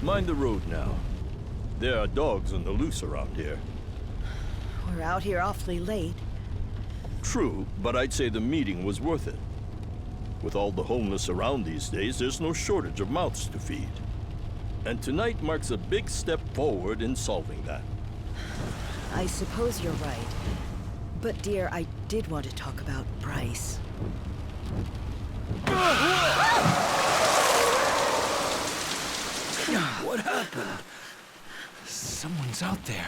Mind the road now. There are dogs on the loose around here. We're out here awfully late. True, but I'd say the meeting was worth it. With all the homeless around these days, there's no shortage of mouths to feed. And tonight marks a big step forward in solving that. I suppose you're right. But dear, I did want to talk about Bryce. What happened? Someone's out there.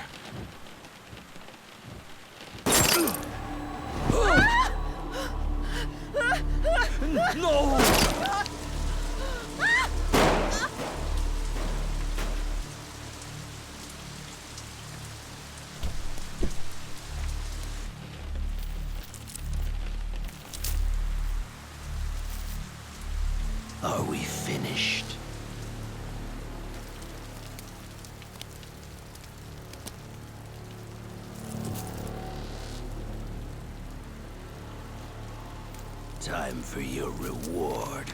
No! Are we finished? Time for your reward.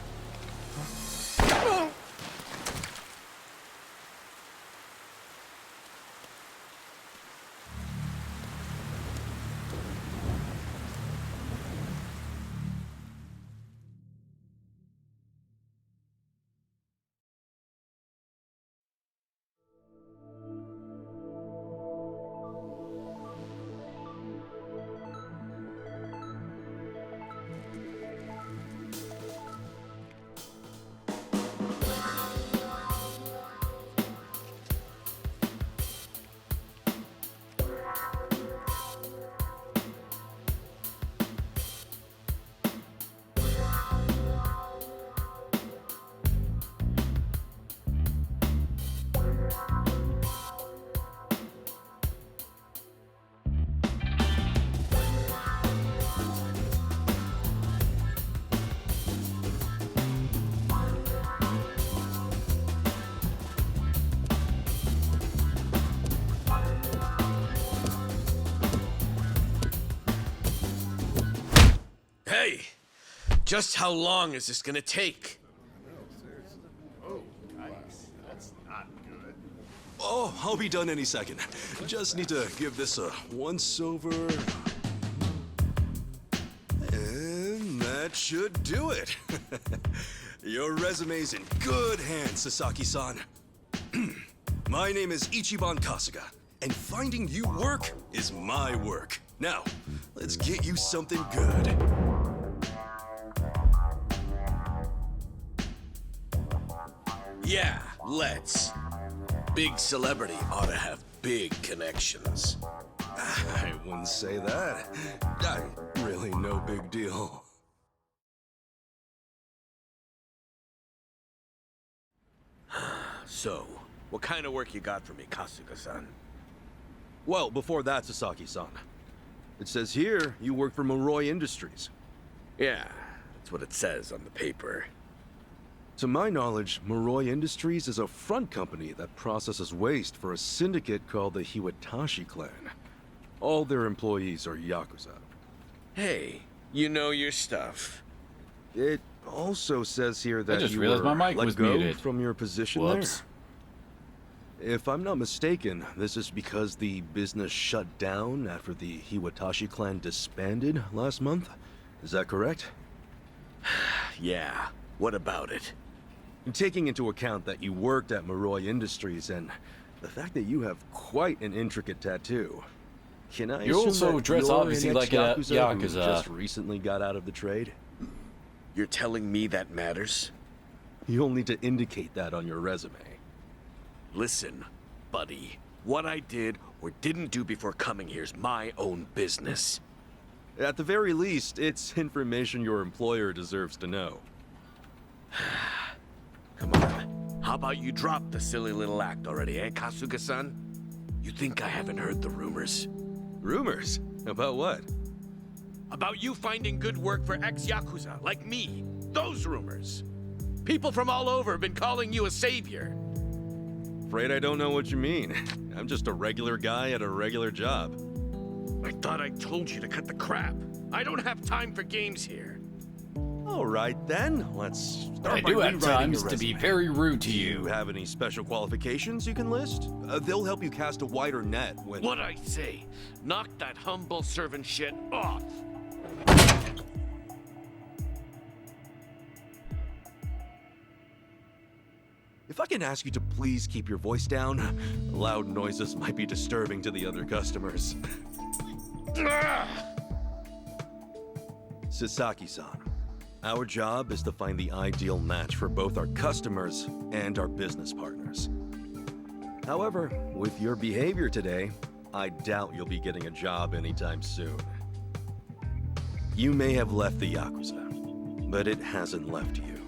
Hey! Just how long is this gonna take? Oh, I'll be done any second. Just need to give this a once-over. And that should do it. Your resume's in good hands, Sasaki-san. My name is Ichiban Kasuga, and finding you work is my work. Now, let's get you something good. Yeah, let's. Big celebrity ought to have big connections. I wouldn't say that. I'm really no big deal. So, what kind of work you got for me, Kasuga-san? Well, before that, Sasaki-san. It says here you work for Moroi Industries. Yeah, that's what it says on the paper. To my knowledge, Moroi Industries is a front company that processes waste for a syndicate called the Hiwatashi clan. All their employees are Yakuza. Hey, you know your stuff. It also says here that just you realized were my mic let was go muted. from your position Whoops. there. If I'm not mistaken, this is because the business shut down after the Hiwatashi clan disbanded last month. Is that correct? Yeah, what about it? Taking into account that you worked at Moroi Industries and the fact that you have quite an intricate tattoo, can I You assume also that dress you're obviously an like a ex-Yakuza who Yakuza. just recently got out of the trade? You're telling me that matters? You'll need to indicate that on your resume. Listen, buddy. What I did or didn't do before coming here is my own business. At the very least, it's information your employer deserves to know. Come on. How about you drop the silly little act already, eh, Kasuga-san? You think I haven't heard the rumors? Rumors? About what? About you finding good work for ex-Yakuza, like me. Those rumors. People from all over have been calling you a savior. Afraid I don't know what you mean. I'm just a regular guy at a regular job. I thought I told you to cut the crap. I don't have time for games here. All All right then, let's start I by do have rewriting times your to be resume. very rude to Do you you. have any special qualifications you can list? They'll help you cast a wider net when... What I say? Knock that humble servant shit off. If I can ask you to please keep your voice down, loud noises might be disturbing to the other customers. Sasaki-san, our job is to find the ideal match for both our customers and our business partners. However, with your behavior today, I doubt you'll be getting a job anytime soon. You may have left the Yakuza, but it hasn't left you.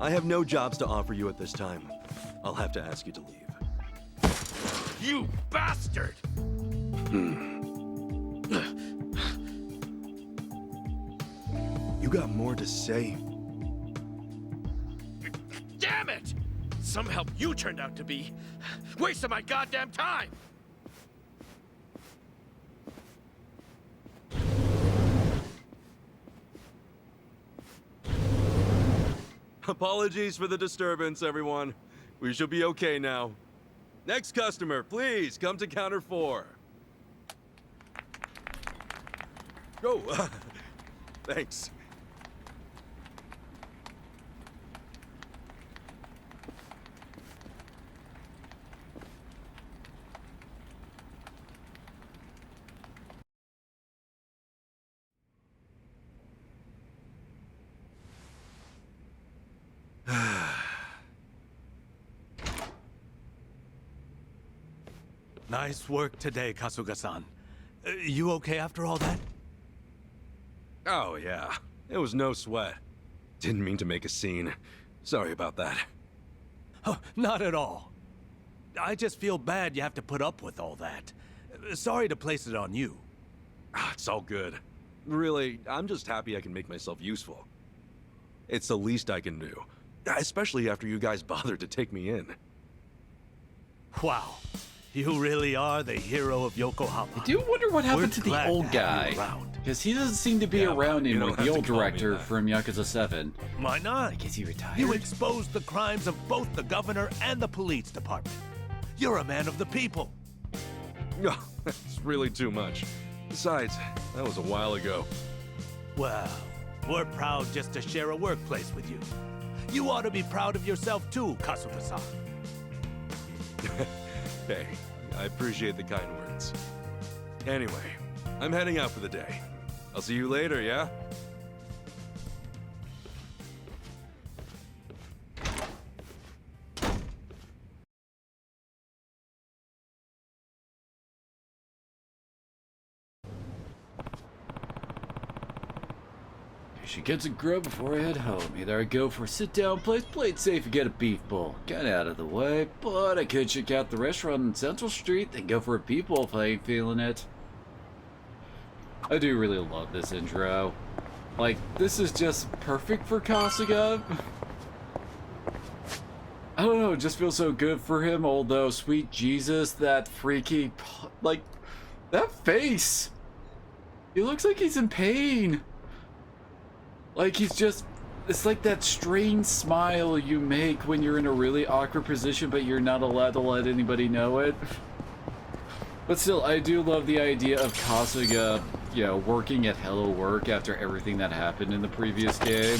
I have no jobs to offer you at this time. I'll have to ask you to leave. You bastard! You got more to say? Damn it! Some help you turned out to be. Wasting my goddamn time! Apologies for the disturbance, everyone. We should be okay now. Next customer, please come to counter 4. Go. Thanks. Nice work today, Kasuga-san. You okay after all that? Oh, yeah. It was no sweat. Didn't mean to make a scene. Sorry about that. Oh, not at all. I just feel bad you have to put up with all that. Sorry to place it on you. It's all good. Really, I'm just happy I can make myself useful. It's the least I can do. Especially after you guys bothered to take me in. Wow. You really are the hero of Yokohama. I do wonder what happened We're to the glad old to have you guy. around. Because he doesn't seem to be Yeah, around you anymore. don't The have to old call me director that. from Yakuza 7. Why not? Like, is he retired? You exposed the crimes of both the governor and the police department. You're a man of the people. Oh, that's really too much. Besides, that was a while ago. Well, we're proud just to share a workplace with you. You ought to be proud of yourself too, Kasuga-san. Hey, I appreciate the kind words. Anyway, I'm heading out for the day. I'll see you later, yeah? I should get some grub before I head home. Either I go for a sit-down place, play it safe, and get a beef bowl. Get out of the way, but I could check out the restaurant on Central Street, then go for a beef bowl if I ain't feeling it. I do really love this intro. Like, this is just perfect for Kasuga. I don't know, it just feels so good for him, although, sweet Jesus, that freaky, like, that face. He looks like he's in pain. Like, he's just, it's like that strange smile you make when you're in a really awkward position, but you're not allowed to let anybody know it. But still, I do love the idea of Kasuga, you know, working at Hello Work after everything that happened in the previous game.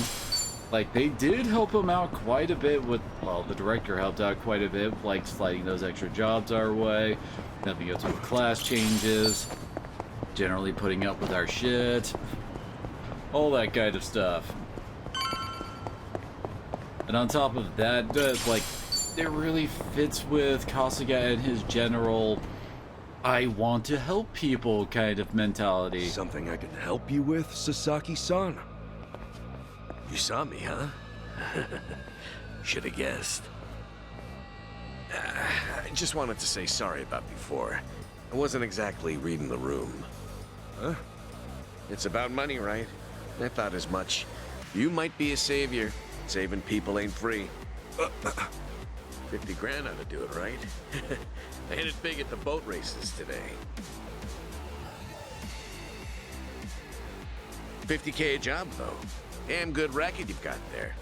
Like, they did help him out quite a bit with, well, the director helped out quite a bit, like sliding those extra jobs our way, helping us with class changes, generally putting up with our shit. All that kind of stuff. And on top of that, like, it really fits with Kasuga and his general, I want to help people kind of mentality. Something I can help you with, Sasaki-san? You saw me, huh? Should have guessed. I just wanted to say sorry about before. I wasn't exactly reading the room. Huh? It's about money, right? I thought as much. You might be a savior. Saving people ain't free. 50 grand ought to do it, right? I hit it big at the boat races today. 50K a job, though. Damn good racket you've got there.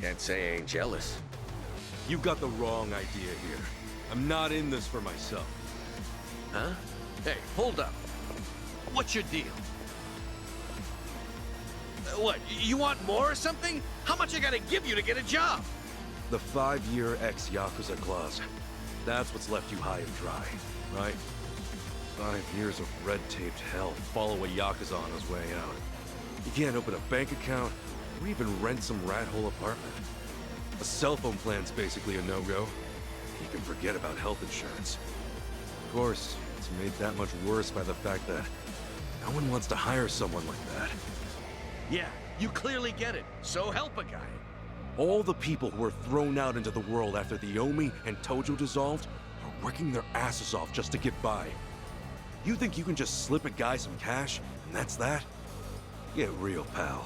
Can't say I ain't jealous. You've got the wrong idea here. I'm not in this for myself. Huh? Hey, hold up. What's your deal? What, you want more or something? How much I gotta give you to get a job? The 5-year ex-Yakuza clause. That's what's left you high and dry, right? 5 years of red-taped hell follow a Yakuza on his way out. You can't open a bank account or even rent some rat hole apartment. A cell phone plan's basically a no-go. You can forget about health insurance. Of course, it's made that much worse by the fact that no one wants to hire someone like that. Yeah, you clearly get it. So help a guy. All the people who were thrown out into the world after the Omi and Tojo dissolved are working their asses off just to get by. You think you can just slip a guy some cash, and that's that? Get real, pal.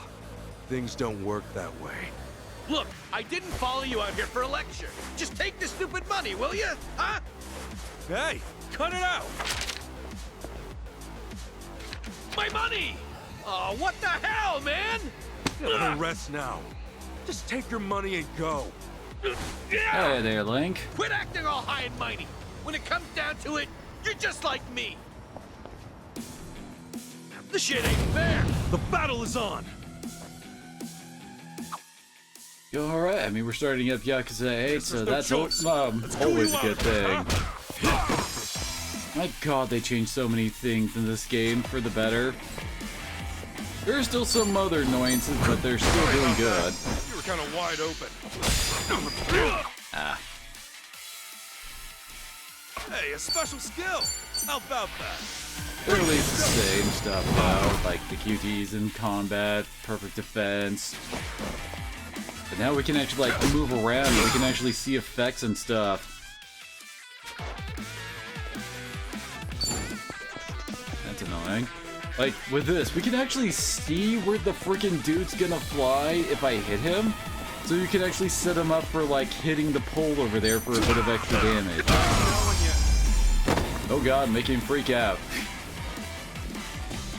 Things don't work that way. Look, I didn't follow you out here for a lecture. Just take the stupid money, will you? Huh? Hey, cut it out! My money! Oh, what the hell, man? Let me rest now. Just take your money and go. Hey there, Link. Quit acting all high and mighty. When it comes down to it, you're just like me. This shit ain't fair. The battle is on! Alright, I mean, we're starting up Yakuza 8, so no that's choice. always a good thing. My god, they changed so many things in this game for the better. There are still some other annoyances, but they're still doing good. You were kind of wide open. Ah. Hey, a special skill! How about that? They're at least the same stuff though, like the QTs in combat, perfect defense. But now we can actually like move around and we can actually see effects and stuff. That's annoying. Like, with this, we can actually see where the freaking dude's gonna fly if I hit him. So you can actually set him up for, like, hitting the pole over there for a bit of extra damage. Oh god, make him freak out.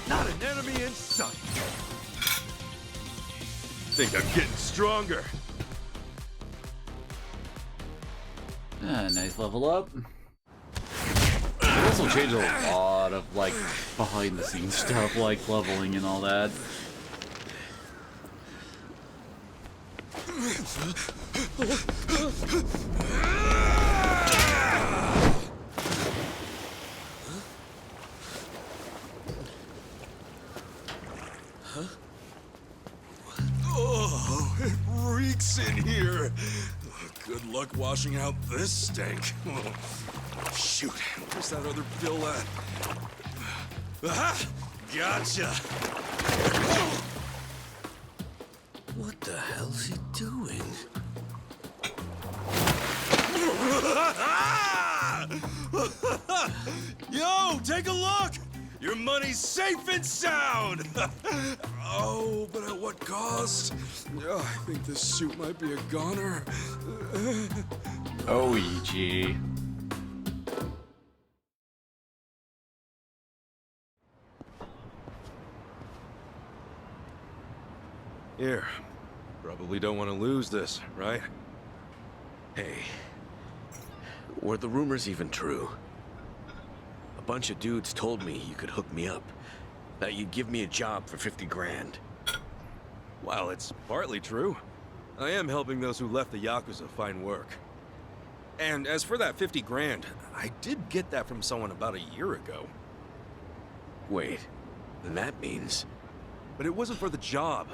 Not an enemy in sight. Think I'm getting stronger. Ah, nice level up. It also changed a lot of, like, behind-the-scenes stuff, like leveling and all that. Oh, it reeks in here. Good luck washing out this stank. Oh, shoot, where's that other bill at? Aha! Gotcha! What the hell's he doing? Yo, take a look! Your money's safe and sound! Oh, but at what cost? Oh, I think this suit might be a goner. Oh, Ichi. Here. Probably don't want to lose this, right? Hey, were the rumors even true? A bunch of dudes told me you could hook me up. That you'd give me a job for 50 grand. Well, it's partly true. I am helping those who left the Yakuza find work. And as for that 50 grand, I did get that from someone about a year ago. Wait, then that means... But it wasn't for the job.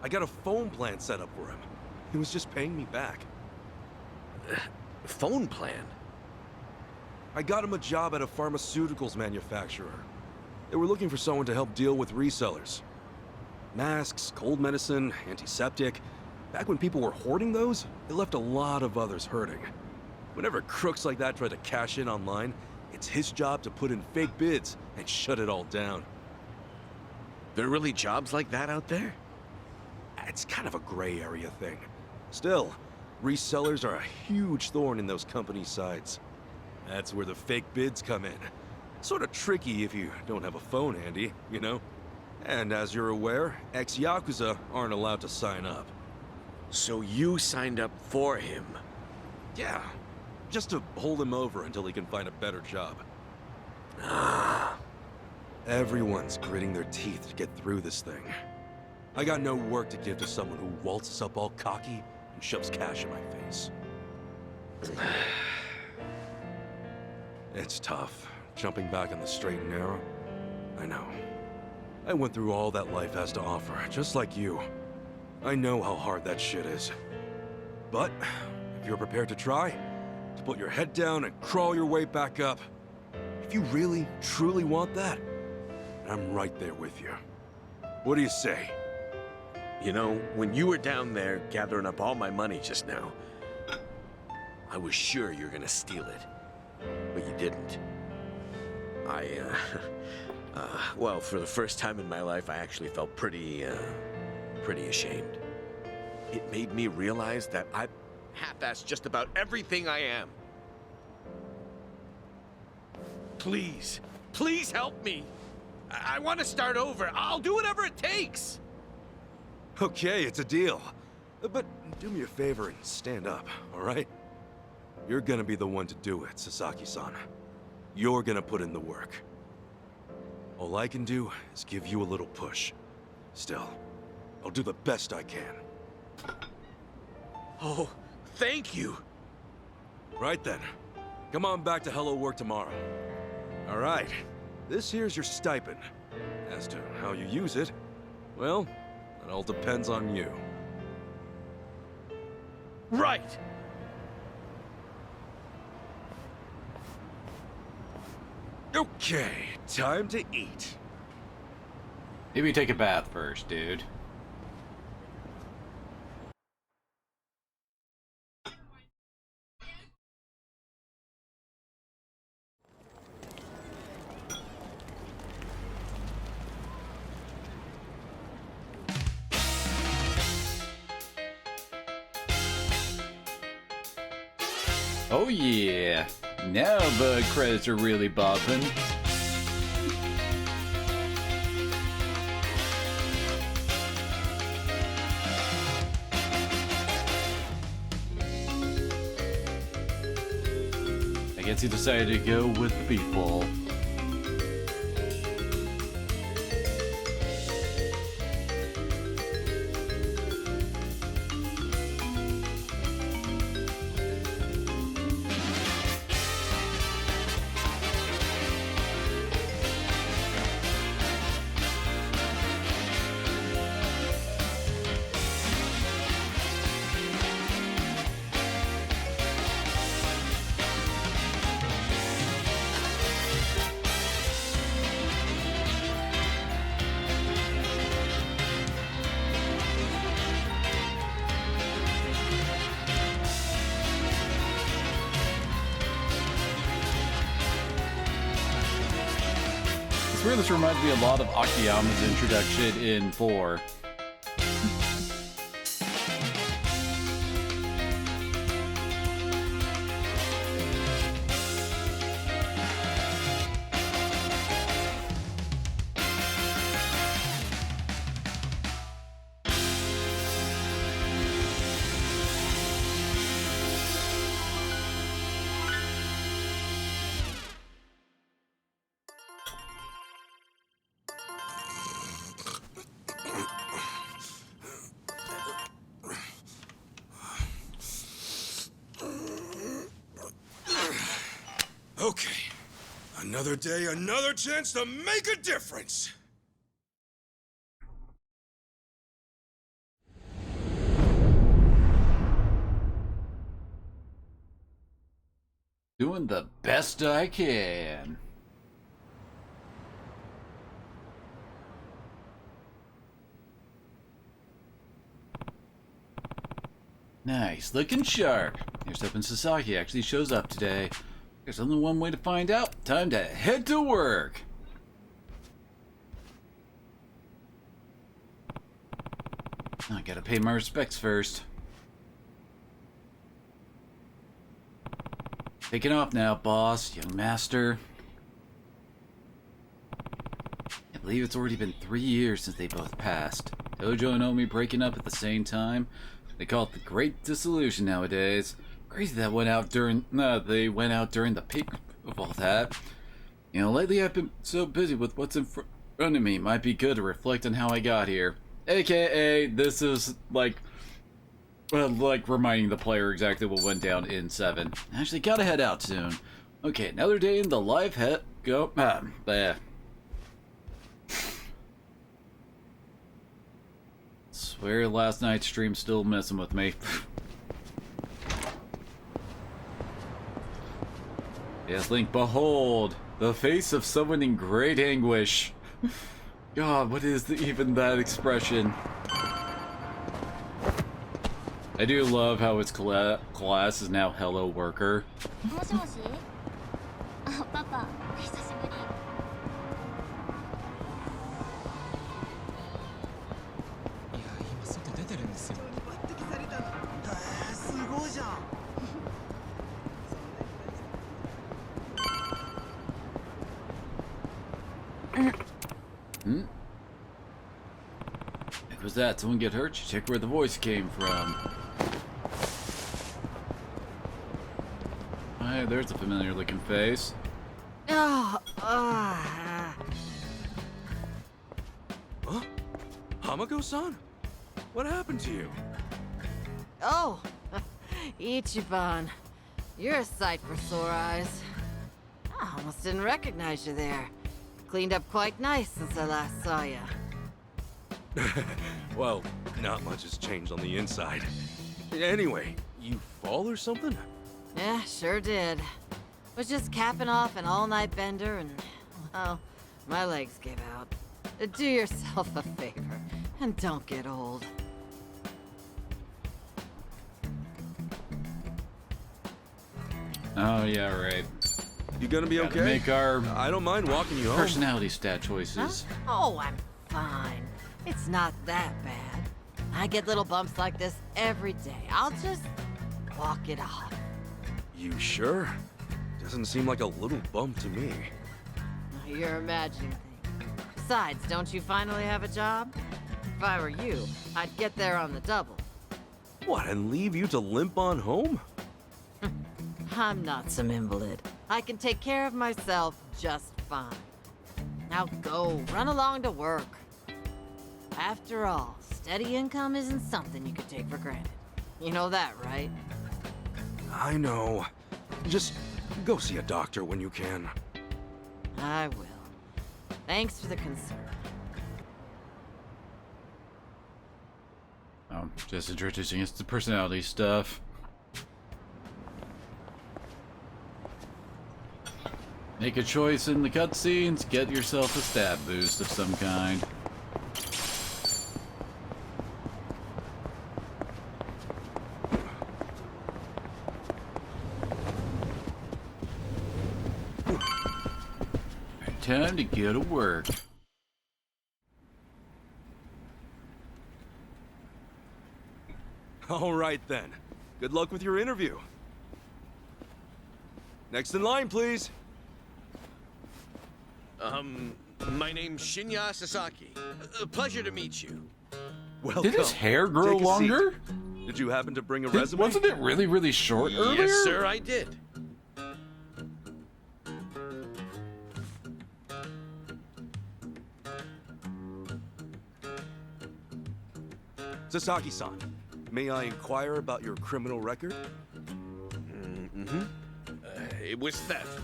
I got a phone plan set up for him. He was just paying me back. phone plan? I got him a job at a pharmaceuticals manufacturer. They were looking for someone to help deal with resellers. Masks, cold medicine, antiseptic. Back when people were hoarding those, it left a lot of others hurting. Whenever crooks like that try to cash in online, it's his job to put in fake bids and shut it all down. There are really jobs like that out there? It's kind of a gray area thing. Still, resellers are a huge thorn in those companies' sides. That's where the fake bids come in. Sort of tricky if you don't have a phone handy, you know? And as you're aware, ex-Yakuza aren't allowed to sign up. So you signed up for him? Yeah, just to hold him over until he can find a better job. Everyone's gritting their teeth to get through this thing. I got no work to give to someone who waltzes up all cocky and shoves cash in my face. It's tough, jumping back on the straight and narrow. I know. I went through all that life has to offer, just like you. I know how hard that shit is. But, if you're prepared to try, to put your head down and crawl your way back up, if you really, truly want that, I'm right there with you. What do you say? You know, when you were down there gathering up all my money just now, I was sure you were gonna steal it. But you didn't. Well, for the first time in my life, I actually felt pretty ashamed. It made me realize that I half-assed just about everything I am. Please, please help me. I want to start over. I'll do whatever it takes. Okay, it's a deal. But do me a favor and stand up, all right? You're gonna be the one to do it, Sasaki-san. You're gonna put in the work. All I can do is give you a little push. Still, I'll do the best I can. Oh, thank you. Right then. Come on back to Hello Work tomorrow. All right. This here's your stipend. As to how you use it, well, it all depends on you. Right. Okay, time to eat. Maybe take a bath first, dude. Oh yeah, now the credits are really bopping. I guess he decided to go with the people. This reminds me a lot of Akiyama's introduction in 4. Okay. Another day, another chance to make a difference. Doing the best I can. Nice, looking sharp. Here's hoping Sasaki actually shows up today. There's only one way to find out. Time to head to work. I gotta pay my respects first. Taking off now, boss, young master. Can't believe it's already been 3 years since they both passed. Tojo and Omi breaking up at the same time. They call it the Great Dissolution nowadays. Crazy that they went out during the peak of all that. You know, lately I've been so busy with what's in front of me. Might be good to reflect on how I got here. AKA, this is like reminding the player exactly what went down in 7. Actually, gotta head out soon. Okay, another day in the life Swear last night's stream still messing with me. Yes, Link, behold, the face of someone in great anguish. God, what is even that expression? I do love how its class is now Hello Worker. もしもしあ、パパ、久しぶり。いや、今外出てるんですよ。抜擢されたの。すごいじゃん。Heck was that? Someone get hurt? You check where the voice came from. Hey, there's a familiar looking face. Oh, Huh? Hamako-san? What happened to you? oh, Ichiban. You're a sight for sore eyes. I almost didn't recognize you there. Cleaned up quite nice since I last saw you. Well, not much has changed on the inside. Anyway, you fall or something? Yeah, sure did. Was just capping off an all-night bender and, well, my legs gave out. Do yourself a favor and don't get old. Oh, yeah, right. You gonna be Gotta okay? make our I don't mind walking you home. personality stat choices. Huh? Oh, I'm fine. It's not that bad. I get little bumps like this every day. I'll just walk it off. You sure? Doesn't seem like a little bump to me. You're imagining things. Besides, don't you finally have a job? If I were you, I'd get there on the double. What, and leave you to limp on home? I'm not some invalid. I can take care of myself just fine. Now go, run along to work. After all, steady income isn't something you could take for granted. You know that, right? I know. Just go see a doctor when you can. I will. Thanks for the concern. Oh, just introducing us to personality stuff. Make a choice in the cutscenes, get yourself a stat boost of some kind. Time to go to work. All right then. Good luck with your interview. Next in line, please. My name's Shinya Sasaki. Pleasure to meet you. Welcome. Did his hair grow Take a seat. longer? Did you happen to bring a resume? Wasn't it really, really short earlier? Yes, sir, I did. Sasaki-san, may I inquire about your criminal record? It was theft,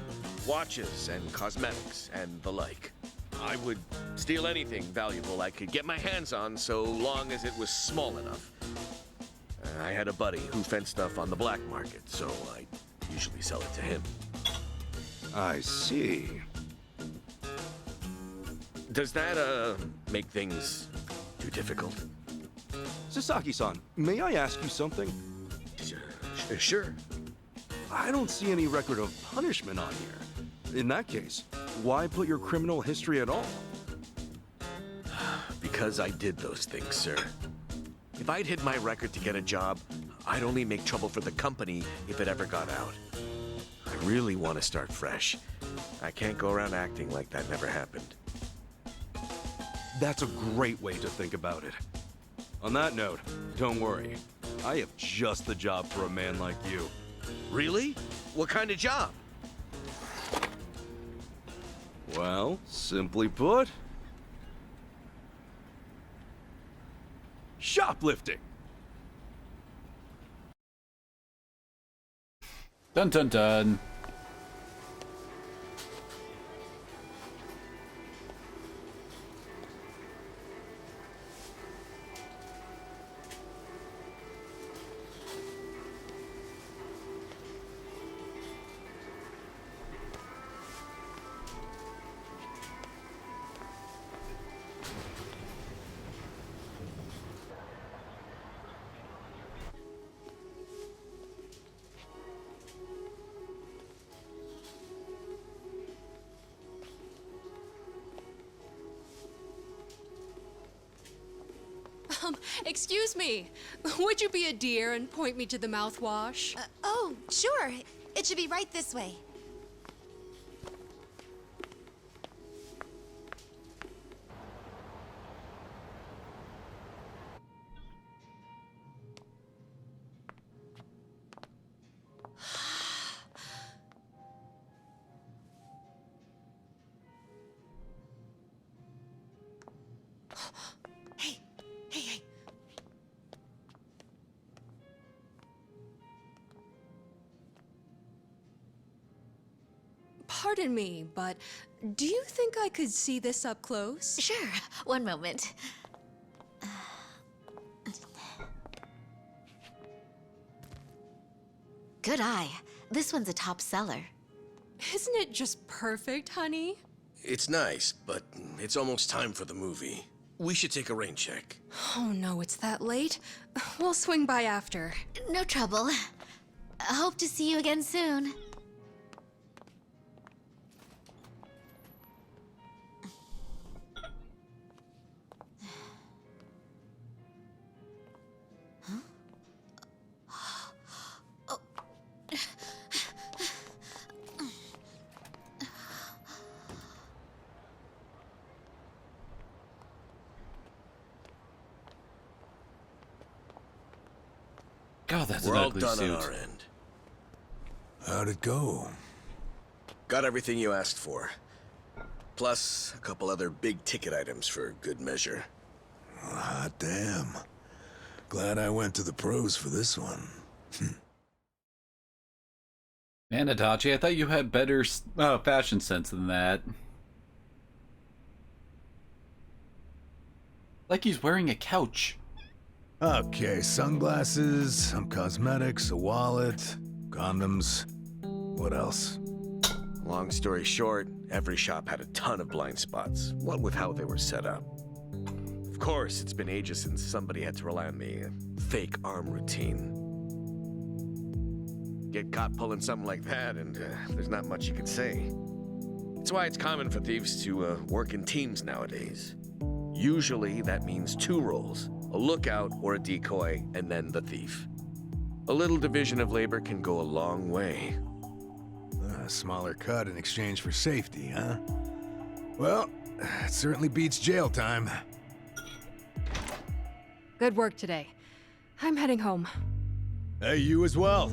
watches and cosmetics and the like. I would steal anything valuable I could get my hands on so long as it was small enough. I had a buddy who fenced stuff on the black market, so I usually sell it to him. I see. Does that, make things too difficult? Sasaki-san, may I ask you something? Sure. I don't see any record of punishment on here. In that case, why put your criminal history at all? Because I did those things, sir. If I'd hid my record to get a job, I'd only make trouble for the company if it ever got out. I really want to start fresh. I can't go around acting like that never happened. That's a great way to think about it. On that note, don't worry. I have just the job for a man like you. Really? What kind of job? Well, simply put, shoplifting. Dun dun dun. Excuse me. Would you be a dear and point me to the mouthwash? Oh, sure. It should be right this way. Hey, hey, hey. Pardon me, but do you think I could see this up close? Sure. One moment. Good eye. This one's a top seller. Isn't it just perfect, honey? It's nice, but it's almost time for the movie. We should take a rain check. Oh no, it's that late. We'll swing by after. No trouble. Hope to see you again soon. God, that's We're an all ugly done suit. on our end. How'd it go? Got everything you asked for. Plus, a couple other big-ticket items for good measure. Hot damn. Glad I went to the pros for this one. Man, Adachi, I thought you had better fashion sense than that. Like he's wearing a couch. Okay, sunglasses, some cosmetics, a wallet, condoms. What else? Long story short, every shop had a ton of blind spots, what with how they were set up. Of course, it's been ages since somebody had to rely on the fake arm routine. Get caught pulling something like that, and there's not much you can say. It's why it's common for thieves to work in teams nowadays. Usually, that means two roles, a lookout or a decoy, and then the thief. A little division of labor can go a long way. A smaller cut in exchange for safety, huh? Well, it certainly beats jail time. Good work today. I'm heading home. Hey, you as well.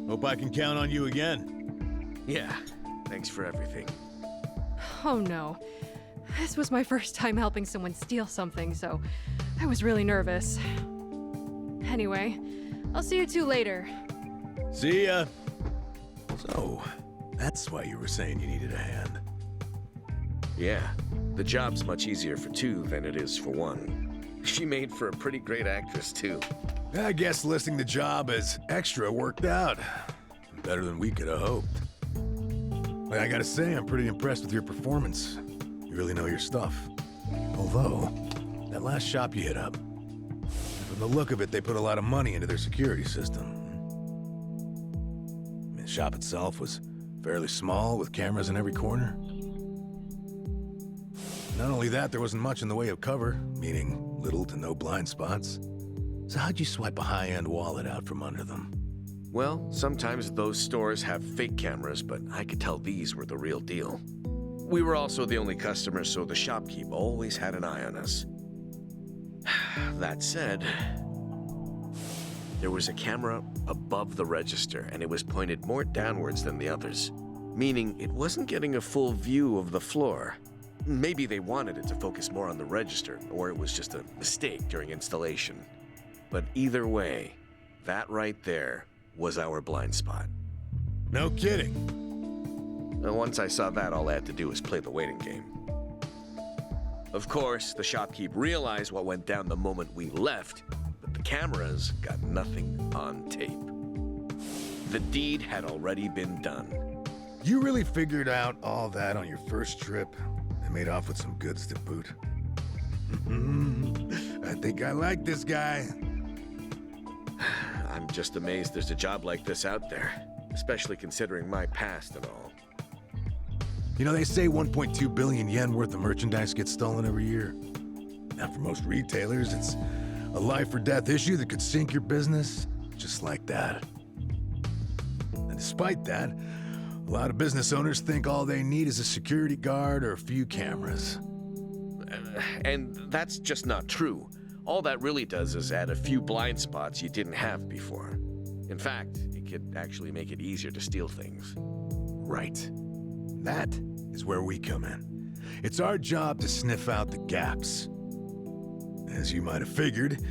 Hope I can count on you again. Yeah, thanks for everything. Oh no. This was my first time helping someone steal something, so I was really nervous. Anyway, I'll see you two later. See ya. So, that's why you were saying you needed a hand. Yeah, the job's much easier for two than it is for one. She made for a pretty great actress, too. I guess listing the job as extra worked out. Better than we could have hoped. But I gotta say, I'm pretty impressed with your performance. You really know your stuff. Although, that last shop you hit up, from the look of it, they put a lot of money into their security system. I mean, the shop itself was fairly small, with cameras in every corner. Not only that, there wasn't much in the way of cover, meaning little to no blind spots. So how'd you swipe a high-end wallet out from under them? Well, sometimes those stores have fake cameras, but I could tell these were the real deal. We were also the only customers, so the shopkeep always had an eye on us. That said, there was a camera above the register, and it was pointed more downwards than the others, meaning it wasn't getting a full view of the floor. Maybe they wanted it to focus more on the register, or it was just a mistake during installation. But either way, that right there was our blind spot. No kidding. And once I saw that, all I had to do was play the waiting game. Of course, the shopkeep realized what went down the moment we left, but the cameras got nothing on tape. The deed had already been done. You really figured out all that on your first trip and made off with some goods to boot. I think I like this guy. I'm just amazed there's a job like this out there, especially considering my past and all. You know, they say 1.2 billion yen worth of merchandise gets stolen every year. Now, for most retailers, it's a life or death issue that could sink your business, just like that. And despite that, a lot of business owners think all they need is a security guard or a few cameras. And that's just not true. All that really does is add a few blind spots you didn't have before. In fact, it could actually make it easier to steal things. Right. That is where we come in. It's our job to sniff out the gaps. As you might have figured,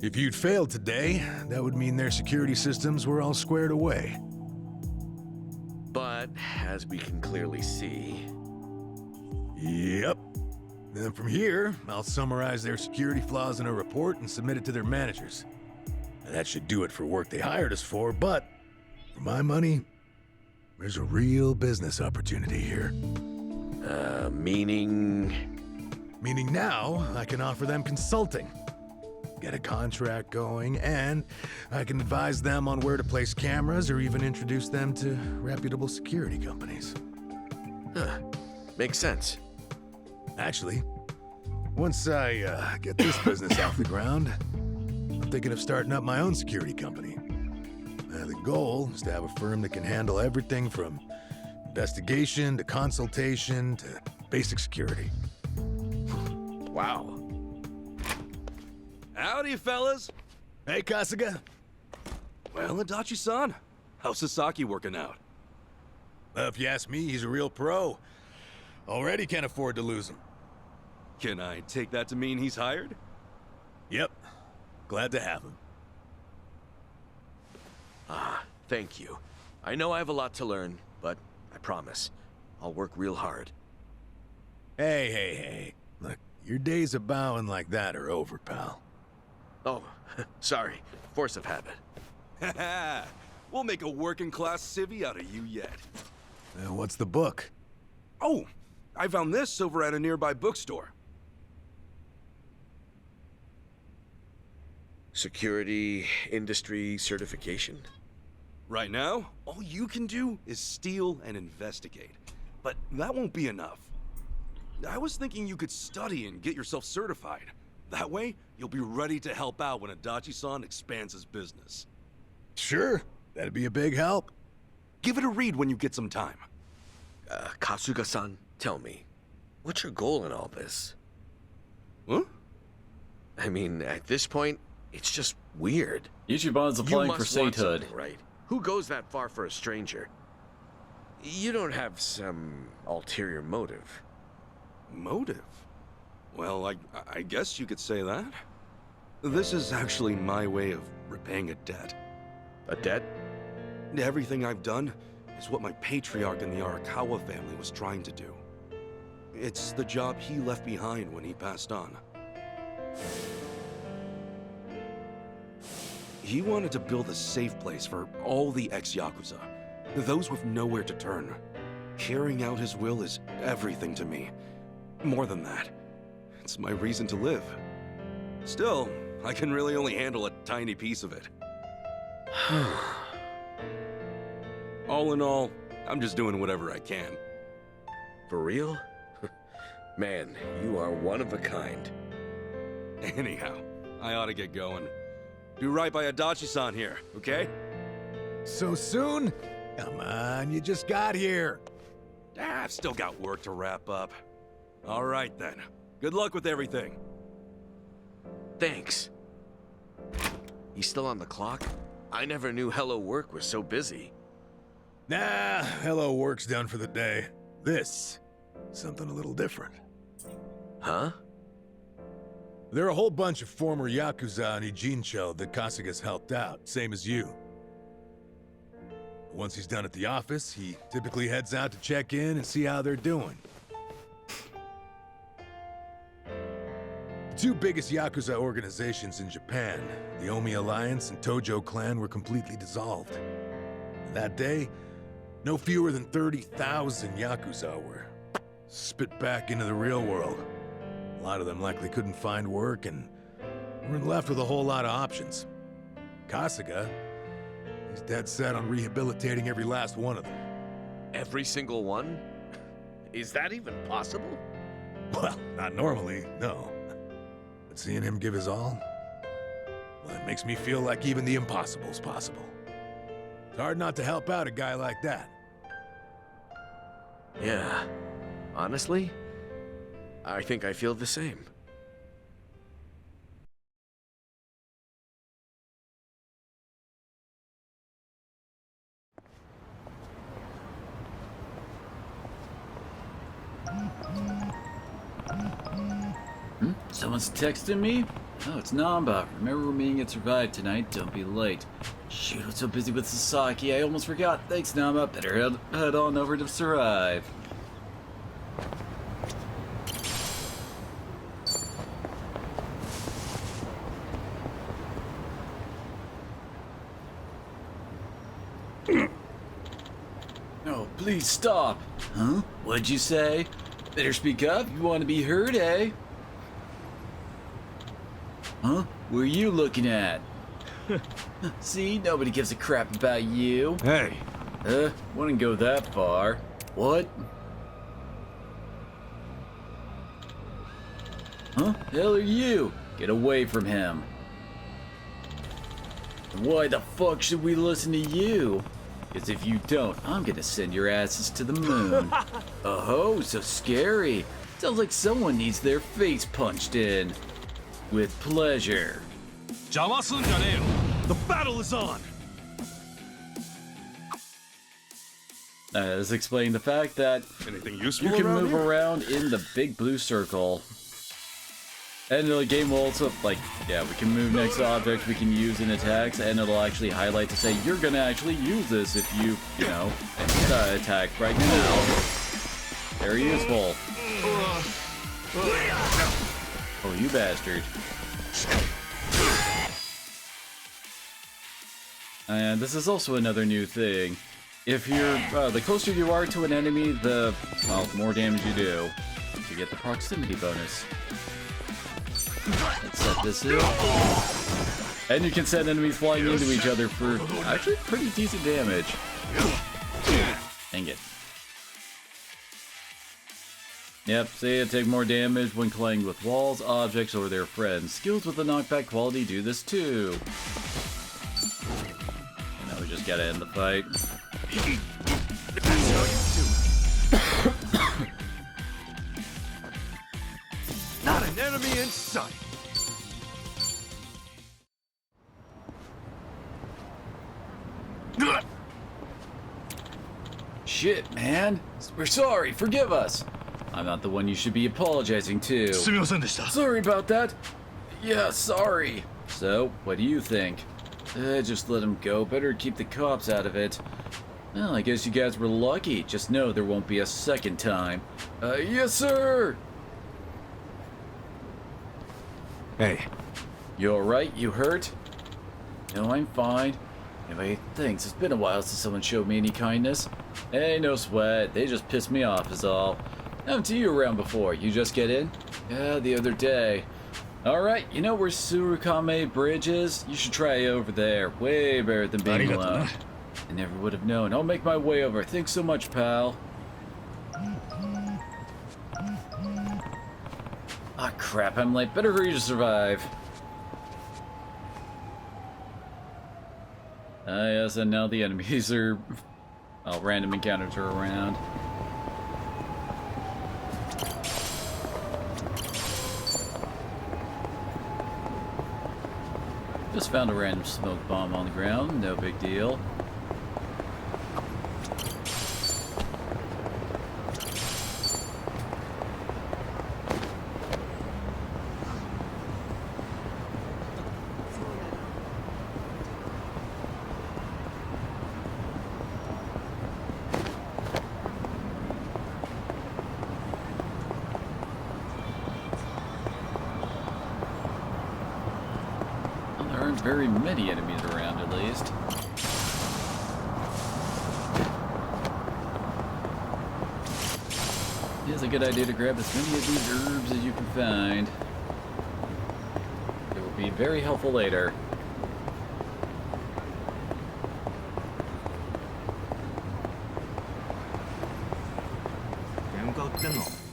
if you'd failed today, that would mean their security systems were all squared away. But, as we can clearly see... Yep. Then from here, I'll summarize their security flaws in a report and submit it to their managers. And that should do it for work they hired us for, but for my money, there's a real business opportunity here. Meaning? Meaning now, I can offer them consulting. Get a contract going, and I can advise them on where to place cameras or even introduce them to reputable security companies. Huh. Makes sense. Actually, once I get this business off the ground, I'm thinking of starting up my own security company. The goal is to have a firm that can handle everything from investigation to consultation to basic security. Wow. Howdy, fellas. Hey, Kasuga. Well, Adachi-san, how's Sasaki working out? If you ask me, he's a real pro. Already can't afford to lose him. Can I take that to mean he's hired? Yep. Glad to have him. Thank you. I know I have a lot to learn, but I promise, I'll work real hard. Hey. Look, your days of bowing like that are over, pal. Oh, sorry. Force of habit. Haha, we'll make a working-class civvy out of you yet. What's the book? Oh, I found this over at a nearby bookstore. Security industry certification? Right now, all you can do is steal and investigate. But that won't be enough. I was thinking you could study and get yourself certified. That way, you'll be ready to help out when Adachi-san expands his business. Sure, that'd be a big help. Give it a read when you get some time. Kasuga-san, tell me, what's your goal in all this? Huh? I mean, at this point, it's just weird. Ichiban's applying for You must want sainthood. something, right? Who goes that far for a stranger? You don't have some ulterior motive. Motive? Well, I guess you could say that. This is actually my way of repaying a debt. A debt? Everything I've done is what my patriarch in the Arakawa family was trying to do. It's the job he left behind when he passed on. He wanted to build a safe place for all the ex-Yakuza, those with nowhere to turn. Carrying out his will is everything to me. More than that, it's my reason to live. Still, I can really only handle a tiny piece of it. All in all, I'm just doing whatever I can. For real? Man, you are one of a kind. Anyhow, I ought to get going. Do right by Adachi-san here, okay? So soon? Come on, you just got here. I've still got work to wrap up. All right, then. Good luck with everything. Thanks. He's still on the clock? I never knew Hello Work was so busy. Nah, hello work's done for the day. This, something a little different. Huh? There are a whole bunch of former Yakuza in Ijincho that Kasuga's helped out, same as you. Once he's done at the office, he typically heads out to check in and see how they're doing. The two biggest Yakuza organizations in Japan, the Omi Alliance and Tojo Clan, were completely dissolved. And that day, no fewer than 30,000 Yakuza were spit back into the real world. A lot of them likely couldn't find work and weren't left with a whole lot of options. Kasuga, he's dead set on rehabilitating every last one of them. Every single one? Is that even possible? Well, not normally, no. But seeing him give his all, well, it makes me feel like even the impossible's possible. It's hard not to help out a guy like that. Yeah. Honestly, I think I feel the same. Someone's texting me? Oh, it's Namba. Remember we're meeting at Survive tonight. Don't be late. Shoot, I'm so busy with Sasaki, I almost forgot. Thanks, Namba. Better head on over to Survive. No, please stop. Huh? What'd you say? Better speak up. You want to be heard, eh? Huh? What are you looking at? See, nobody gives a crap about you. Hey. Wouldn't go that far. What? Huh? Hell are you? Get away from him. Why the fuck should we listen to you? Because if you don't, I'm gonna send your asses to the moon. Oh, so scary. Sounds like someone needs their face punched in. With pleasure. The battle is on! As explain the fact that Anything useful you can around move here? around in the big blue circle. And the game will also, like, yeah, we can move next to objects we can use in attacks, and it'll actually highlight to say you're gonna actually use this if you know, attack right now. Very useful. Oh, you bastard. And this is also another new thing. If you're, the closer you are to an enemy, the, well, more damage you do. You get the proximity bonus. Let's set this up. And you can send enemies flying into each other for actually pretty decent damage. Dang it. Yep, see, it take more damage when colliding with walls, objects, or their friends. Skills with the knockback quality do this too. Now we just gotta end the fight. Not an enemy in sight! Shit, man. We're sorry, forgive us. I'm not the one you should be apologizing to. Sorry about that. Yeah, sorry. So, what do you think? Just let him go. Better keep the cops out of it. Well, I guess you guys were lucky. Just know there won't be a second time. Yes, sir! Hey. You alright? You hurt? No, I'm fine. Anyway, thanks. It's been a while since someone showed me any kindness. Hey, no sweat. They just pissed me off is all. Haven't seen you around before. You just get in? Yeah, the other day. Alright, you know where Surukame Bridge is? You should try over there. Way better than being alone. I never would have known. I'll make my way over. Thanks so much, pal. Ah, crap. I'm late. Better hurry to survive. Ah, yes, and now the enemies are... well, random encounters are around. Just found a random smoke bomb on the ground, no big deal. There aren't very many enemies around, at least. It is a good idea to grab as many of these herbs as you can find. It will be very helpful later.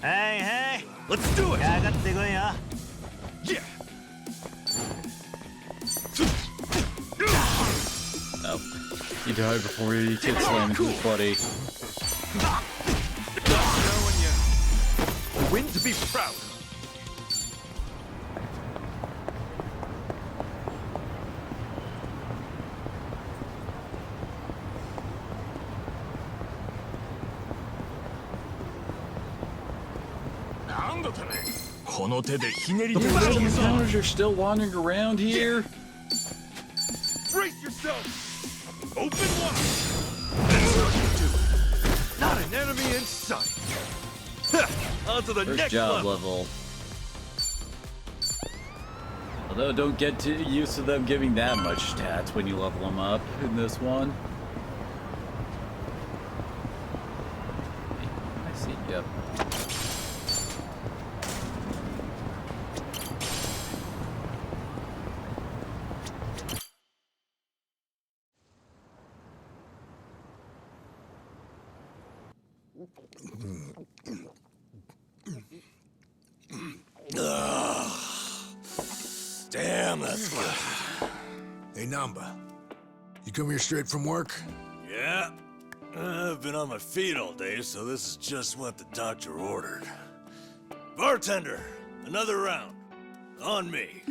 Hey, hey! Let's do it! Yeah. Oh. You died before you could slam into his buddy. Win to be proud. The fucking encounters are still wandering around here? Brace yourself! Open wide! That's how you do it. Not an enemy in sight. On to the First next job level. level. Although don't get too used to them giving that much stats when you level them up in this one. I see, yep. Damn, that's good. Hey, Namba. You come here straight from work? Yeah. I've been on my feet all day, so this is just what the doctor ordered. Bartender, another round. On me.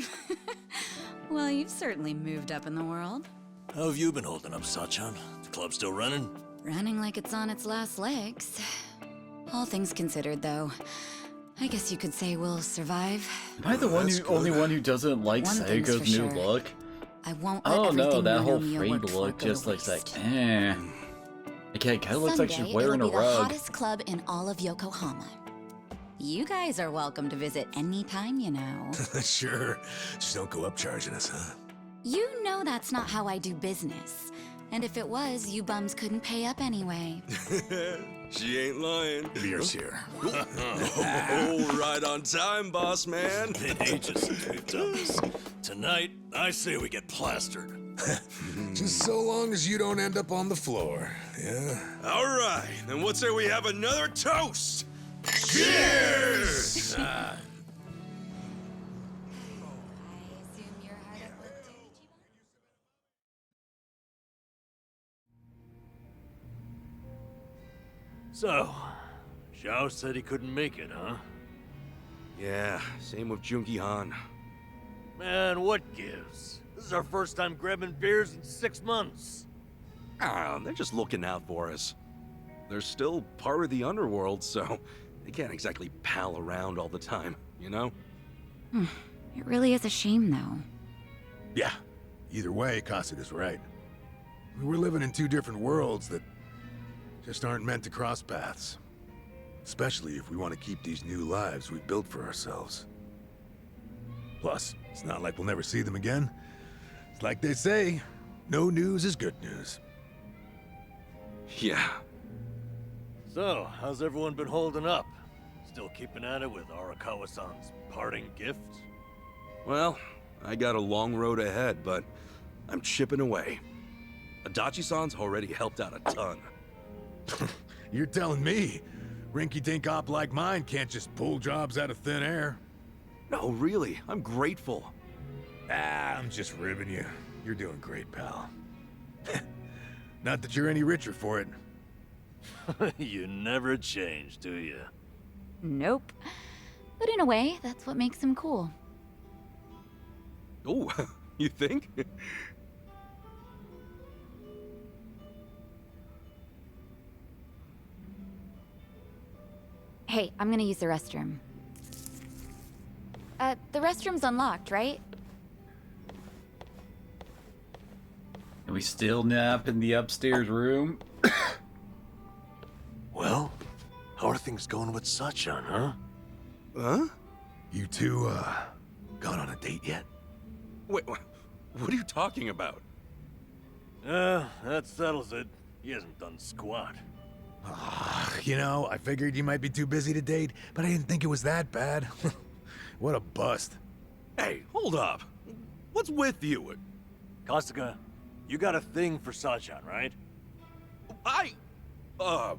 Well, you've certainly moved up in the world. How have you been holding up, Sachan? The club still running? Running like it's on its last legs. All things considered, though, I guess you could say we'll survive. Am I the only one who doesn't like One thing's for Saiko's new sure. look? I won't let Oh no, everything that Mono whole Mio frayed worked for look go just to looks like, waste. eh. Okay, it kind of looks like she's Someday, wearing a it'll be the rug. hottest club in all of Yokohama. You guys are welcome to visit anytime, you know. Sure. Just don't go up charging us, huh? You know that's not how I do business. And if it was, you bums couldn't pay up anyway. She ain't lying. Beer's here. Oh, right on time, boss man. Been ages since we've done this. Tonight, I say we get plastered. Just so long as you don't end up on the floor, yeah? All right, then what say we have another toast? Cheers! So, Zhao said he couldn't make it, huh? Yeah, same with Junki Han. Man, what gives? This is our first time grabbing beers in 6 months. Ah, they're just looking out for us. They're still part of the underworld, so they can't exactly pal around all the time, you know? It really is a shame, though. Yeah. Either way, Kasuga's right. We're living in two different worlds that just aren't meant to cross paths. Especially if we want to keep these new lives we've built for ourselves. Plus, it's not like we'll never see them again. It's like they say, no news is good news. Yeah. So, how's everyone been holding up? Still keeping at it with Arakawa-san's parting gift? Well, I got a long road ahead, but I'm chipping away. Adachi-san's already helped out a ton. You're telling me rinky-dink op like mine can't just pull jobs out of thin air? No, really, I'm grateful. Ah, I'm just ribbing you. You're doing great, pal. Not that you're any richer for it. You never change, do you? Nope. But in a way, that's what makes him cool. Oh, You think? Hey, I'm gonna use the restroom. The restroom's unlocked, right? Can we still nap in the upstairs room? Well, how are things going with Sachan, huh? Huh? You two, gone on a date yet? Wait, what are you talking about? That settles it. He hasn't done squat. You know, I figured you might be too busy to date, but I didn't think it was that bad. What a bust. Hey, hold up. What's with you? Kasuga, you got a thing for Sachan, right? Well,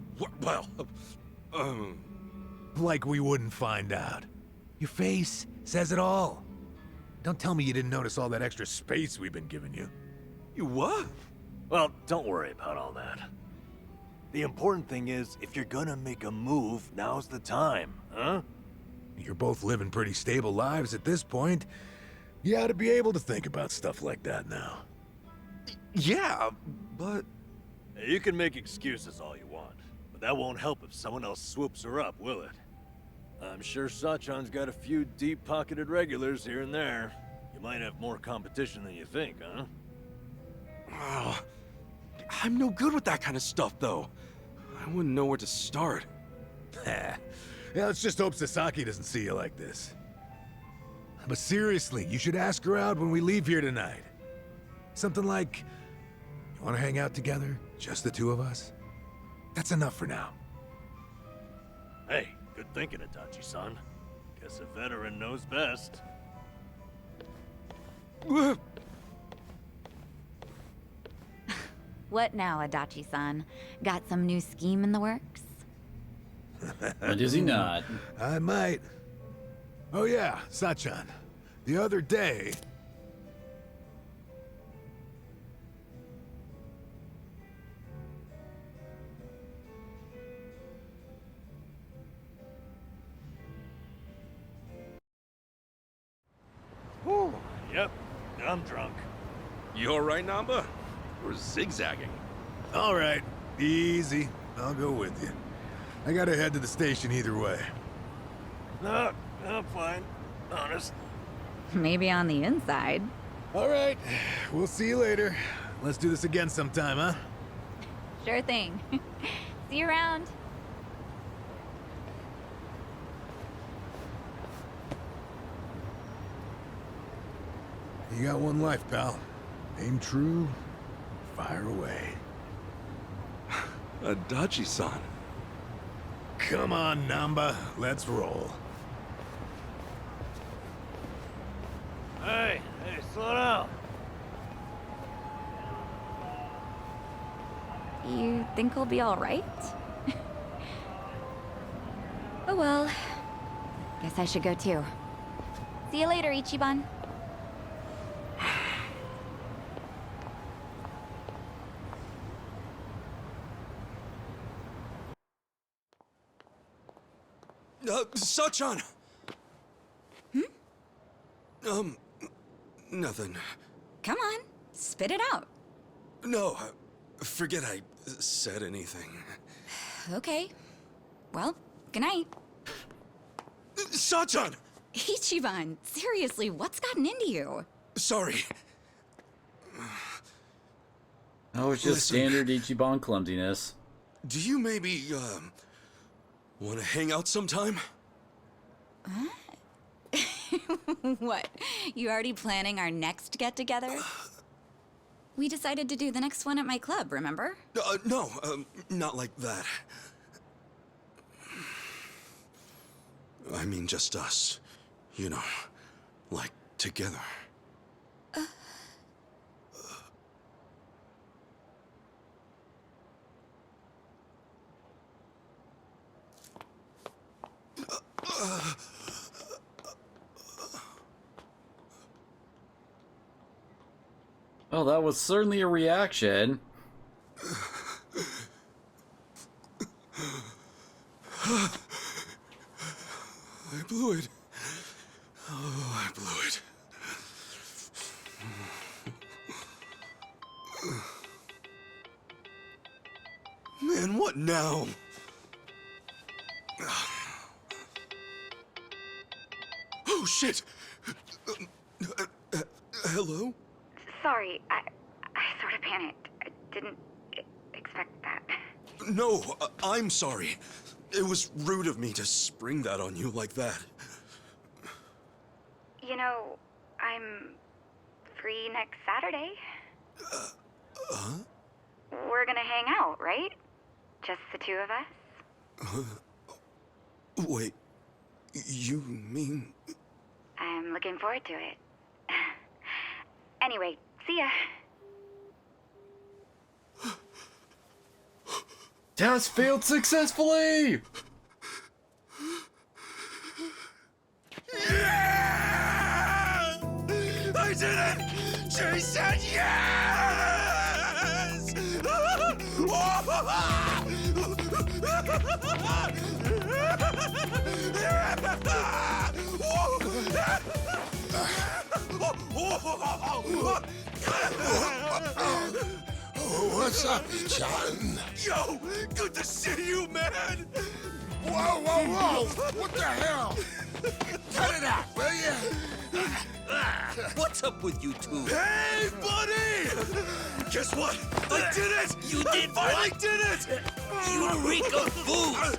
Like we wouldn't find out. Your face says it all. Don't tell me you didn't notice all that extra space we've been giving you. you what? Well, don't worry about all that. The important thing is, if you're gonna make a move, now's the time, huh? You're both living pretty stable lives at this point. You ought to be able to think about stuff like that now. Yeah, but... You can make excuses all you want, but that won't help if someone else swoops her up, will it? I'm sure Sachan's got a few deep-pocketed regulars here and there. You might have more competition than you think, huh? Oh, I'm no good with that kind of stuff, though. I wouldn't know where to start. Yeah, let's just hope Sasaki doesn't see you like this. But seriously, you should ask her out when we leave here tonight. Something like, you want to hang out together? Just the two of us? That's enough for now. Hey, good thinking, Itachi-san. Guess a veteran knows best. What now, Adachi-san? Got some new scheme in the works? Or does he not? I might. Oh yeah, Sachan. The other day... Whew, yep, I'm drunk. You alright, Namba? We're zigzagging. All right, easy. I'll go with you. I gotta head to the station either way. No, I'm fine. Honest. Maybe on the inside. All right, we'll see you later. Let's do this again sometime, huh? Sure thing. See you around. You got one life, pal. Aim true, fire away. Adachi-san. Come on, Namba. Let's roll. Hey, slow down. You think we'll be all right? Oh well. Guess I should go too. See you later, Ichiban. Sachan! Nothing. Come on, spit it out. No, forget I said anything. Okay. Well, good night. Sachan! Ichiban, seriously, what's gotten into you? Sorry. Oh, it's just Listen. standard Ichiban clumsiness. Do you maybe, want to hang out sometime? What? You already planning our next get-together? We decided to do the next one at my club, remember? No, not like that. I mean just us. You know, like together. Well, that was certainly a reaction. I blew it. Oh, I blew it. Man, what now? Oh, shit! Hello? Sorry, I sort of panicked. I didn't expect that. No, I'm sorry. It was rude of me to spring that on you like that. You know, I'm free next Saturday. We're gonna hang out, right? Just the two of us? Wait, you mean... I'm looking forward to it. Anyway, see ya. Test failed successfully! Yeah! I did it! She said yes! What's up, John? Yo, good to see you, man! Whoa, whoa, whoa! What the hell? Cut it out, will you? What's up with you two? Hey, buddy! Guess what? I did it! You did I finally what? did it! You reek of booze!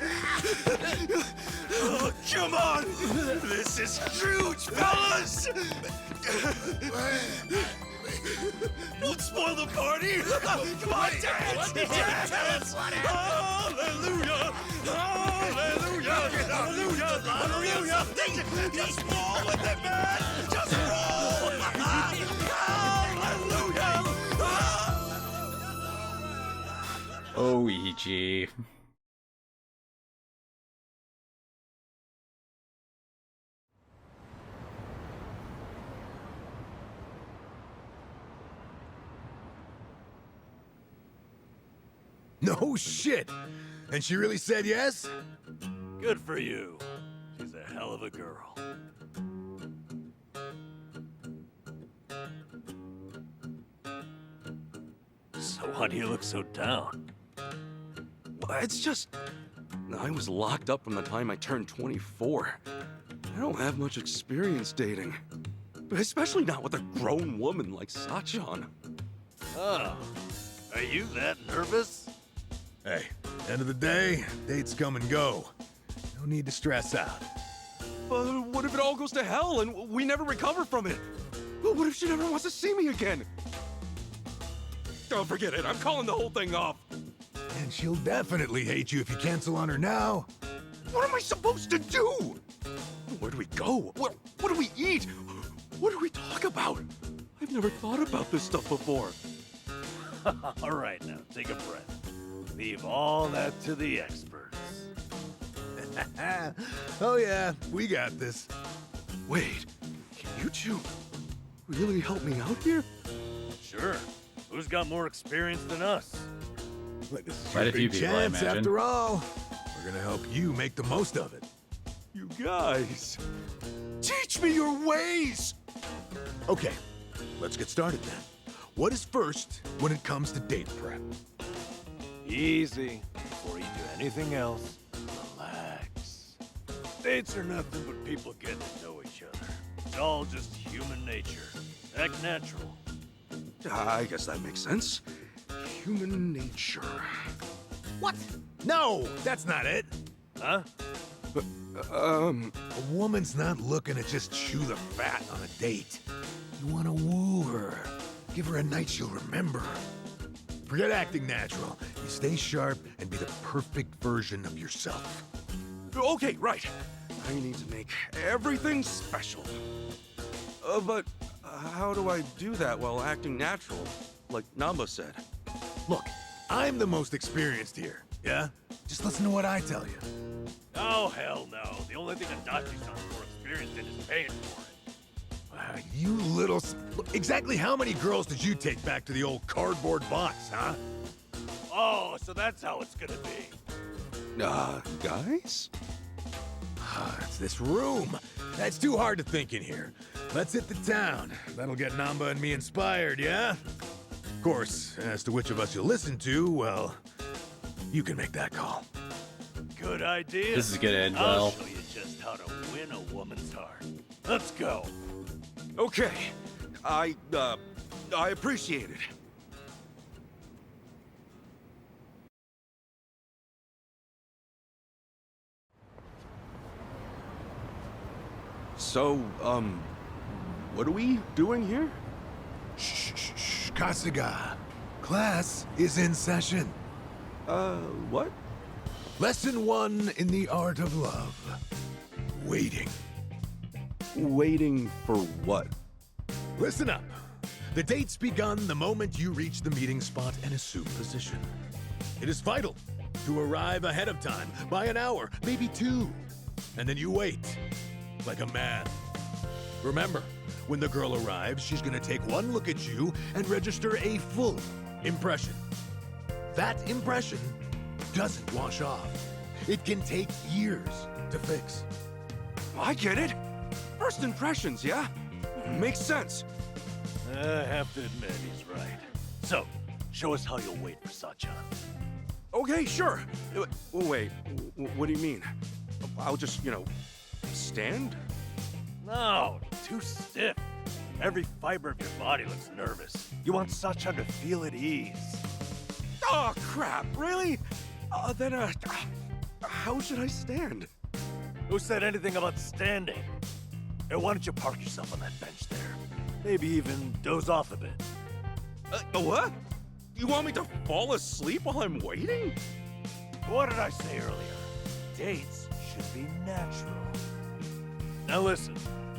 Oh, come on! This is huge, fellas! Don't spoil the party! Come on, dance! Dance! Hallelujah! Hallelujah! Hallelujah! Hallelujah! Just roll with it, man! Just roll! Hallelujah! Oh, Ichi. No shit. And she really said yes? Good for you. She's a hell of a girl. So why do you look so down? It's just... I was locked up from the time I turned 24. I don't have much experience dating. Especially not with a grown woman like Sachan. Oh, are you that nervous? Hey, end of the day, dates come and go. No need to stress out. But what if it all goes to hell and we never recover from it? What if she never wants to see me again? Don't forget it. I'm calling the whole thing off. And she'll definitely hate you if you cancel on her now. What am I supposed to do? Where do we go? What do we eat? What do we talk about? I've never thought about this stuff before. All right, now, take a breath. Leave all that to the experts. Oh yeah, we got this. Wait, can you two really help me out here? Sure. Who's got more experience than us? Look, this is Quite your a few big people, I chance imagine. after all. We're gonna help you make the most of it. You guys, teach me your ways! Okay, let's get started then. What is first when it comes to date prep? Easy. Before you do anything else, relax. Dates are nothing but people getting to know each other. It's all just human nature. Act natural. I guess that makes sense. Human nature. What? No, that's not it. Huh? A woman's not looking to just chew the fat on a date. You want to woo her. Give her a night she'll remember. Forget acting natural. You stay sharp and be the perfect version of yourself. Okay, right. I need to make everything special. But how do I do that while acting natural? Like Namba said. Look, I'm the most experienced here, yeah? Just listen to what I tell you. Oh, hell no. The only thing Adachi sounds more experienced in is paying for it. You little... Look, exactly how many girls did you take back to the old cardboard box, huh? Oh, so that's how it's gonna be. Guys? It's this room. That's too hard to think in here. Let's hit the town. That'll get Namba and me inspired, yeah? Of course, as to which of us you listen to, well, You can make that call. Good idea. This is gonna end I'll well. show you just how to win a woman's heart. Let's go. Okay. I appreciate it. So, what are we doing here? Shh, Kasuga. Class is in session. What? Lesson 1 in the art of love. Waiting. Waiting for what? Listen up. The date's begun the moment you reach the meeting spot and assume position. It is vital to arrive ahead of time by an hour, maybe 2. And then you wait, like a man. Remember, when the girl arrives, she's gonna take one look at you and register a full impression. That impression doesn't wash off. It can take years to fix. I get it. First impressions, yeah? Makes sense. I have to admit, he's right. So, show us how you'll wait for Sachan. Okay, sure. Wait, what do you mean? I'll just, stand? No, too stiff. Every fiber of your body looks nervous. You want Sachan to feel at ease. Oh, crap, really? Then, how should I stand? Who said anything about standing? Hey, why don't you park yourself on that bench there? Maybe even doze off a bit. What? You want me to fall asleep while I'm waiting? What did I say earlier? Dates should be natural. Now listen,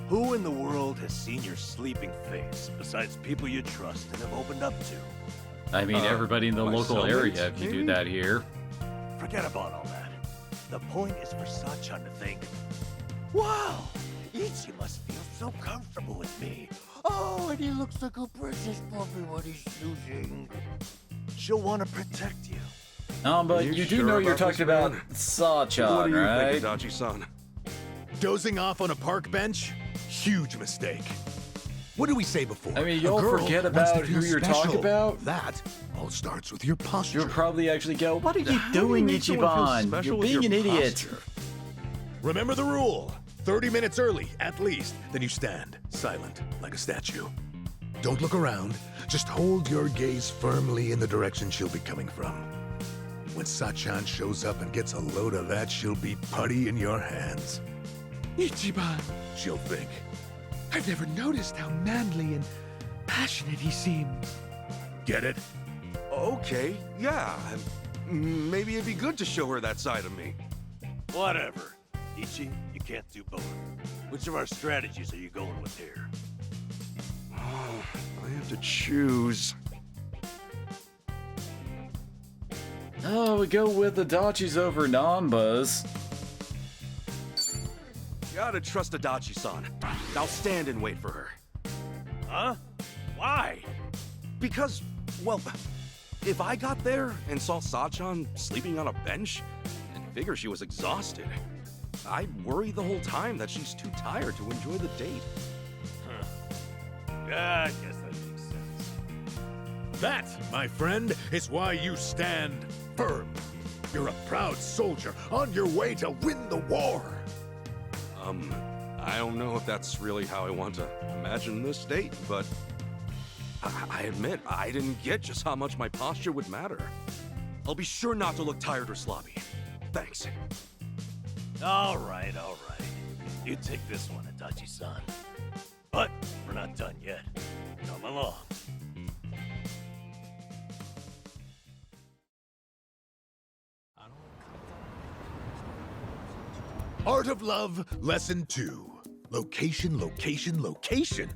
who in the world has seen your sleeping face besides people you trust and have opened up to? I mean, everybody in the my local cellmates, area, if you do maybe? that here. Forget about all that. The point is for Sachan to think, wow, Ichi must feel so comfortable with me. Oh, and he looks like a precious puppy when he's snoozing. She'll want to protect you. But you do sure know you're about this, talking about man? Sachan, What do you right? think, Adachi-san? Dozing off on a park bench? Huge mistake. What did we say before? I mean, A you'll girl forget wants to about who feel you're talking special. about. That all starts with your posture. You'll probably actually go, what are you How do you doing, make someone feel Ichiban? special You're with being your an idiot. posture? Remember the rule. 30 minutes early, at least. Then you stand, silent, like a statue. Don't look around. Just hold your gaze firmly in the direction she'll be coming from. When Sachan shows up and gets a load of that, she'll be putty in your hands. Ichiban, She'll think. I've never noticed how manly and passionate he seems. Get it? Okay, yeah. Maybe it'd be good to show her that side of me. Whatever. Ichi, you can't do both. Which of our strategies are you going with here? Oh, I have to choose. Oh, we go with the Dachis over Nanbas. Gotta trust Adachi-san. I'll stand and wait for her. Huh? Why? Because, well, if I got there and saw Sachan sleeping on a bench and figure she was exhausted, I'd worry the whole time that she's too tired to enjoy the date. Yeah, I guess that makes sense. That, my friend, is why you stand firm. You're a proud soldier on your way to win the war. I don't know if that's really how I want to imagine this date, but I admit I didn't get just how much my posture would matter. I'll be sure not to look tired or sloppy. Thanks. All right. You take this one, Adachi-san. But we're not done yet. Come along. Art of Love, Lesson 2. Location, location, location.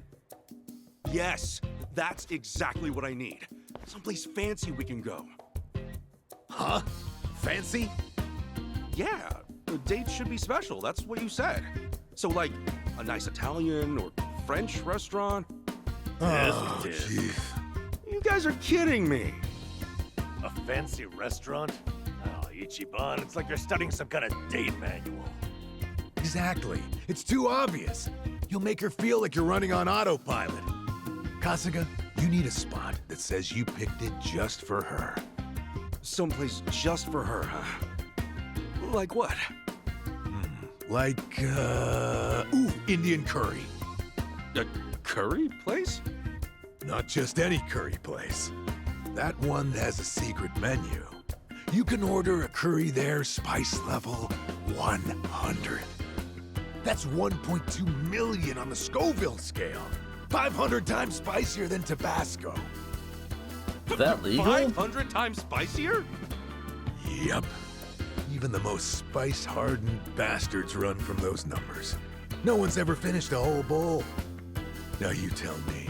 Yes, that's exactly what I need. Someplace fancy we can go. Huh? Fancy? Yeah, the date should be special. That's what you said. So, like, a nice Italian or French restaurant? Oh, Yes, it is. jeez. You guys are kidding me. A fancy restaurant? Oh, Ichiban, it's like you're studying some kind of date manual. Exactly. It's too obvious. You'll make her feel like you're running on autopilot. Kasuga, you need a spot that says you picked it just for her. Someplace just for her, huh? Like what? Like, Indian curry. A curry place? Not just any curry place. That one has a secret menu. You can order a curry there, spice level 100. That's 1.2 million on the Scoville scale. 500 times spicier than Tabasco. Is that legal? 500 times spicier? Yep. Even the most spice-hardened bastards run from those numbers. No one's ever finished a whole bowl. Now you tell me,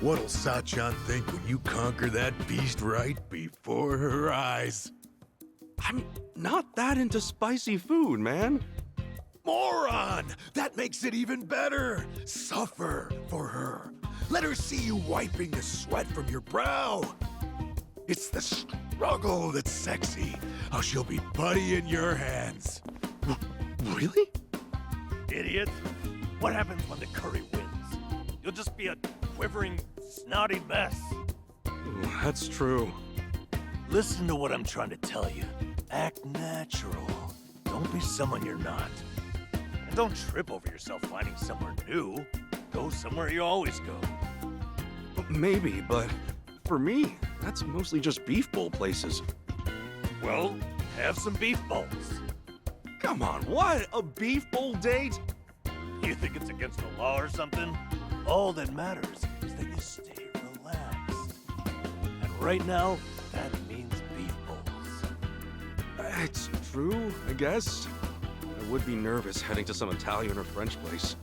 what'll Sachan think when you conquer that beast right before her eyes? I'm not that into spicy food, man. Moron! That makes it even better! Suffer for her. Let her see you wiping the sweat from your brow. It's the struggle that's sexy. How she'll be putty in your hands. Really? Idiot. What happens when the curry wins? You'll just be a quivering, snotty mess. That's true. Listen to what I'm trying to tell you. Act natural. Don't be someone you're not. And don't trip over yourself finding somewhere new. Go somewhere you always go. Maybe, but for me, that's mostly just beef bowl places. Well, have some beef bowls. Come on, what? A beef bowl date? You think it's against the law or something? All that matters is that you stay relaxed. And right now, that means beef bowls. It's true, I guess. I would be nervous heading to some Italian or French place.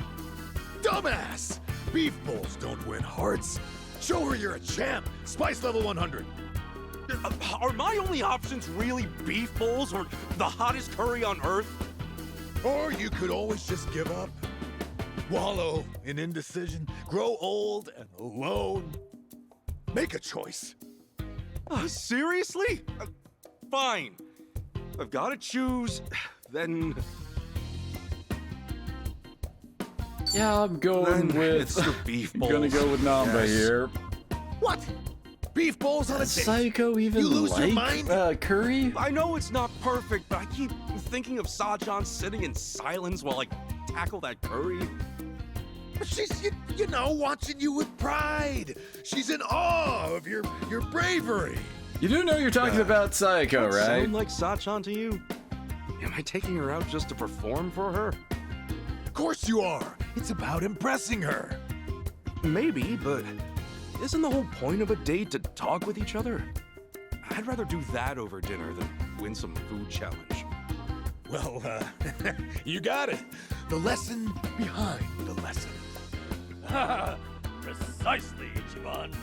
Dumbass! Beef bowls don't win hearts. Show her you're a champ. Spice level 100. Are my only options really beef bowls or the hottest curry on earth? Or you could always just give up. Wallow in indecision. Grow old and alone. Make a choice. Seriously? Fine. I've got to choose, then... Yeah, I'm going with... It's the beef bowls. I'm gonna go with Namba here. What? Beef bowls on a date? Psycho even You lose your like mind? curry? I know it's not perfect, but I keep thinking of Sachan sitting in silence while I tackle that curry. She's, you know, watching you with pride. She's in awe of your bravery. You do know you're talking about Psycho, Does that right? sound like Sachan to you? Am I taking her out just to perform for her? Of course you are. It's about impressing her. Maybe, but isn't the whole point of a date to talk with each other? I'd rather do that over dinner than win some food challenge. Well, you got it. The lesson behind the lesson. Precisely, Ichiban.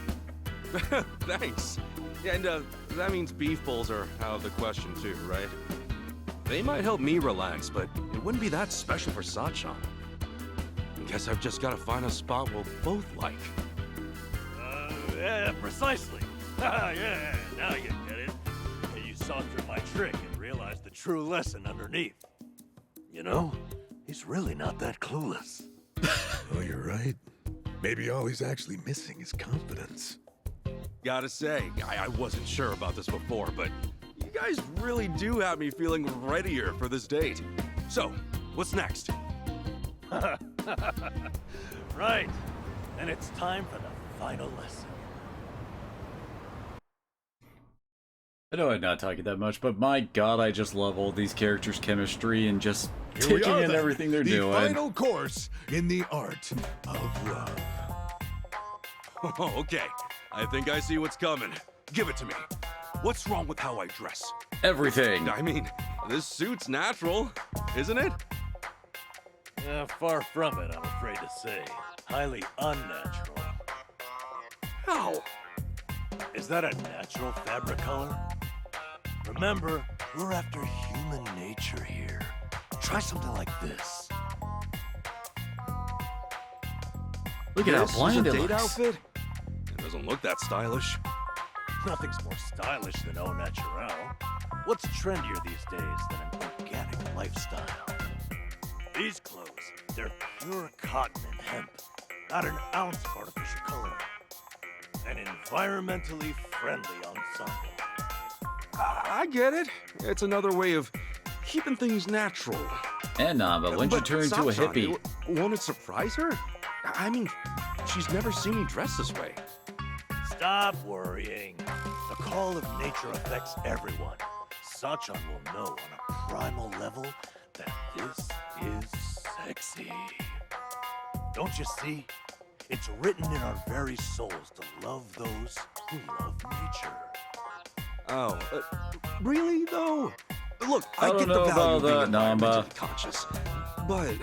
Thanks. And that means beef bowls are out of the question too, right? They might help me relax, but it wouldn't be that special for Sachan. I guess I've just got to find a spot we'll both like. Yeah, precisely. Yeah, now you get it. You saw through my trick and realized the true lesson underneath. You know, he's really not that clueless. Oh, you're right. Maybe all he's actually missing is confidence. Gotta say, I wasn't sure about this before, but you guys really do have me feeling readier for this date. So, what's next? Right. And it's time for the final lesson. I know I'm not talking that much, but my god, I just love all these characters' chemistry and just Here we taking are, in then. everything they're the doing. final course in the art of love. Oh, okay. I think I see what's coming. Give it to me. What's wrong with how I dress? Everything. I mean, this suit's natural, isn't it? Far from it, I'm afraid to say. Highly unnatural. How? Is that a natural fabric color? Remember, we're after human nature here. Try something like this. Look at how This bland is it a date looks. outfit? It doesn't look that stylish. Nothing's more stylish than au naturel. What's trendier these days than an organic lifestyle? These clothes, they're pure cotton and hemp. Not an ounce of artificial color. An environmentally friendly ensemble. I get it. It's another way of keeping things natural. And Namba, when'd you But turn into a Sachan, hippie? Won't it surprise her? I mean, she's never seen me dressed this way. Stop worrying. The call of nature affects everyone. Sachan will know on a primal level that this is sexy. Don't you see? It's written in our very souls to love those who love nature. Oh, really though? Look, I I don't get know the value about of being that, Namba. environmentally conscious, but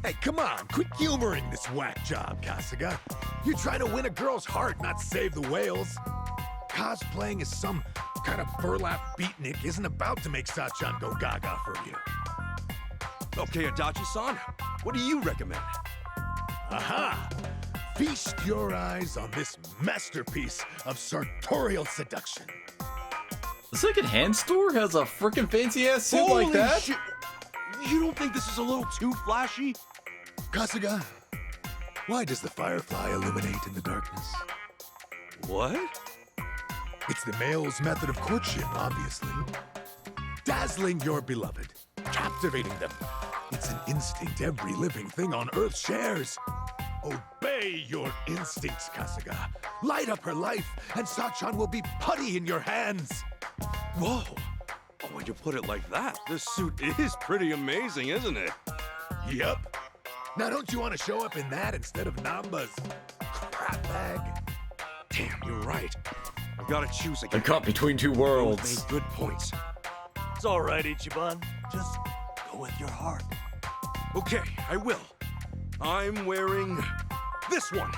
Hey, come on, quit humoring this whack job, Kasuga. You're trying to win a girl's heart, not save the whales. Cosplaying as some kind of burlap beatnik isn't about to make Sachan go gaga for you. okay, Adachi-san, what do you recommend? Aha! Feast your eyes on this masterpiece of sartorial seduction. The second-hand store has a freaking fancy-ass suit like Holy that? shit! You don't think this is a little too flashy? Kasuga, why does the firefly illuminate in the darkness? What? It's the male's method of courtship, obviously. Dazzling your beloved, captivating them. It's an instinct every living thing on Earth shares. Obey your instincts, Kasuga. Light up her life, and Sachan will be putty in your hands. Whoa! Oh, when you put it like that, this suit is pretty amazing, isn't it? Yep. Now don't you want to show up in that instead of Namba's crap bag? Damn, you're right. I've got to choose again. I'm caught between two worlds. Both made good points. It's all right, Ichiban. Just go with your heart. Okay, I will. I'm wearing this one.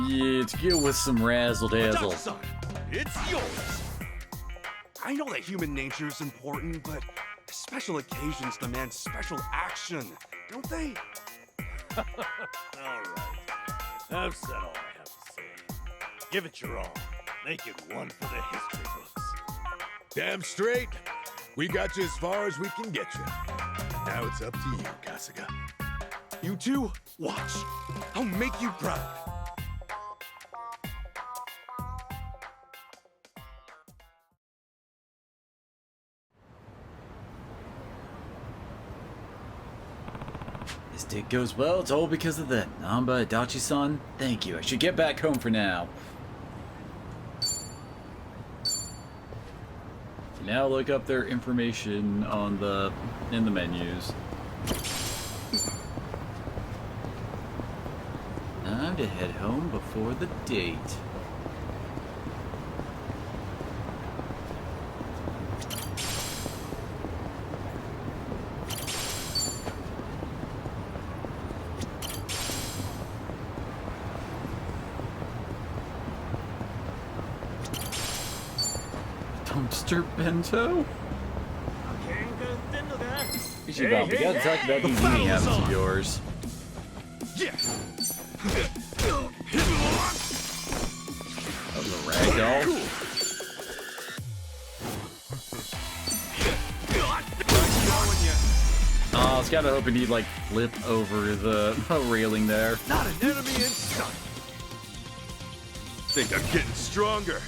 Yeah, let's go with some razzle-dazzle. Adachi-san, it's yours. I know that human nature is important, but special occasions demand special action, don't they? All right. I've said all I have to say. Give it your all. Make it one for the history books. Damn straight. We got you as far as we can get you. Now it's up to you, Kasuga. You two, watch. I'll make you proud. This date goes well, it's all because of that. Namba, Adachi-san, thank you. I should get back home for now. Now look up their information on in the menus. Time to head home before the date. Dumpster bento? Ichiban, we gotta talk about these mini habits of yours. Yeah. That was a ragdoll. Oh, I was kinda hoping he'd like flip over the railing there. Not an enemy in sight. Think I'm getting stronger.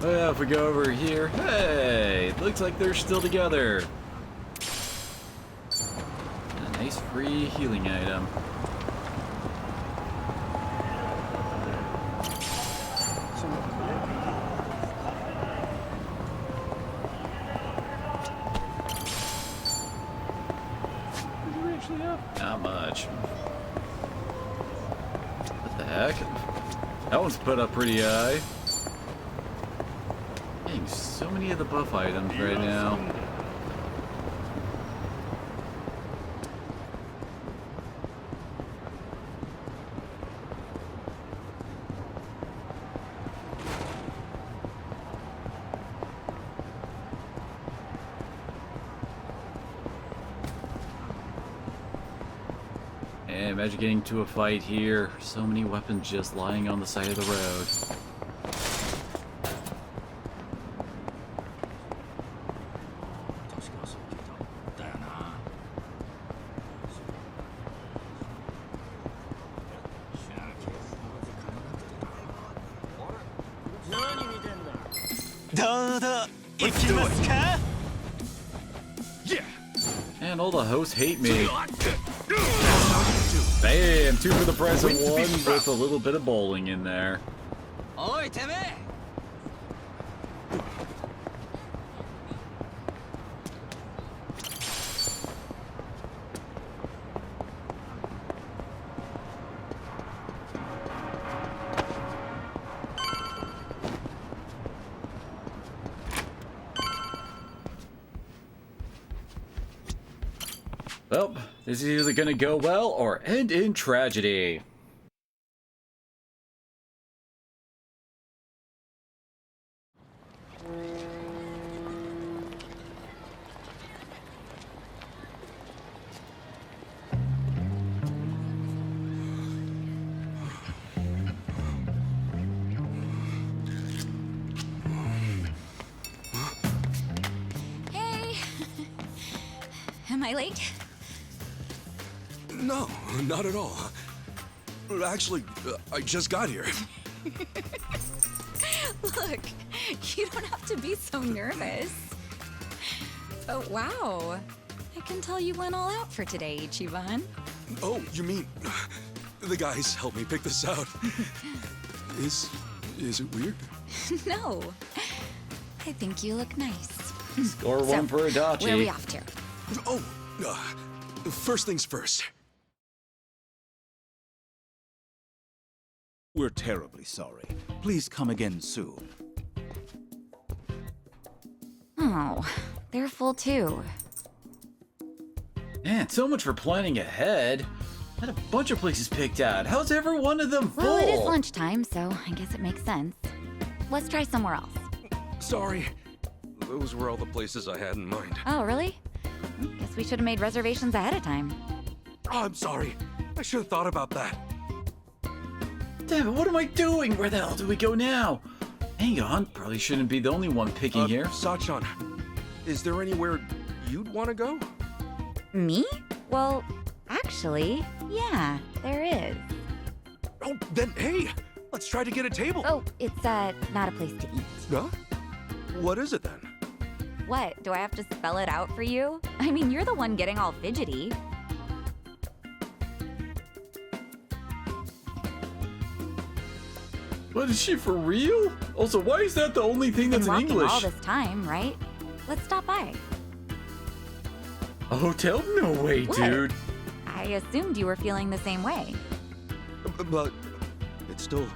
Well, if we go over here, hey, it looks like they're still together. A nice free healing item. Not much. What the heck? That one's put up pretty high. Dang, so many of the buff items right now. And imagine getting to a fight here. So many weapons just lying on the side of the road. どうぞ行きますか And all the hosts hate me. Bam! 2 for the price of 1 with a little bit of bowling in there. おいてめえ Well, this is either gonna go well or end in tragedy. Hey! Am I late? No, not at all. Actually, I just got here. Look, you don't have to be so nervous. Oh, wow. I can tell you went all out for today, Ichiban. Oh, you mean the guys helped me pick this out? Is it weird? No. I think you look nice. Score 1 for Adachi. Where are we off to? Oh, first things first. We're terribly sorry. Please come again soon. Oh, they're full too. Man, so much for planning ahead. Had a bunch of places picked out. How's every one of them full? Well, it is lunchtime, so I guess it makes sense. Let's try somewhere else. Sorry. Those were all the places I had in mind. Oh, really? Guess we should have made reservations ahead of time. Oh, I'm sorry. I should have thought about that. Damn it, what am I doing? Where the hell do we go now? Hang on, probably shouldn't be the only one picking here. Sachan, is there anywhere you'd want to go? Me? Well, actually, yeah, there is. Oh, then hey, let's try to get a table. Oh, it's not a place to eat. Huh? What is it then? What? Do I have to spell it out for you? I mean, you're the one getting all fidgety. What, is she for real? Also, why is that the only thing that's in Been walking English? all this time, right? Let's stop by. A hotel? No way, What? dude. I assumed you were feeling the same way. But it's still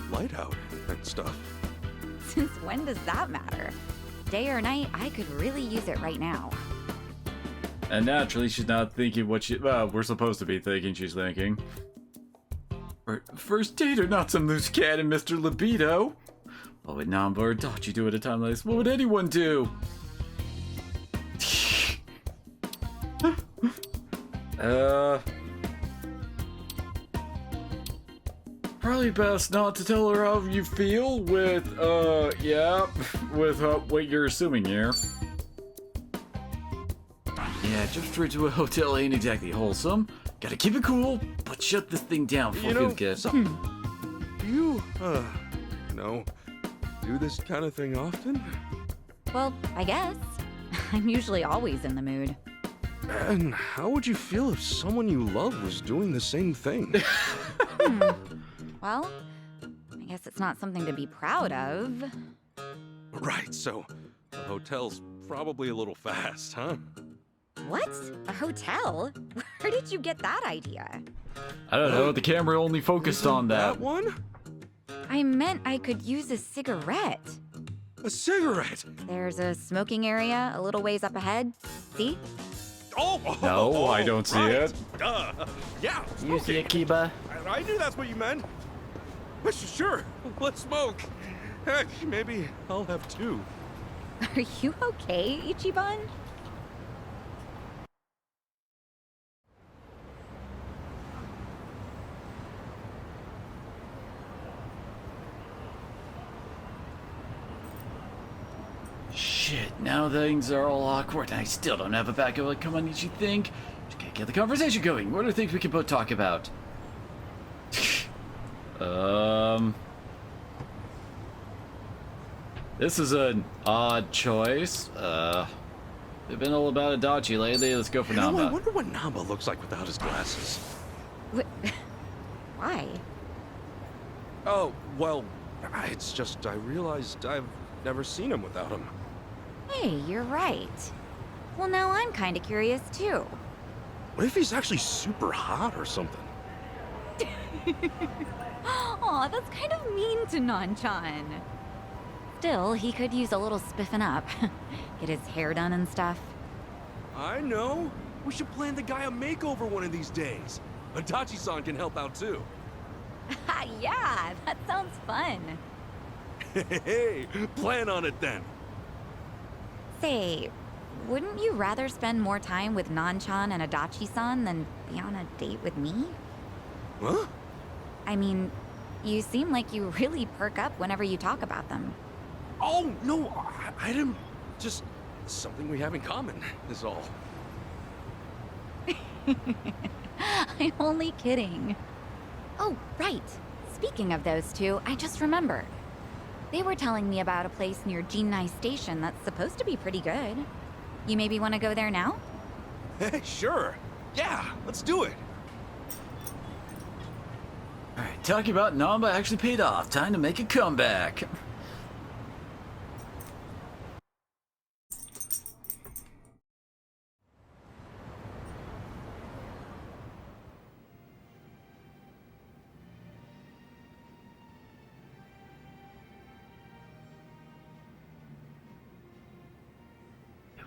light out and stuff. Since when does that matter? Day or night, I could really use it right now. And naturally, she's not thinking what we're supposed to be thinking she's thinking. First date or not some loose cannon, Mr. Libido? What would Namba or Dachi do at a time like this? What would anyone do? Probably best not to tell her how you feel with, what you're assuming here. Yeah, just right to a hotel ain't exactly wholesome. Gotta keep it cool, but shut this thing down for good guess. Do you, do this kind of thing often? Well, I guess. I'm usually always in the mood. And how would you feel if someone you love was doing the same thing? Well, I guess it's not something to be proud of. Right, so the hotel's probably a little fast, huh? What? A hotel? Where did you get that idea? I don't know, the camera only focused on that. That one? I meant I could use a cigarette. A cigarette? There's a smoking area a little ways up ahead. See? No, I don't see it. Duh. Yeah. You see it, Kiba? I knew that's what you meant. Sure, let's smoke. Heck, maybe I'll have 2. Are you okay, Ichiban? Shit, now things are all awkward and I still don't have a backup. Like, come on, Ichi, think. Just gotta get the conversation going. What are things we can both talk about? This is an odd choice. We've been all about Adachi lately. Let's go for You know, I Namba. wonder what Namba looks like without his glasses. Why? Oh, well, it's just I realized I've never seen him without him. Hey, you're right. Well, now I'm kind of curious too. What if he's actually super hot or something? Aw, that's kind of mean to Nanchan. Still, he could use a little spiffing up. Get his hair done and stuff. I know. We should plan the guy a makeover one of these days. Adachi-san can help out too. Yeah, that sounds fun. Hey, plan on it then. Say, wouldn't you rather spend more time with Nanchan and Adachi-san than be on a date with me? Huh? I mean, you seem like you really perk up whenever you talk about them. Oh, no, I didn't... Just something we have in common is all. I'm only kidding. Oh, right. Speaking of those two, I just remembered. They were telling me about a place near Jinnai Station that's supposed to be pretty good. You maybe want to go there now? Hey, sure. Yeah, let's do it. Alright, talking about Namba actually paid off. Time to make a comeback.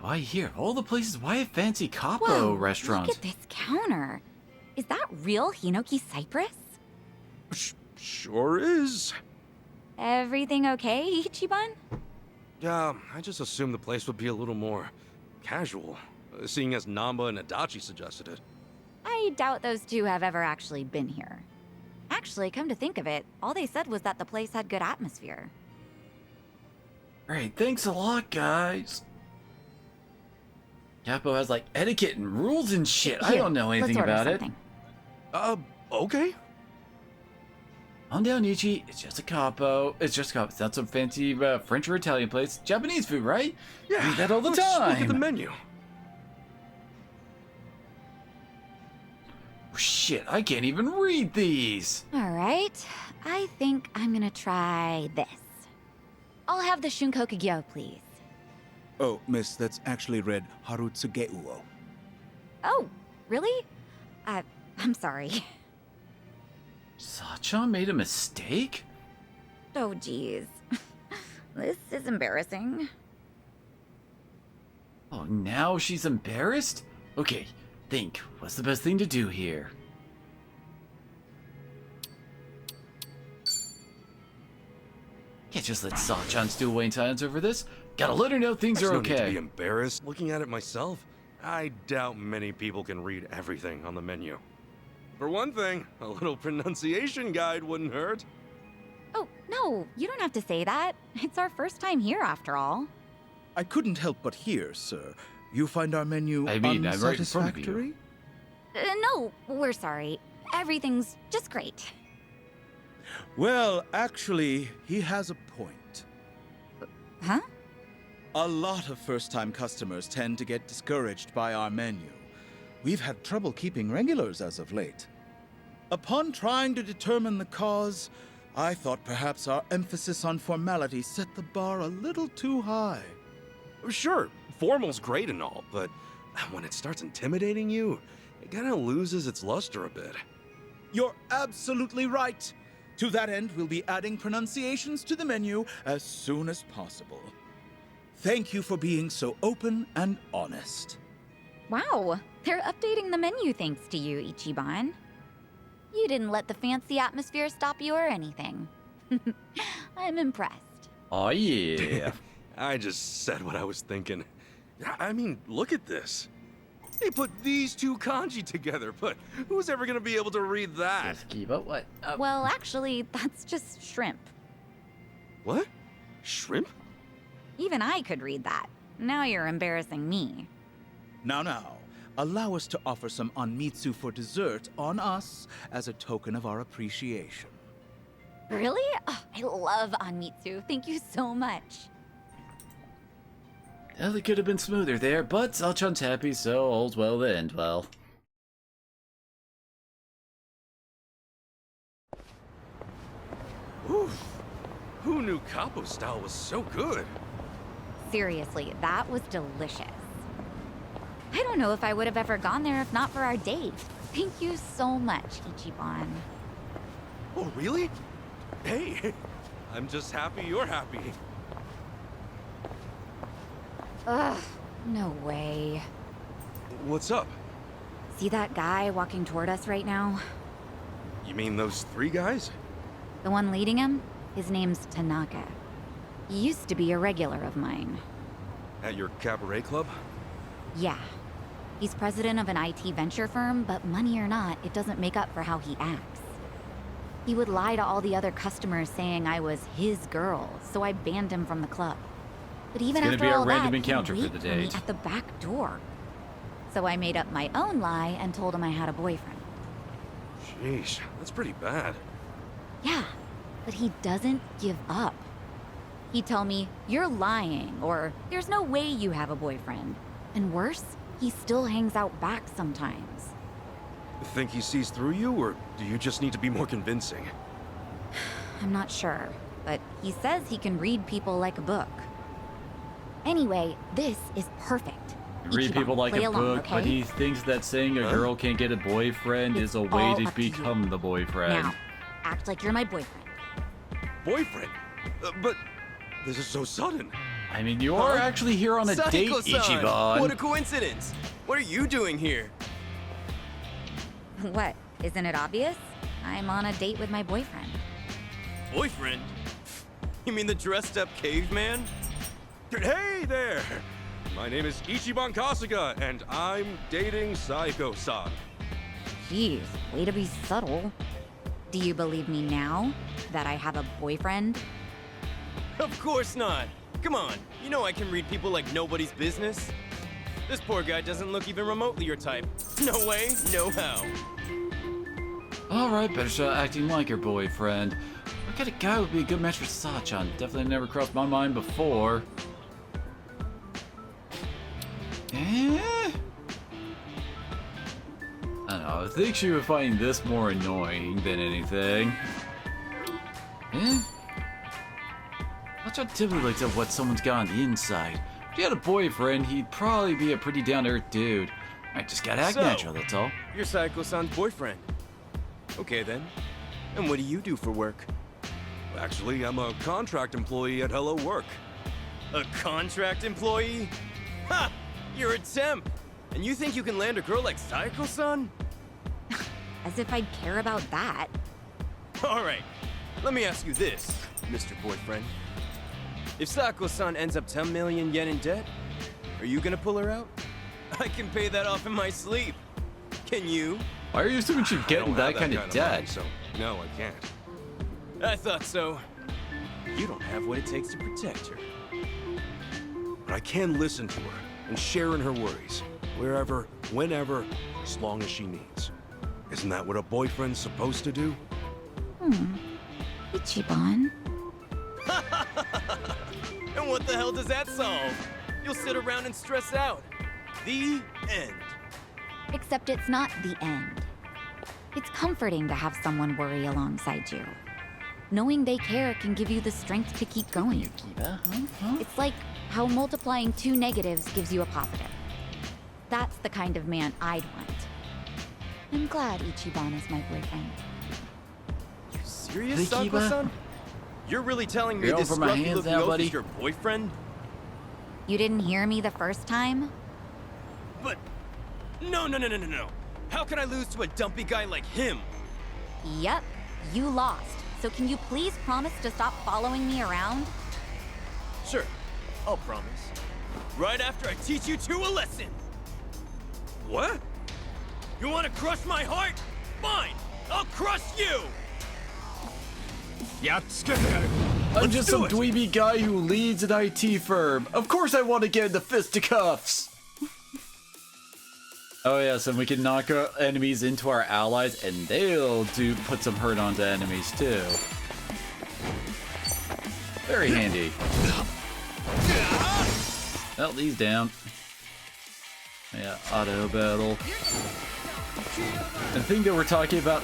Why here? All the places, why have fancy Capo Whoa, restaurants? look at this counter. Is that real Hinoki cypress? Sure is. Everything okay, Ichiban? Yeah, I just assumed the place would be a little more casual, seeing as Namba and Adachi suggested it. I doubt those two have ever actually been here. Actually, come to think of it, all they said was that the place had good atmosphere. Alright, thanks a lot, guys. Capo has like etiquette and rules and shit. I Here, don't know anything let's order about something. it. Okay. On down, Ichi. It's just a Capo. It's just a Capo. It's not some fancy French or Italian place. Japanese food, right? Yeah, We eat that all the let's time. look at the menu. Shit, I can't even read these. All right, I think I'm gonna try this. I'll have the Shunkokugyo, please. Oh, miss, that's actually read Harutsugeuo. Oh, really? I'm sorry. Sachan made a mistake? Oh, geez. This is embarrassing. Oh, now she's embarrassed? Okay, think. What's the best thing to do here? Can't just let Sachan steal away in silence over this. Gotta let her know things There's are no need to okay. be embarrassed. Looking at it myself, I doubt many people can read everything on the menu. For one thing, a little pronunciation guide wouldn't hurt. Oh, no, you don't have to say that. It's our first time here, after all. I couldn't help but hear, sir. You find our menu I mean, I'm right in front of you. unsatisfactory? No, we're sorry. Everything's just great. Well, actually, he has a point. Huh? A lot of first-time customers tend to get discouraged by our menu. We've had trouble keeping regulars as of late. Upon trying to determine the cause, I thought perhaps our emphasis on formality set the bar a little too high. Sure, formal's great and all, but when it starts intimidating you, it kind of loses its luster a bit. You're absolutely right. To that end, we'll be adding pronunciations to the menu as soon as possible. Thank you for being so open and honest. Wow, they're updating the menu thanks to you, Ichiban. You didn't let the fancy atmosphere stop you or anything. I'm impressed. Oh, yeah. I just said what I was thinking. I mean, look at this. They put these two kanji together, but who's ever gonna be able to read that? Just keep up what? Well, actually, that's just shrimp. What? Shrimp? Even I could read that. Now you're embarrassing me. Now, allow us to offer some onmitsu for dessert on us as a token of our appreciation. Really? Oh, I love Anmitsu. Thank you so much. Well, it could have been smoother there, but Sachan's happy, so all's well that ends well. Oof. Who knew Capo style was so good? Seriously, that was delicious. I don't know if I would have ever gone there if not for our date. Thank you so much, Ichiban. Oh, really? Hey, I'm just happy you're happy. Ugh, no way. What's up? See that guy walking toward us right now? You mean those 3 guys? The one leading him? His name's Tanaka. He used to be a regular of mine. At your cabaret club? Yeah. He's president of an IT venture firm, but money or not, it doesn't make up for how he acts. He would lie to all the other customers saying I was his girl, so I banned him from the club. But even It's after gonna be all a random that, encounter he'd for wait the for me date. at the back door. So I made up my own lie and told him I had a boyfriend. Sheesh, that's pretty bad. Yeah, but he doesn't give up. He'd tell me, "You're lying," or "There's no way you have a boyfriend." And worse, he still hangs out back sometimes. Think he sees through you, or do you just need to be more convincing? I'm not sure, but he says he can read people like a book. Anyway, this is perfect. Read Ichiban, people like play a along, book, okay? but he thinks that saying a girl can't get a boyfriend is a way all to up to you. become the boyfriend. Now, act like you're my boyfriend. Boyfriend? But this is so sudden. I mean, you are actually here on a date, Saiko-san! Ichiban. What a coincidence! What are you doing here? What? Isn't it obvious? I'm on a date with my boyfriend. Boyfriend? You mean the dressed-up caveman? Hey there! My name is Ichiban Kasuga, and I'm dating Saiko-san. Jeez, way to be subtle. Do you believe me now that I have a boyfriend? Of course not! Come on, you know I can read people like nobody's business. This poor guy doesn't look even remotely your type. No way, no how. Alright, better start acting like your boyfriend. What kind of guy would be a good match for Sachan? Definitely never crossed my mind before. I don't know, I think she would find this more annoying than anything. Sachan typically looks at what someone's got on the inside. If he had a boyfriend, he'd probably be a pretty down-to-earth dude. I just gotta act So, natural, that's all. You're Saiko-san's boyfriend. Okay then. And what do you do for work? Actually, I'm a contract employee at Hello Work. A contract employee? Ha! You're a temp! And you think you can land a girl like Saiko-san? As if I'd care about that. Alright, let me ask you this, Mr. Boyfriend. If Saiko-san ends up 10 million yen in debt, are you gonna pull her out? I can pay that off in my sleep. Can you? Why are you assuming she'd get in that kind of debt? money, so no, I can't. I thought so. You don't have what it takes to protect her. But I can listen to her and share in her worries, wherever, whenever, as long as she needs. Isn't that what a boyfriend's supposed to do? Ichiban? And what the hell does that solve? You'll sit around and stress out. The end. Except it's not the end. It's comforting to have someone worry alongside you. Knowing they care can give you the strength to keep going. It's like how multiplying 2 negatives gives you a positive. That's the kind of man I'd want. I'm glad Ichiban is my boyfriend. You serious, Ichiban? Saiko-san? You're really telling me You're this over my scruffy hands looking now, oaf buddy? is your boyfriend? You didn't hear me the first time? But no. How can I lose to a dumpy guy like him? Yep, you lost. So can you please promise to stop following me around? Sure, I'll promise. Right after I teach you two a lesson. What? You want to crush my heart? Fine, I'll crush you! I'm just some dweeby guy who leads an IT firm. Of course I want to get into fisticuffs! Oh yes, and we can knock our enemies into our allies, and they'll put some hurt onto enemies too. Very handy. Well, he's down. Yeah, auto battle. The thing that we're talking about,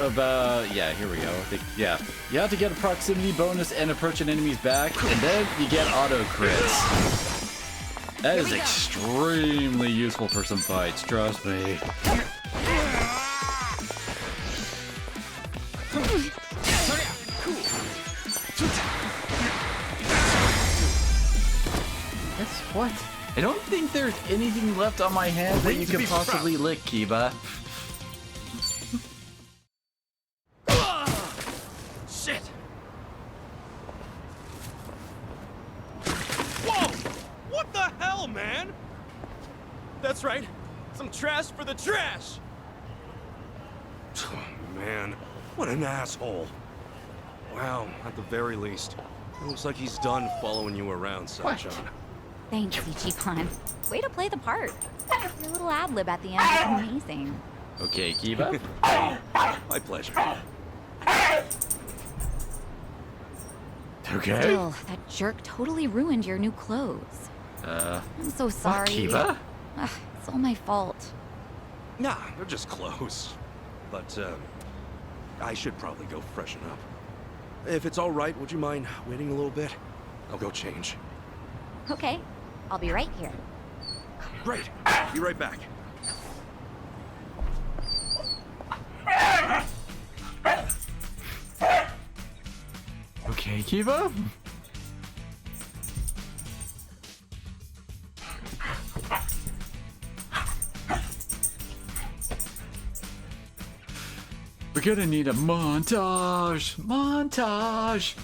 yeah, here we go. I think, yeah. You have to get a proximity bonus and approach an enemy's back, and then you get auto crits. That is extremely useful for some fights, trust me. That's what? I don't think there's anything left on my hand that you could possibly lick, Kiba. Shit! Whoa! What the hell, man? That's right. Some trash for the trash! Oh, man, what an asshole. Wow, at the very least. It looks like he's done following you around, Sachan. Thanks, Ichiban. Way to play the part. Your little ad-lib at the end was amazing. Okay, Kiba. My pleasure. Okay. Still, that jerk totally ruined your new clothes. I'm so sorry. Kiba? Ugh, it's all my fault. Nah, they're just clothes. But, I should probably go freshen up. If it's all right, would you mind waiting a little bit? I'll go change. Okay, I'll be right here. Great. Be right back. Okay, Kiba. We're gonna need a montage. Montage.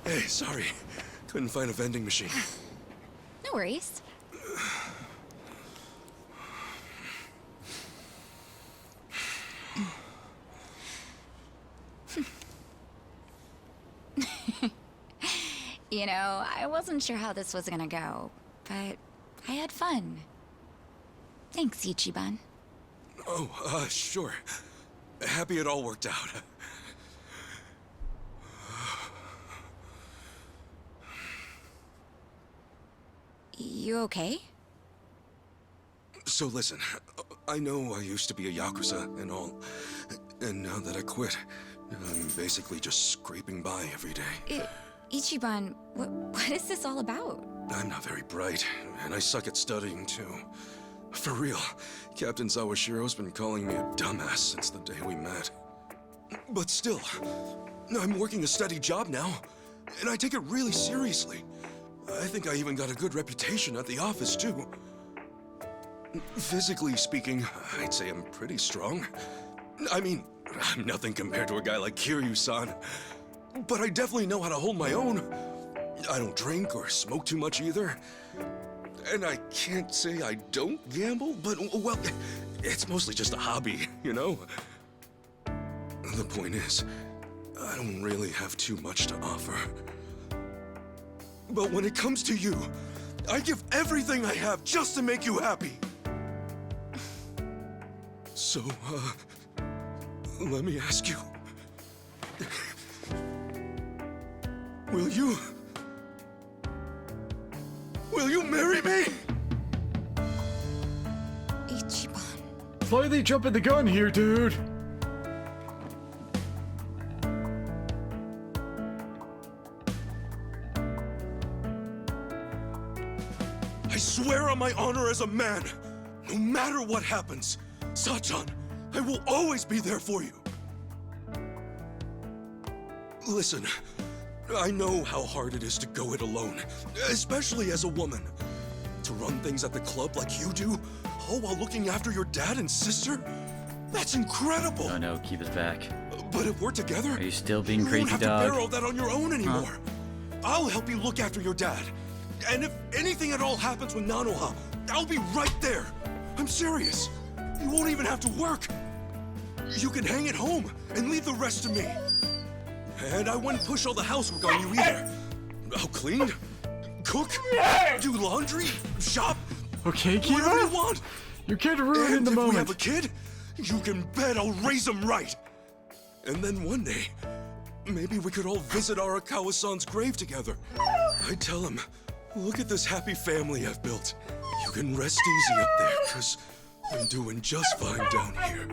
Hey, sorry. Couldn't find a vending machine. No worries. You know, I wasn't sure how this was gonna go, but I had fun. Thanks, Ichiban. Oh, sure. Happy it all worked out. You okay? So listen, I know I used to be a Yakuza and all, and now that I quit, I'm basically just scraping by every day. Ichiban, what is this all about? I'm not very bright, and I suck at studying too. For real, Captain Sawashiro's been calling me a dumbass since the day we met. But still, I'm working a steady job now, and I take it really seriously. I think I even got a good reputation at the office too. Physically speaking, I'd say I'm pretty strong. I mean, I'm nothing compared to a guy like Kiryu-san. But I definitely know how to hold my own. I don't drink or smoke too much either. And I can't say I don't gamble, but, well, it's mostly just a hobby, you know? The point is, I don't really have too much to offer. But when it comes to you, I give everything I have just to make you happy. So, let me ask you. Will you marry me? Ichiban. Slightly jumping the gun here, dude. I swear on my honor as a man, no matter what happens, Sachan, I will always be there for you. Listen, I know how hard it is to go it alone, especially as a woman. To run things at the club like you do, all while looking after your dad and sister? That's incredible! Oh no, keep us back. But if we're together, Are you still being you crazy, won't have dog? to bear all that on your own anymore. I'll help you look after your dad. And if anything at all happens with Nanoha, I'll be right there. I'm serious. You won't even have to work. You can hang at home and leave the rest to me. And I wouldn't push all the housework on you either. I'll clean, cook, do laundry, shop, Okay, whatever you Kiva? want. You can't ruin And the if moment. we have a kid, you can bet I'll raise him right. And then one day, maybe we could all visit Arakawa-san's grave together. I'd tell him, look at this happy family I've built. You can rest easy up there, because I'm doing just fine down here.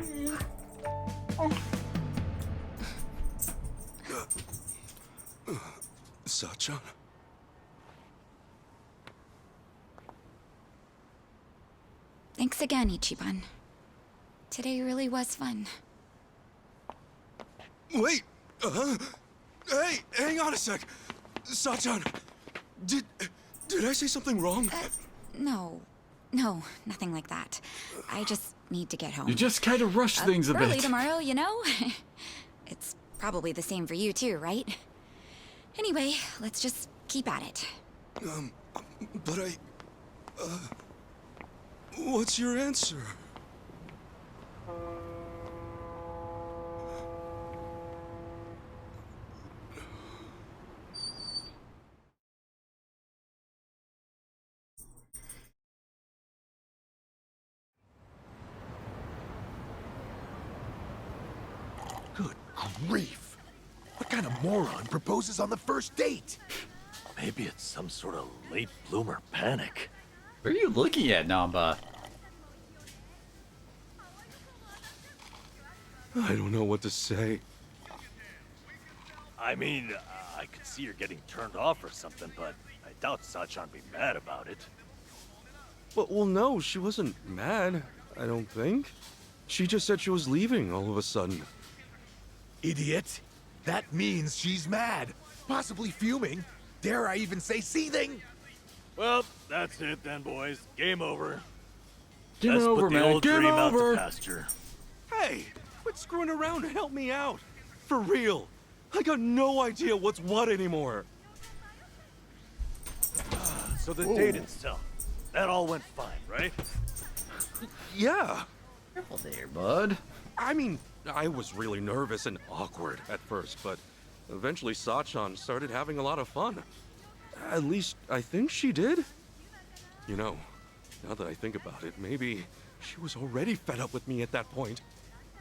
Sachan? Thanks again, Ichiban. Today really was fun. Wait! Hey, hang on a sec! Sachan! Did I say something wrong? No, nothing like that. I just need to get home. You just kind of rush things a Early bit. tomorrow, you know? It's probably the same for you too, right? Anyway, let's just keep at it. But what's your answer? Good grief! What kind of moron proposes on the first date? Maybe it's some sort of late bloomer panic. Where are you looking at, Namba? I don't know what to say. I mean, I could see her getting turned off or something, but I doubt Sachan'd be mad about it. Well, no, she wasn't mad, I don't think. She just said she was leaving all of a sudden. Idiot! That means she's mad. Possibly fuming. Dare I even say seething? Well, that's it then, boys. Game over. Game Let's over, put the man. old Game dream over. out to pasture. Hey, quit screwing around and help me out. For real. I got no idea what's what anymore. So the date itself, that all went fine, right? Yeah. Careful there, bud. I mean, I was really nervous and awkward at first, but eventually Sachan started having a lot of fun. At least, I think she did. You know, now that I think about it, maybe she was already fed up with me at that point.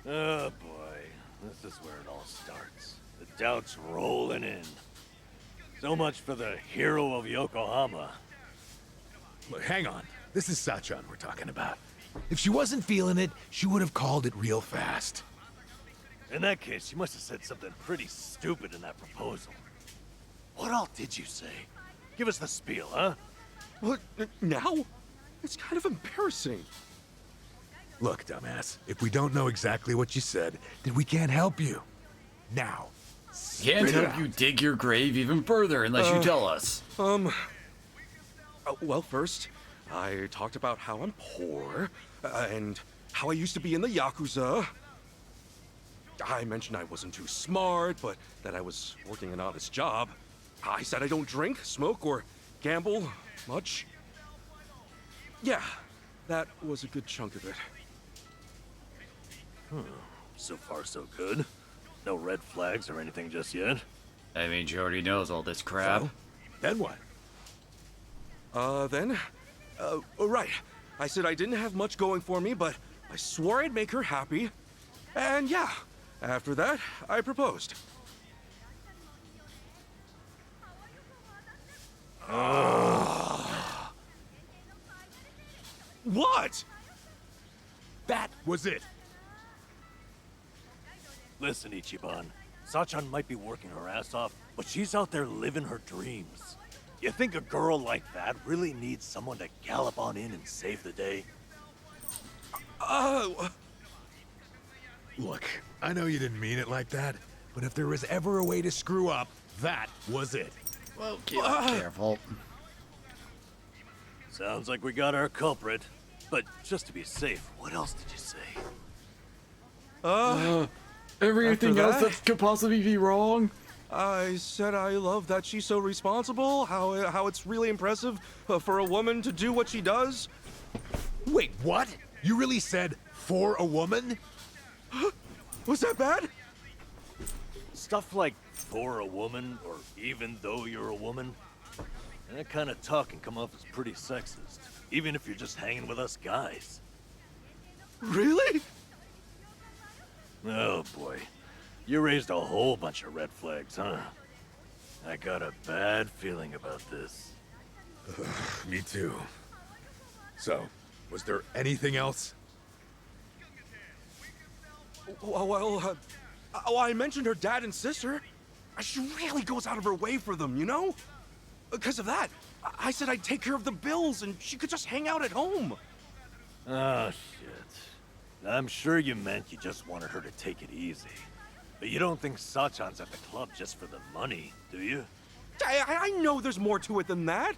Oh boy, this is where it all starts. The doubt's rolling in. So much for the hero of Yokohama. Look, hang on. This is Sachan we're talking about. If she wasn't feeling it, she would have called it real fast. In that case, you must have said something pretty stupid in that proposal. What all did you say? Give us the spiel, huh? What, now? It's kind of embarrassing. Look, dumbass, if we don't know exactly what you said, then we can't help you. Now, Can't spit it help out. you dig your grave even further unless you tell us. Well, first, I talked about how I'm poor, and how I used to be in the Yakuza. I mentioned I wasn't too smart, but that I was working an honest job. I said I don't drink, smoke, or gamble much. Yeah, that was a good chunk of it. So far, so good. No red flags or anything just yet. I mean, she already knows all this crap. Then what? Right. I said I didn't have much going for me, but I swore I'd make her happy. And yeah, after that, I proposed. What? That was it. Listen, Ichiban. Sachan might be working her ass off, but she's out there living her dreams. You think a girl like that really needs someone to gallop on in and save the day? Look, I know you didn't mean it like that, but if there was ever a way to screw up, that was it. Well, careful. Sounds like we got our culprit. But just to be safe, what else did you say? Everything After else that? that could possibly be wrong? I said I love that she's so responsible, how it's really impressive for a woman to do what she does. Wait, what? You really said for a woman? Was that bad? Stuff like for a woman, or even though you're a woman, that kind of talk can come off as pretty sexist, even if you're just hanging with us guys. Really? Oh boy, you raised a whole bunch of red flags, huh? I got a bad feeling about this. Me too. So, was there anything else? Well, I mentioned her dad and sister. She really goes out of her way for them, you know? Because of that, I said I'd take care of the bills and she could just hang out at home. Oh, shit. I'm sure you meant you just wanted her to take it easy. But you don't think Sachan's at the club just for the money, do you? I know there's more to it than that.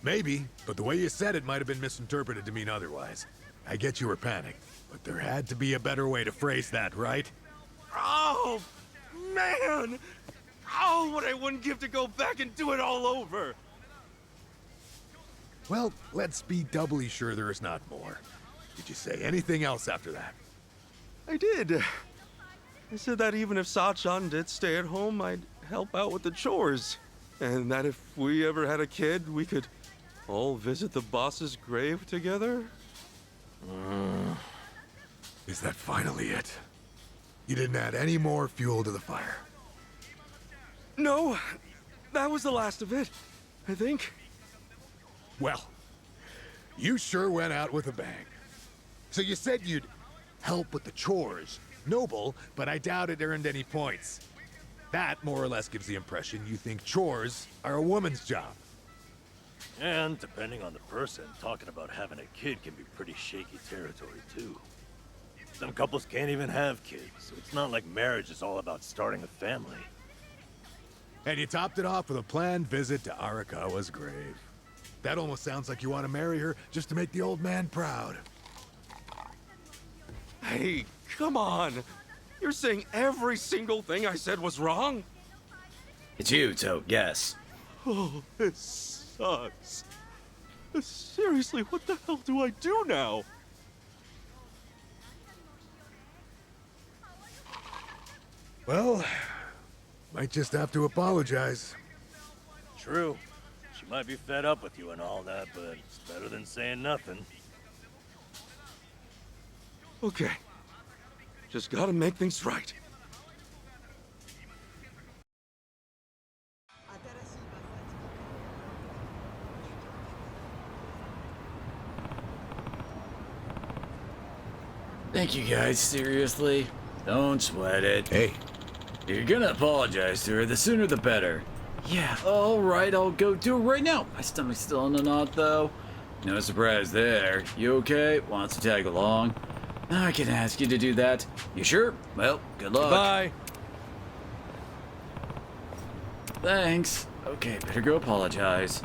Maybe, but the way you said it might have been misinterpreted to mean otherwise. I get you were panicked, but there had to be a better way to phrase that, right? Oh, man! Oh, what I wouldn't give to go back and do it all over! Well, let's be doubly sure there is not more. Did you say anything else after that? I did. I said that even if Sachan did stay at home, I'd help out with the chores. And that if we ever had a kid, we could all visit the boss's grave together. Is that finally it? You didn't add any more fuel to the fire? No, that was the last of it, I think. Well, you sure went out with a bang. So you said you'd help with the chores. Noble, but I doubt it earned any points. That more or less gives the impression you think chores are a woman's job. And depending on the person, talking about having a kid can be pretty shaky territory too. Some couples can't even have kids, so it's not like marriage is all about starting a family. And you topped it off with a planned visit to Arakawa's grave. That almost sounds like you want to marry her just to make the old man proud. Hey, come on. You're saying every single thing I said was wrong? It's you, Toad, yes. Oh, this sucks. Seriously, what the hell do I do now? Well, might just have to apologize. True. She might be fed up with you and all that, but it's better than saying nothing. Okay. Just gotta make things right. Thank you guys, seriously. Don't sweat it. Hey. You're gonna apologize to her, the sooner the better. Yeah, alright, I'll go do it right now. My stomach's still in a knot, though. No surprise there. You okay? Wants to tag along? I can ask you to do that. You sure? Well, good luck. Bye. Thanks. Okay, better go apologize.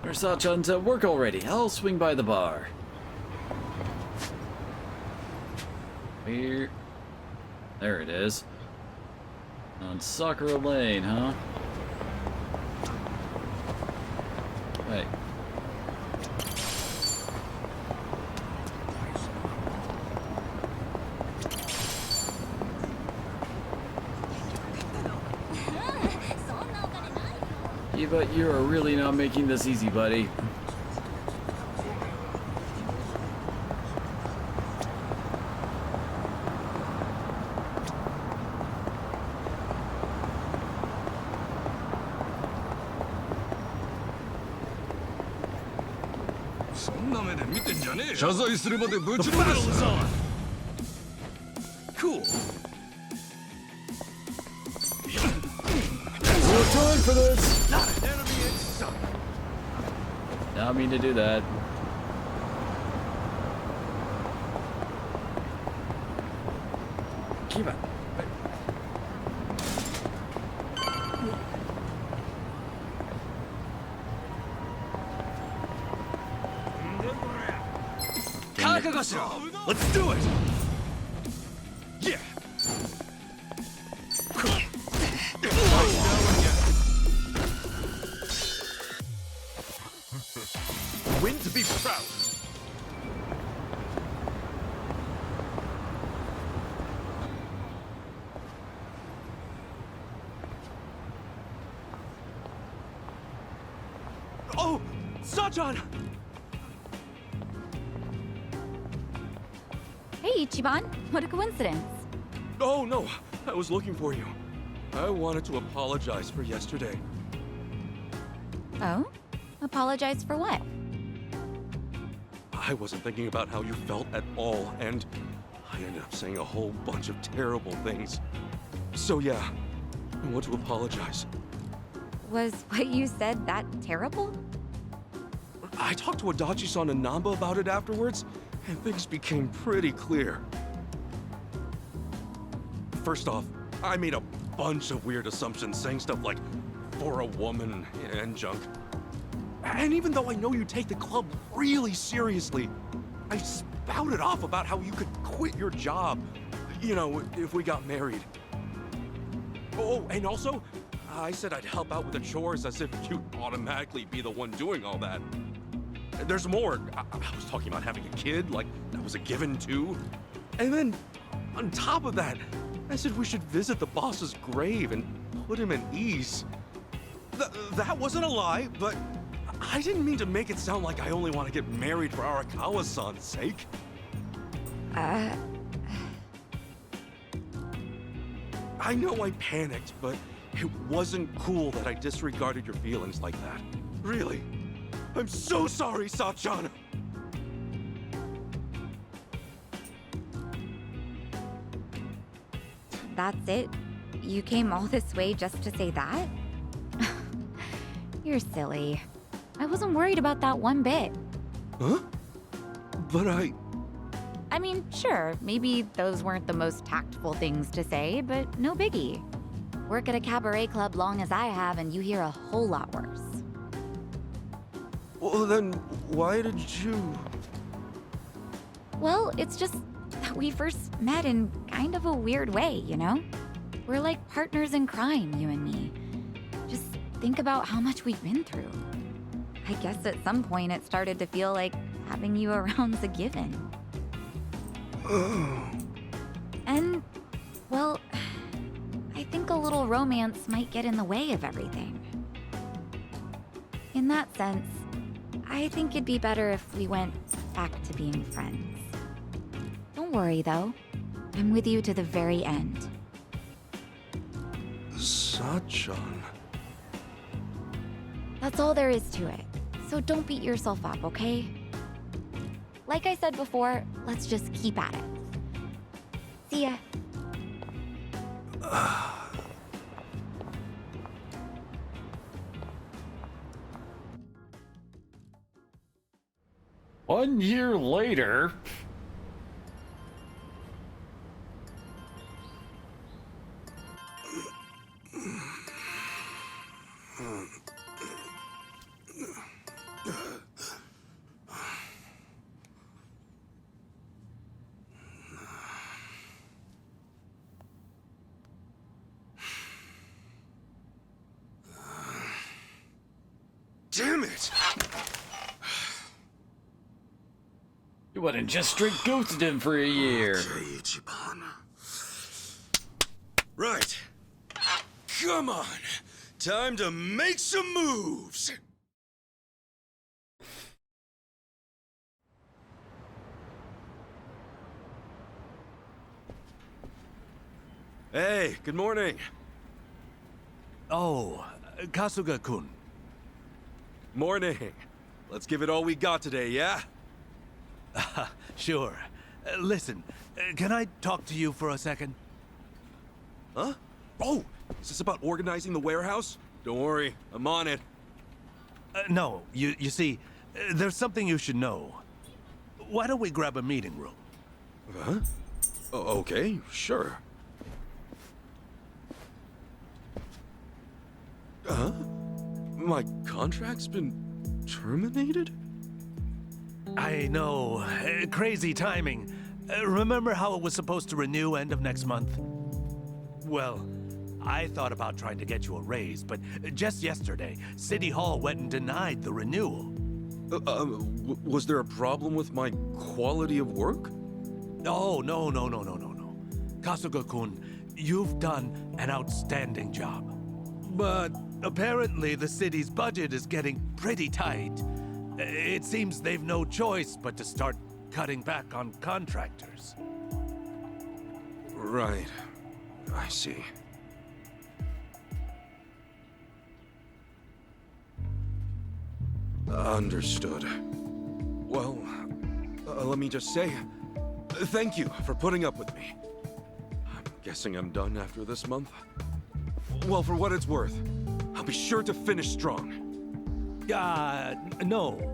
There's Sachan's at work already. I'll swing by the bar. Here. There it is. On Sakura Lane, huh? Wait. Yeah, but you are really not making this easy, buddy. The battle's on! Cool. No time for this! Not an enemy in sight. Not mean to do that. Keep it. Let's do it! Yeah! Win to be proud. Sachan! Hey, Ichiban. What a coincidence. Oh, no. I was looking for you. I wanted to apologize for yesterday. Oh? Apologize for what? I wasn't thinking about how you felt at all, and I ended up saying a whole bunch of terrible things. So yeah, I want to apologize. Was what you said that terrible? I talked to Adachi-san and Namba about it afterwards, and things became pretty clear. First off, I made a bunch of weird assumptions, saying stuff like, for a woman, and junk. And even though I know you take the club really seriously, I spouted off about how you could quit your job, you know, if we got married. Oh, and also, I said I'd help out with the chores as if you'd automatically be the one doing all that. There's more. I was talking about having a kid, like that was a given too. And then, on top of that, I said we should visit the boss's grave and put him at ease. That wasn't a lie, but I didn't mean to make it sound like I only want to get married for Arakawa-san's sake. I know I panicked, but it wasn't cool that I disregarded your feelings like that. Really. I'm so sorry, Sachan! That's it? You came all this way just to say that? You're silly. I wasn't worried about that one bit. Huh? But I mean, sure, maybe those weren't the most tactful things to say, but no biggie. Work at a cabaret club long as I have, and you hear a whole lot worse. Well, then, why did you... Well, it's just that we first met in kind of a weird way, you know? We're like partners in crime, you and me. Just think about how much we've been through. I guess at some point it started to feel like having you around's a given. And, well, I think a little romance might get in the way of everything. In that sense, I think it'd be better if we went back to being friends. Don't worry, though. I'm with you to the very end. Sachan... That's all there is to it. So don't beat yourself up, okay? Like I said before, let's just keep at it. See ya. One year later... Damn it! You wouldn't just straight ghosted him for a year. Okay, Ichiban. Right. Come on. Time to make some moves. Hey, good morning. Oh, Kasuga-kun. Morning. Let's give it all we got today, yeah? Sure. Listen, can I talk to you for a second? Huh? Oh, is this about organizing the warehouse? Don't worry, I'm on it. No, you see, there's something you should know. Why don't we grab a meeting room? Huh? Okay, sure. Huh? My contract's been terminated? I know. Crazy timing. Remember how it was supposed to renew end of next month? Well, I thought about trying to get you a raise, but just yesterday, City Hall went and denied the renewal. Was there a problem with my quality of work? Oh, no. Kasuga-kun, you've done an outstanding job. But apparently the city's budget is getting pretty tight. It seems they've no choice but to start cutting back on contractors. Right. I see. Understood. Well, let me just say, thank you for putting up with me. I'm guessing I'm done after this month. Well, for what it's worth, I'll be sure to finish strong. No.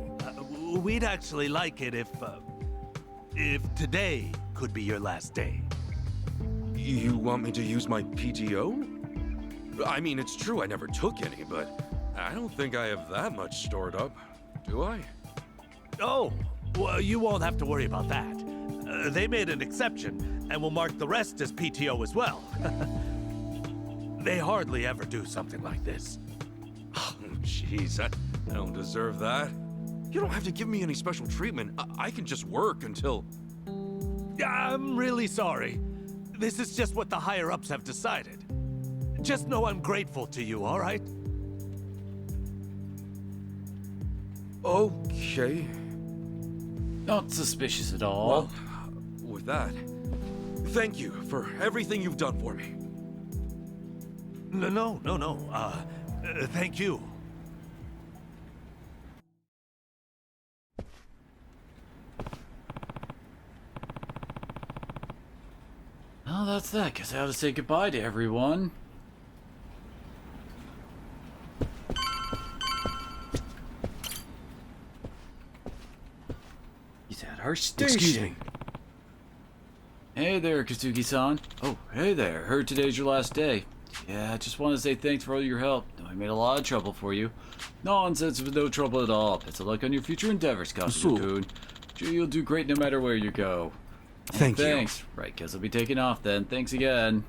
We'd actually like it if today could be your last day. You want me to use my PTO? I mean, it's true I never took any, but I don't think I have that much stored up, do I? Oh, well, you won't have to worry about that. They made an exception, and will mark the rest as PTO as well. They hardly ever do something like this. Oh, jeez, I don't deserve that. You don't have to give me any special treatment. I can just work until... I'm really sorry. This is just what the higher-ups have decided. Just know I'm grateful to you, all right? Okay. Not suspicious at all. Well, with that, thank you for everything you've done for me. No. Thank you. Oh, that's that. Guess I ought to say goodbye to everyone. He's at our station. Excuse me. Hey there, Kazuki-san. Oh, hey there. Heard today's your last day. Yeah, I just want to say thanks for all your help. Know I made a lot of trouble for you. Nonsense with no trouble at all. Best of luck on your future endeavors, Kazuki-kun. Sure, you'll do great no matter where you go. Thank you. Thanks. Right, guess I'll be taking off then. Thanks again.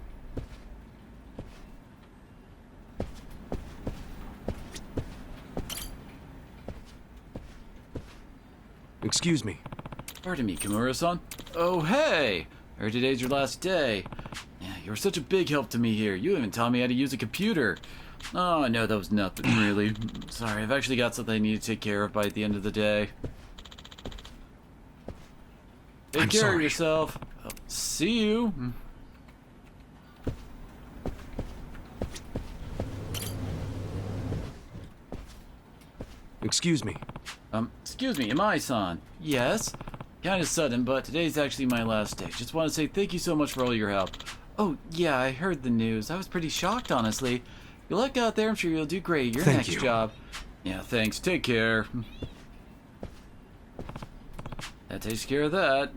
Excuse me. Pardon me, Kimura-san. Oh, hey! Heard today's your last day. Yeah, you were such a big help to me here. You even taught me how to use a computer. Oh, no, that was nothing, really. Sorry, I've actually got something I need to take care of by the end of the day. Take care of yourself. See you. Excuse me. Excuse me, Imai-san. Yes? Kinda sudden, but today's actually my last day. Just want to say thank you so much for all your help. Oh, yeah, I heard the news. I was pretty shocked, honestly. Good luck out there. I'm sure you'll do great. Your next job. Yeah, thanks. Take care. That takes care of that.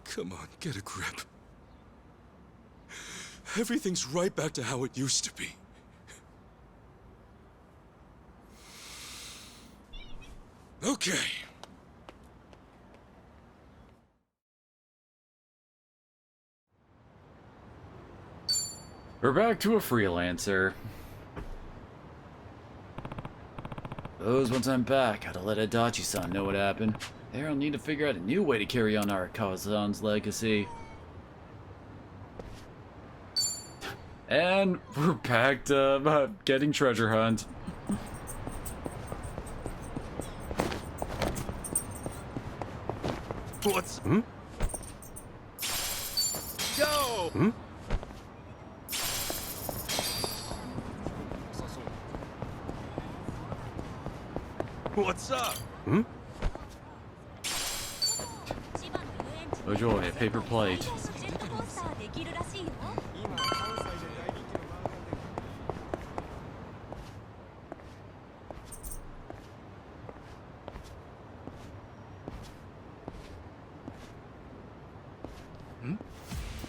Come on, get a grip. Everything's right back to how it used to be. Okay. We're back to a freelancer. Suppose once I'm back, gotta let Adachi-san know what happened. There, I'll need to figure out a new way to carry on Arakawa-san's legacy. And we're back to getting treasure hunt. What's... Hmm? Yo! Hmm? What's up? Hmm? Oh joy, a paper plate.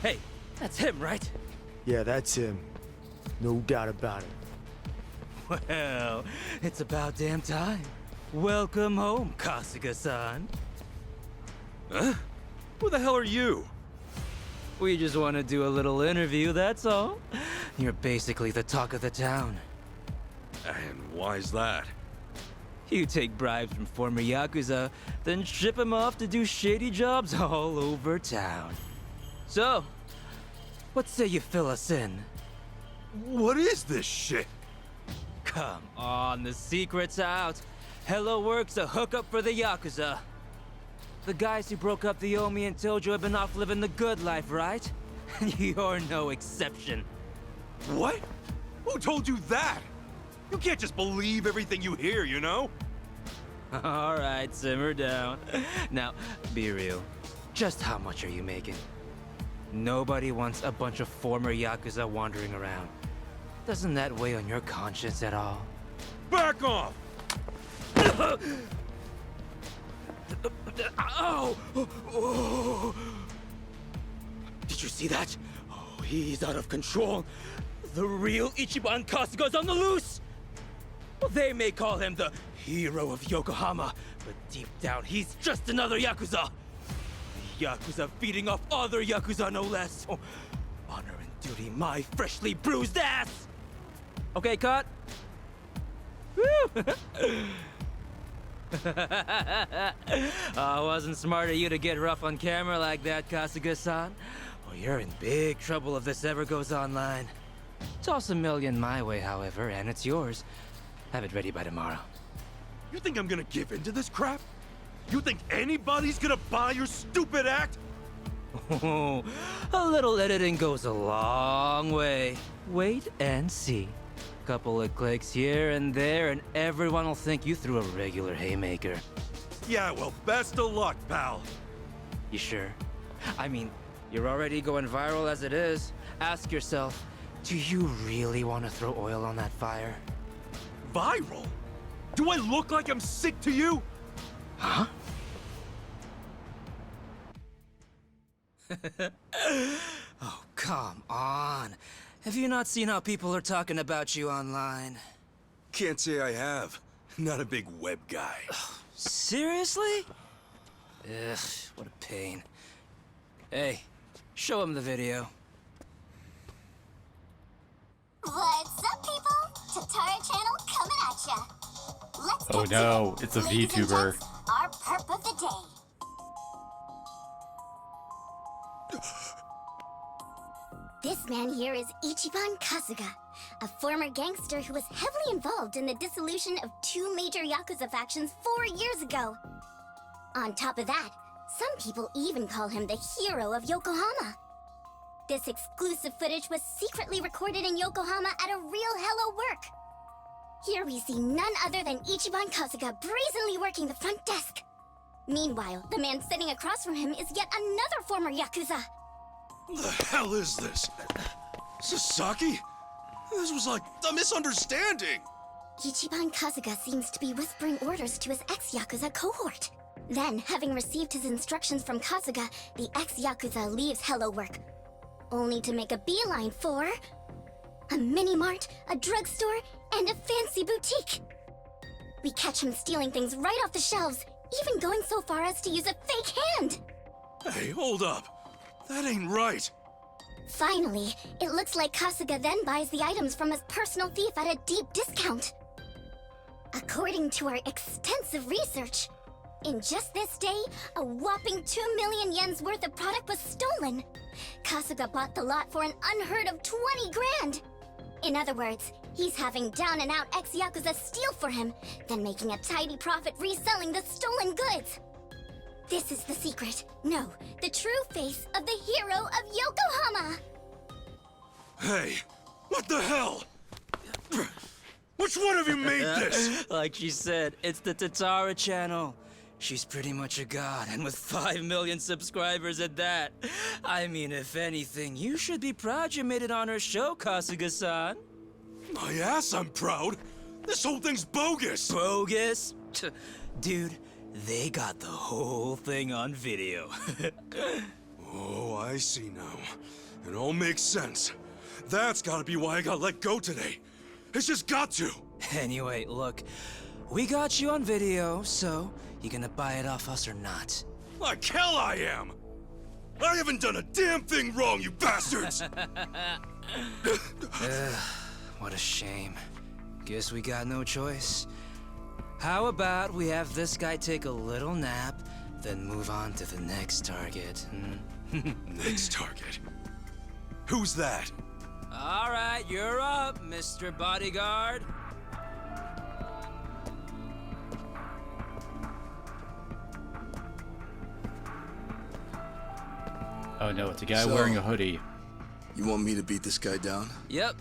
Hey, that's him, right? Yeah, that's him. No doubt about it. Well, it's about damn time. Welcome home, Kasuga-san. Huh? Who the hell are you? We just want to do a little interview, that's all. You're basically the talk of the town. And why's that? You take bribes from former Yakuza, then ship them off to do shady jobs all over town. So, what say you fill us in? What is this shit? Come on, the secret's out. Hello Work's a hookup for the Yakuza. The guys who broke up the Omi and Tojo have been off living the good life, right? You're no exception. What? Who told you that? You can't just believe everything you hear, you know? All right, simmer down. Now, be real. Just how much are you making? Nobody wants a bunch of former Yakuza wandering around. Doesn't that weigh on your conscience at all? Back off! Ow! Oh. Did you see that? Oh, he's out of control. The real Ichiban Kasuga's on the loose! Well, they may call him the hero of Yokohama, but deep down, he's just another Yakuza. The Yakuza feeding off other Yakuza, no less. Oh, honor and duty, my freshly bruised ass! Okay, cut. Woo! Wasn't smart of you to get rough on camera like that, Kasuga-san. Well, you're in big trouble if this ever goes online. Toss $1 million my way, however, and it's yours. Have it ready by tomorrow. You think I'm gonna give in to this crap? You think anybody's gonna buy your stupid act? Oh, a little editing goes a long way. Wait and see. Couple of clicks here and there, and everyone will think you threw a regular haymaker. Yeah, well, best of luck, pal. You sure? I mean, you're already going viral as it is. Ask yourself, do you really want to throw oil on that fire? Viral? Do I look like I'm sick to you? Huh? Oh, come on. Have you not seen how people are talking about you online? Can't say I have. Not a big web guy. Seriously? Ugh, what a pain. Hey, show him the video. What's up, people? Tatara Channel coming at ya. Let's Oh get no, to it. it's a Ladies and VTuber. gents, our perp of the day. This man here is Ichiban Kasuga, a former gangster who was heavily involved in the dissolution of 2 major Yakuza factions 4 years ago. On top of that, some people even call him the hero of Yokohama. This exclusive footage was secretly recorded in Yokohama at a real Hello Work. Here we see none other than Ichiban Kasuga brazenly working the front desk. Meanwhile, the man sitting across from him is yet another former Yakuza. What the hell is this? Sasaki? This was like a misunderstanding. Ichiban Kasuga seems to be whispering orders to his ex-Yakuza cohort. Then, having received his instructions from Kasuga, the ex-Yakuza leaves Hello Work, only to make a beeline for a mini-mart, a drugstore, and a fancy boutique. We catch him stealing things right off the shelves, even going so far as to use a fake hand. Hey, hold up. That ain't right. Finally, it looks like Kasuga then buys the items from his personal thief at a deep discount. According to our extensive research, in just this day, a whopping 2 million yen's worth of product was stolen. Kasuga bought the lot for an unheard of 20 grand. In other words, he's having down-and-out ex-Yakuza steal for him, then making a tidy profit reselling the stolen goods. This is the secret, no, the true face of the hero of Yokohama! Hey, what the hell? Which one of you made this? Like she said, it's the Tatara channel. She's pretty much a god, and with 5 million subscribers at that. I mean, if anything, you should be proud you made it on her show, Kasuga-san. My ass, I'm proud. This whole thing's bogus. Bogus? Dude, they got the whole thing on video. Oh, I see now. It all makes sense. That's gotta be why I got let go today. It's just got to. Anyway, look, we got you on video, so you gonna buy it off us or not? Like hell I am! I haven't done a damn thing wrong, you bastards! What a shame. Guess we got no choice. How about we have this guy take a little nap, then move on to the next target? Next target? Who's that? All right, you're up, Mr. Bodyguard. Oh no, it's a guy So- wearing a hoodie. You want me to beat this guy down? Yep.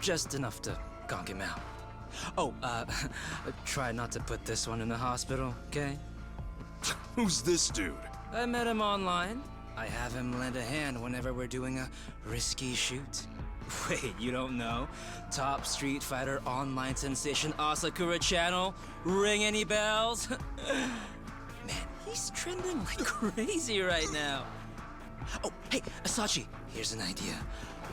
Just enough to gonk him out. Oh, try not to put this one in the hospital, okay? Who's this dude? I met him online. I have him lend a hand whenever we're doing a risky shoot. Wait, you don't know? Top Street Fighter online sensation Asakura channel? Ring any bells? Man, he's trending like crazy right now. Oh, hey, Asachi, here's an idea.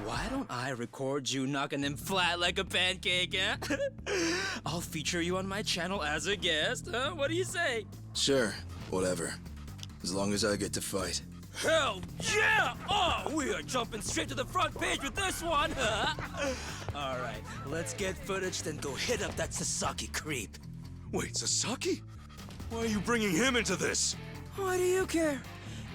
Why don't I record you knocking him flat like a pancake, eh? I'll feature you on my channel as a guest, huh? What do you say? Sure, whatever. As long as I get to fight. Hell yeah! Oh, we are jumping straight to the front page with this one! All right, let's get footage, then go hit up that Sasaki creep. Wait, Sasaki? Why are you bringing him into this? Why do you care?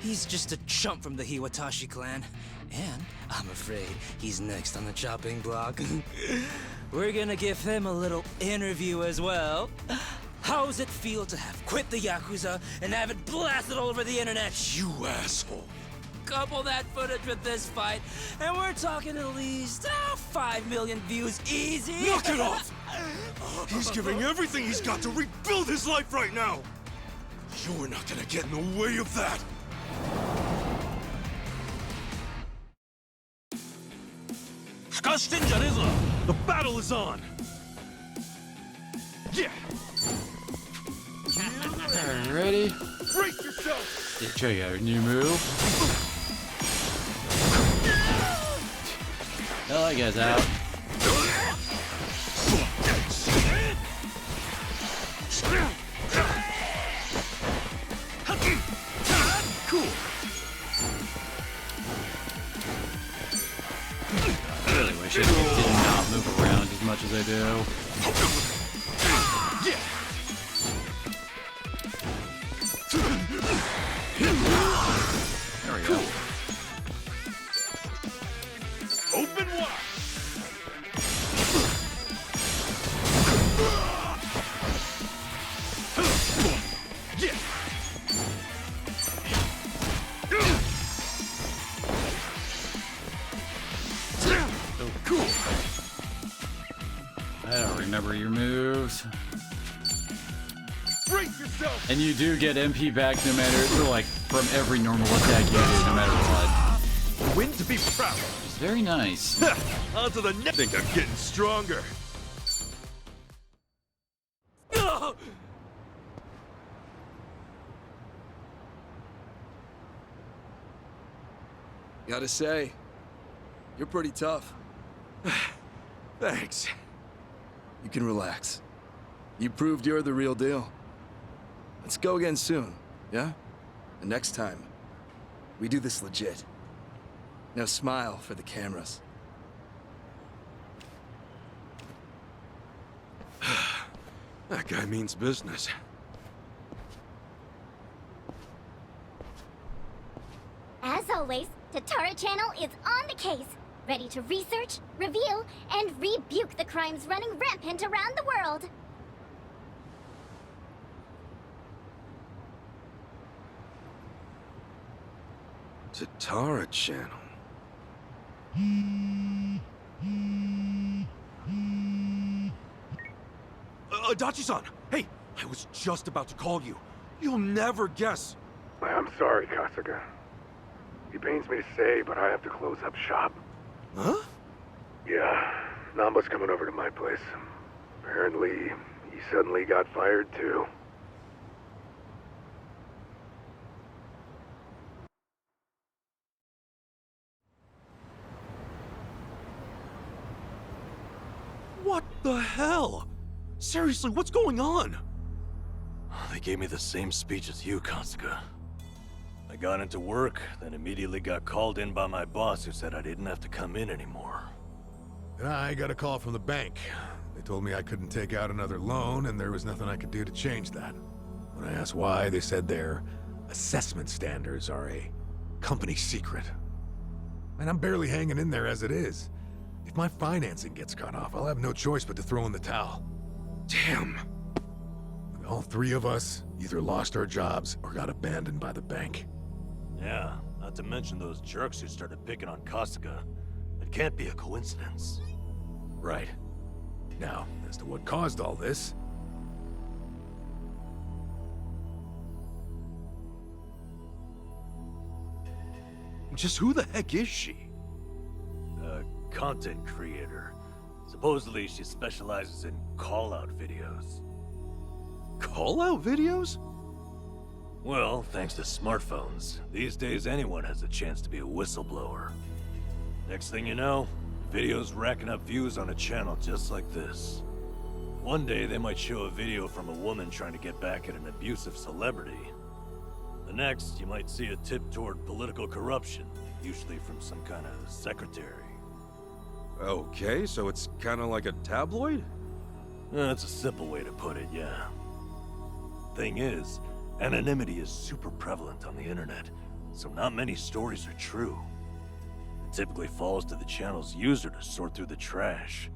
He's just a chump from the Hiwatashi clan. And I'm afraid he's next on the chopping block. We're gonna give him a little interview as well. How's it feel to have quit the Yakuza and have it blasted all over the internet? You asshole. Couple that footage with this fight, and we're talking at least 5 million views easy. Knock it off! He's giving everything he's got to rebuild his life right now! You're not gonna get in the way of that! The battle is on! Yeah! Alright, ready? Brace yourself! Let's check out our new move. Hell, that guy's out. Cool! I really wish I did not move around as much as I do. There we go. Open wide! Yeah! Oh, cool. I don't remember your moves. Brace yourself! And you do get MP back no matter, like, from every normal attack you do, no matter what. Win to be proud of. It's very nice. On to the next. Think I'm getting stronger. Gotta say, you're pretty tough. Thanks. You can relax. You proved you're the real deal. Let's go again soon, yeah? And next time, we do this legit. Now smile for the cameras. That guy means business. As always, Tatara Channel is on the case, ready to research, reveal, and rebuke the crimes running rampant around the world. Tatara Channel. Adachi-san! Hey! I was just about to call you. You'll never guess. I'm sorry, Kasuga. It pains me to say, but I have to close up shop. Huh? Yeah, Namba's coming over to my place. Apparently, he suddenly got fired too. What the hell? Seriously, what's going on? They gave me the same speech as you, Kasuga. I got into work, then immediately got called in by my boss who said I didn't have to come in anymore. And I got a call from the bank. They told me I couldn't take out another loan, and there was nothing I could do to change that. When I asked why, they said their assessment standards are a company secret. And I'm barely hanging in there as it is. If my financing gets cut off, I'll have no choice but to throw in the towel. Damn! All three of us either lost our jobs or got abandoned by the bank. Yeah, not to mention those jerks who started picking on Kasuga. It can't be a coincidence. Right. Now, as to what caused all this... Just who the heck is she? A content creator. Supposedly she specializes in call-out videos. Call-out videos? Well, thanks to smartphones, these days anyone has a chance to be a whistleblower. Next thing you know, videos racking up views on a channel just like this. One day they might show a video from a woman trying to get back at an abusive celebrity. The next, you might see a tip toward political corruption, usually from some kind of secretary. Okay, so it's kind of like a tabloid? That's a simple way to put it, yeah. Thing is, anonymity is super prevalent on the internet, so not many stories are true. It typically falls to the channel's user to sort through the trash.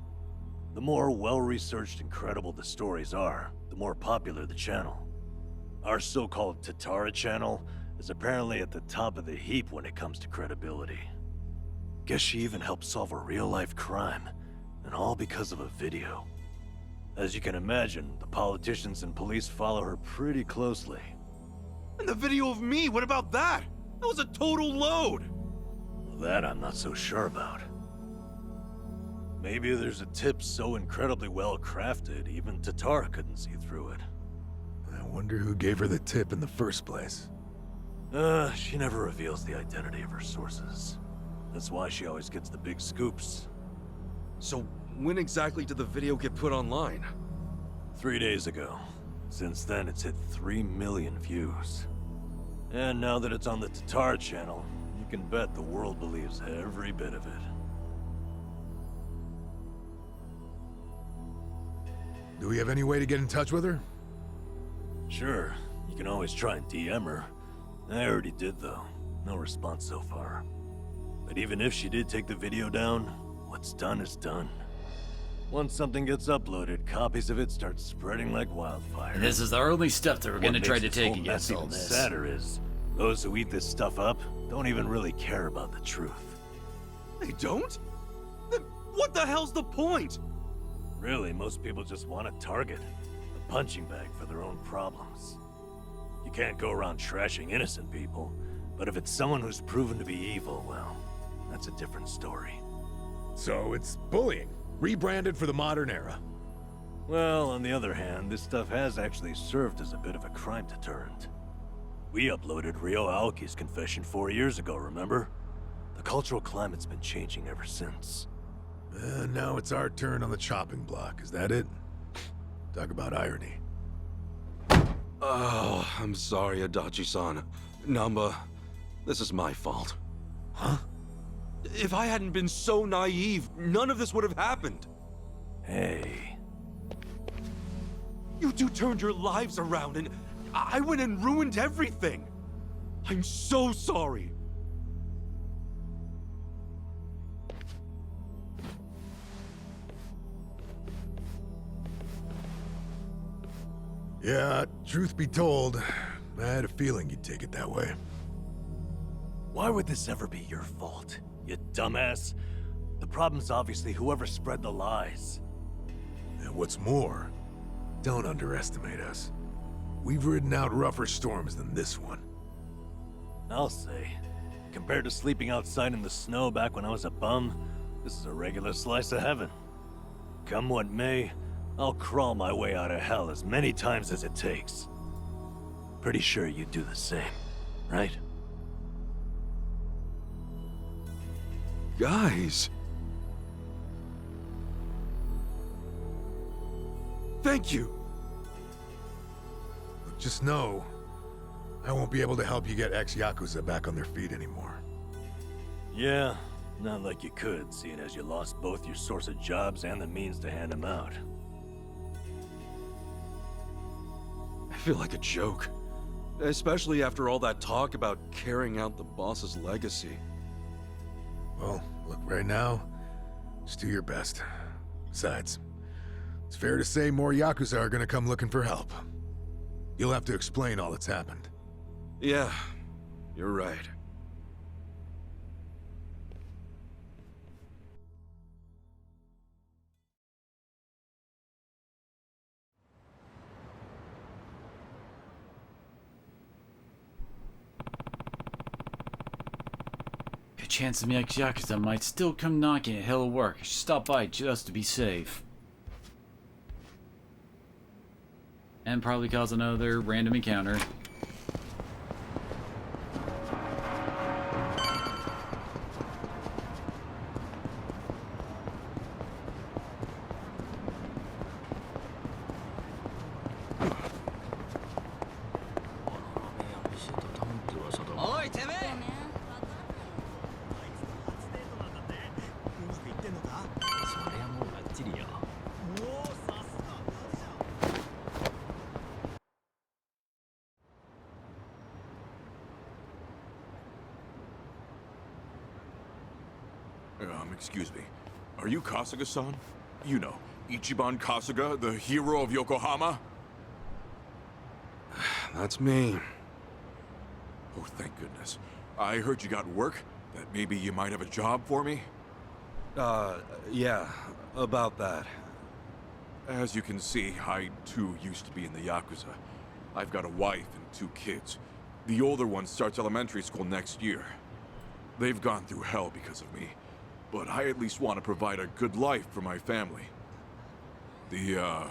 The more well-researched and credible the stories are, the more popular the channel. Our so-called Tatara channel is apparently at the top of the heap when it comes to credibility. Guess she even helped solve a real-life crime, and all because of a video. As you can imagine, the politicians and police follow her pretty closely. And the video of me, what about that? That was a total load! Well, that I'm not so sure about. Maybe there's a tip so incredibly well crafted, even Tatara couldn't see through it. I wonder who gave her the tip in the first place. She never reveals the identity of her sources. That's why she always gets the big scoops. So when exactly did the video get put online? 3 days ago. Since then, it's hit 3 million views. And now that it's on the Tatara channel, you can bet the world believes every bit of it. Do we have any way to get in touch with her? Sure, you can always try and DM her. I already did, though. No response so far. But even if she did take the video down, what's done is done. Once something gets uploaded, copies of it start spreading like wildfire. And this is the early step that we're going to try to take against all What's this. even sadder is, those who eat this stuff up don't even really care about the truth. They don't? Then what the hell's the point? Really, most people just want a target. A punching bag for their own problems. You can't go around trashing innocent people, but if it's someone who's proven to be evil, well, that's a different story. So it's bullying, rebranded for the modern era. Well, on the other hand, this stuff has actually served as a bit of a crime deterrent. We uploaded Ryo Aoki's confession 4 years ago, remember? The cultural climate's been changing ever since. Now it's our turn on the chopping block, is that it? Talk about irony. Oh, I'm sorry, Adachi-san. Namba, this is my fault. Huh? If I hadn't been so naive, none of this would have happened. Hey. You two turned your lives around and I went and ruined everything. I'm so sorry. Yeah, truth be told, I had a feeling you'd take it that way. Why would this ever be your fault, you dumbass? The problem's obviously whoever spread the lies. And what's more, don't underestimate us. We've ridden out rougher storms than this one. I'll say, compared to sleeping outside in the snow back when I was a bum, this is a regular slice of heaven. Come what may, I'll crawl my way out of hell as many times as it takes. Pretty sure you'd do the same, right? Guys. Thank you. Just know, I won't be able to help you get ex-Yakuza back on their feet anymore. Yeah, not like you could, seeing as you lost both your source of jobs and the means to hand them out. I feel like a joke. Especially after all that talk about carrying out the boss's legacy. Well, look, right now, just do your best. Besides, it's fair to say more Yakuza are gonna come looking for help. You'll have to explain all that's happened. Yeah, you're right. Good chance the Yakuza might still come knocking at Hello Work. I should stop by just to be safe. And probably cause another random encounter. Excuse me. Are you Kasuga-san? You know, Ichiban Kasuga, the hero of Yokohama? That's me. Oh, thank goodness. I heard you got work. That maybe you might have a job for me? Yeah, about that. As you can see, I too used to be in the Yakuza. I've got a wife and 2 kids. The older one starts elementary school next year. They've gone through hell because of me. But I at least want to provide a good life for my family. The,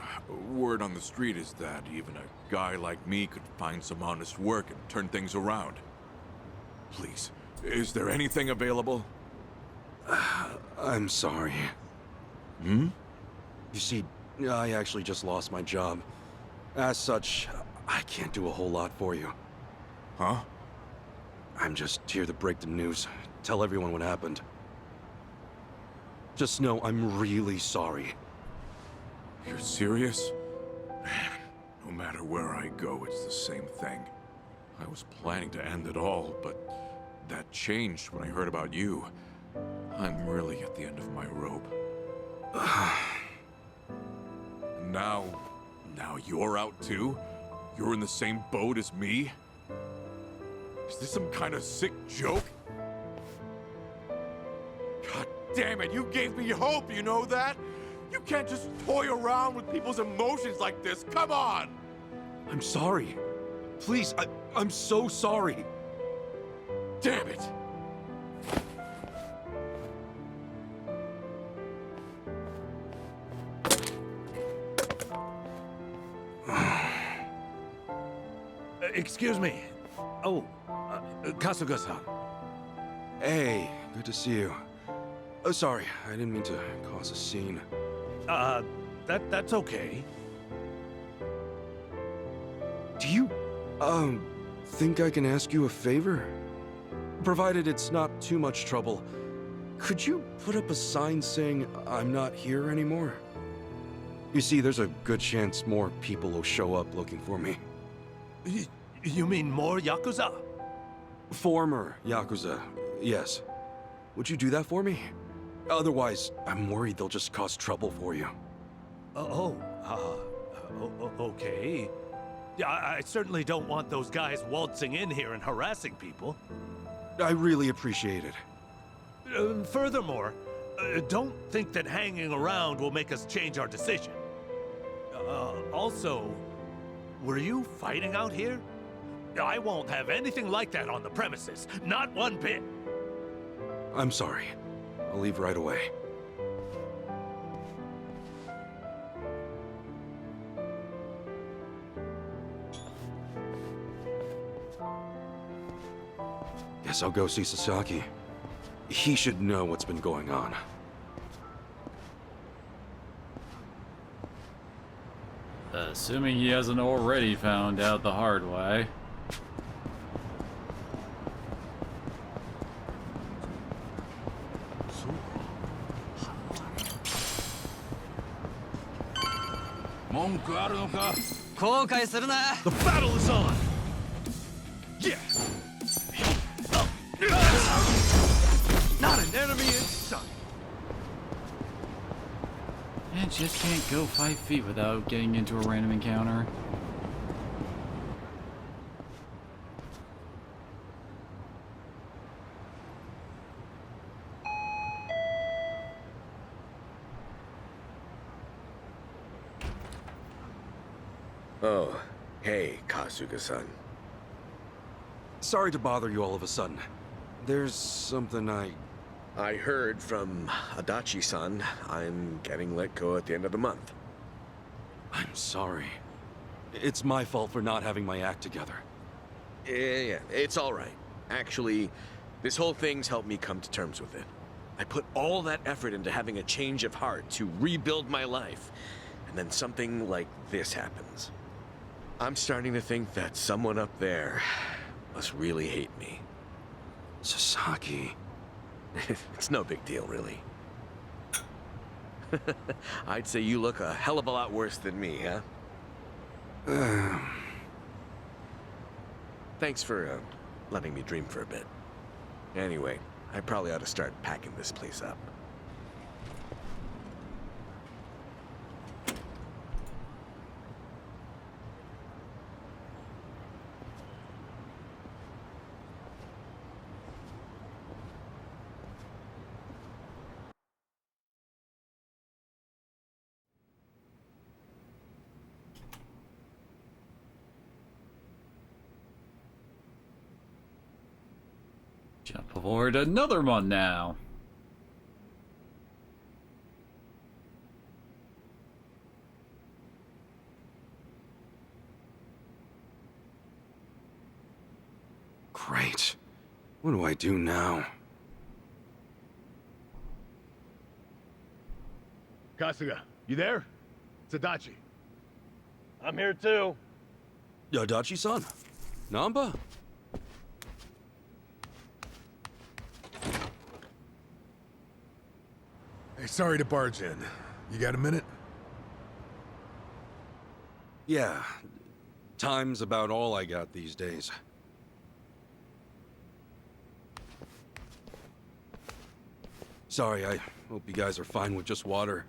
word on the street is that even a guy like me could find some honest work and turn things around. Please, is there anything available? I'm sorry. Hmm? You see, I actually just lost my job. As such, I can't do a whole lot for you. Huh? I'm just here to break the news, tell everyone what happened. Just know I'm really sorry. You're serious? Man, no matter where I go, it's the same thing. I was planning to end it all, but that changed when I heard about you. I'm really at the end of my rope. Now you're out too? You're in the same boat as me? Is this some kind of sick joke? God damn it, you gave me hope, you know that? You can't just toy around with people's emotions like this, come on! I'm sorry. Please, I'm so sorry. Damn it! Excuse me. Oh, Kasuga-san. Hey, good to see you. Oh, sorry, I didn't mean to cause a scene. That's okay. Do you, think I can ask you a favor? Provided it's not too much trouble, could you put up a sign saying I'm not here anymore? You see, there's a good chance more people will show up looking for me. You mean more Yakuza? Former Yakuza, yes. Would you do that for me? Otherwise, I'm worried they'll just cause trouble for you. Okay. Yeah, I certainly don't want those guys waltzing in here and harassing people. I really appreciate it. Furthermore, don't think that hanging around will make us change our decision. Also, were you fighting out here? I won't have anything like that on the premises. Not one bit. I'm sorry. I'll leave right away. Guess I'll go see Sasaki. He should know what's been going on. Assuming he hasn't already found out the hard way. The battle is on! Yeah! Not an enemy in sight! Man, just can't go 5 feet without getting into a random encounter. Oh, hey, Kasuga-san. Sorry to bother you all of a sudden. There's something I heard from Adachi-san I'm getting let go at the end of the month. I'm sorry. It's my fault for not having my act together. Yeah, it's all right. Actually, this whole thing's helped me come to terms with it. I put all that effort into having a change of heart to rebuild my life, and then something like this happens. I'm starting to think that someone up there must really hate me. Sasaki. It's no big deal, really. I'd say you look a hell of a lot worse than me, huh? Thanks for letting me dream for a bit. Anyway, I probably ought to start packing this place up. Jump forward another one now. Great. What do I do now? Kasuga, you there? It's Adachi. I'm here too. Adachi-san? Namba? Hey, sorry to barge in. You got a minute? Yeah. Time's about all I got these days. Sorry, I hope you guys are fine with just water.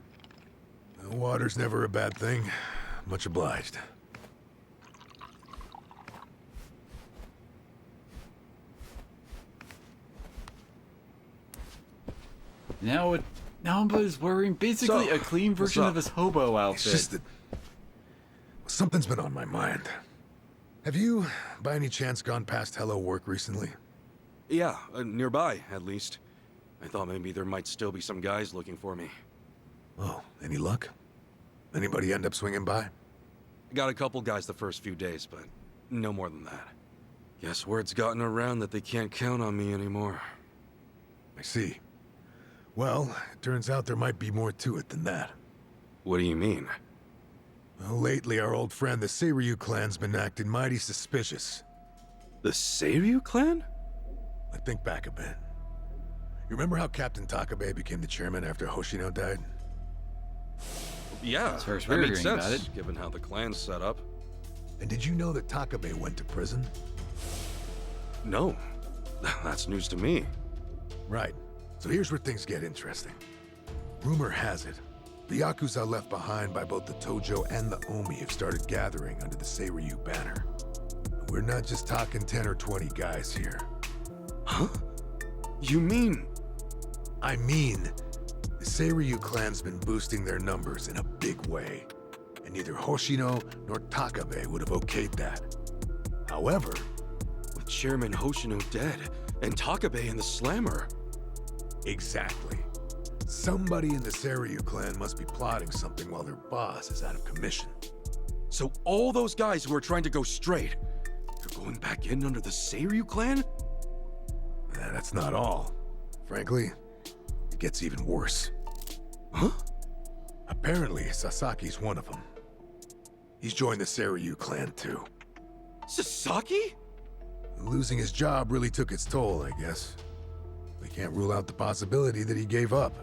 Water's never a bad thing. Much obliged. Now Namba is wearing basically So, a clean what's version up? of his hobo outfit. It's just that something's been on my mind. Have you, by any chance, gone past Hello Work recently? Yeah, nearby, at least. I thought maybe there might still be some guys looking for me. Oh, any luck? Anybody end up swinging by? Got a couple guys the first few days, but no more than that. Guess word's gotten around that they can't count on me anymore. I see. Well, it turns out there might be more to it than that. What do you mean? Well, lately our old friend the Seiryu clan's been acting mighty suspicious. The Seiryu clan? Let's think back a bit. You remember how Captain Takabe became the chairman after Hoshino died? Yeah, That's first that we're makes hearing sense, about it. given how the clan's set up. And did you know that Takabe went to prison? No, that's news to me. Right. So here's where things get interesting. Rumor has it, the Yakuza left behind by both the Tojo and the Omi have started gathering under the Seiryu banner. We're not just talking 10 or 20 guys here. Huh? You mean? I mean, the Seiryu clan's been boosting their numbers in a big way, and neither Hoshino nor Takabe would have okayed that. However, With Chairman Hoshino dead, and Takabe in the slammer. exactly. Somebody in the Seiryu clan must be plotting something while their boss is out of commission. So all those guys who are trying to go straight, they're going back in under the Seiryu clan? That's not all. Frankly, it gets even worse. Huh? Apparently, Sasaki's one of them. He's joined the Seiryu clan too. Sasaki? Losing his job really took its toll, I guess. We can't rule out the possibility that he gave up.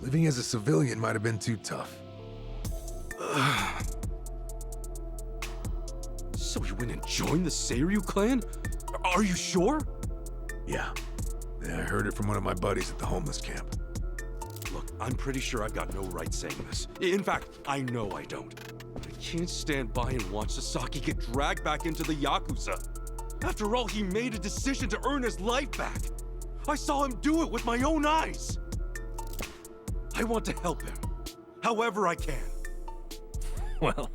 Living as a civilian might have been too tough. So he went and joined the Seiryu clan? Are you sure? Yeah. I heard it from one of my buddies at the homeless camp. Look, I'm pretty sure I've got no right saying this. In fact, I know I don't. I can't stand by and watch Sasaki get dragged back into the Yakuza. After all, he made a decision to earn his life back. I saw him do it with my own eyes. I want to help him, however I can. Well,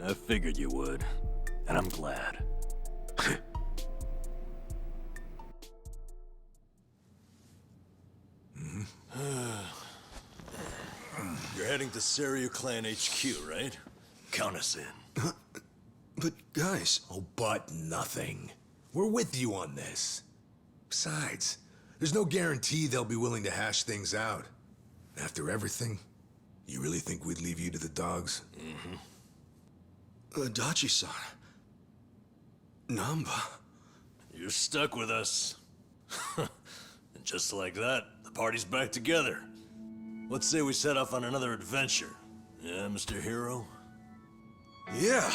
I figured you would, and I'm glad. You're heading to Seiryu Clan HQ, right? Count us in. But guys... Oh, but nothing. We're with you on this. Besides, there's no guarantee they'll be willing to hash things out. After everything, you really think we'd leave you to the dogs? Adachi-san. Namba. You're stuck with us. And just like that, the party's back together. Let's say we set off on another adventure. Yeah, Mr. Hero? Yeah.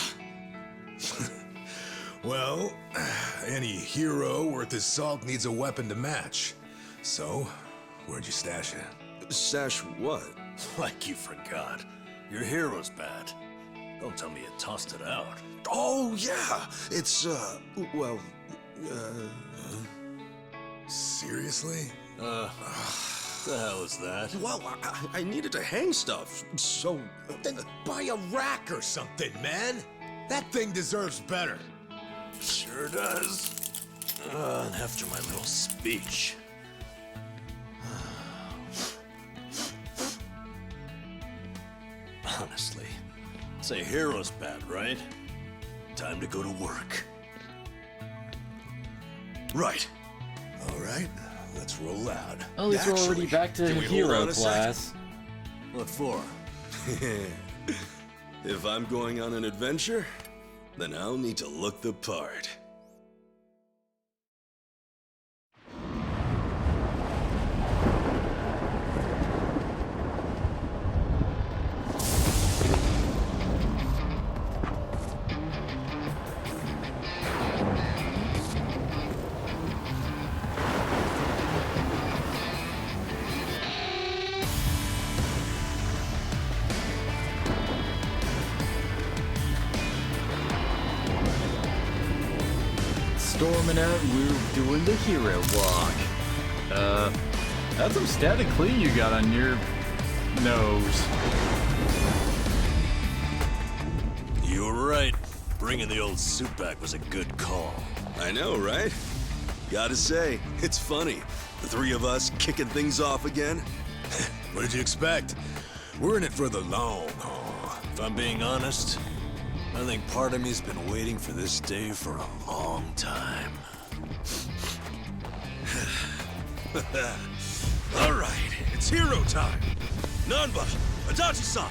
Well, any hero worth his salt needs a weapon to match. So, where'd you stash it? Stash what? Like you forgot. Your hero's bat. Don't tell me you tossed it out. Oh, yeah. It's, well, Seriously? The hell is that? Well, I needed to hang stuff, so... Then buy a rack or something, man. That thing deserves better. Sure does. And after my little speech. Honestly, it's a hero's bat, right? Time to go to work. Right. All right, let's roll out. At least we're already back to can we hold hero on a class. What for? If I'm going on an adventure, then I'll need to look the part. Storming out, we're doing the hero walk. That's some static clean you got on your nose. You were right. Bringing the old suit back was a good call. I know, right? Gotta say, it's funny. The three of us kicking things off again. What did you expect? We're in it for the long haul. If I'm being honest, I think part of me's been waiting for this day for a long time. All right, it's hero time. Nanba, Adachi-san,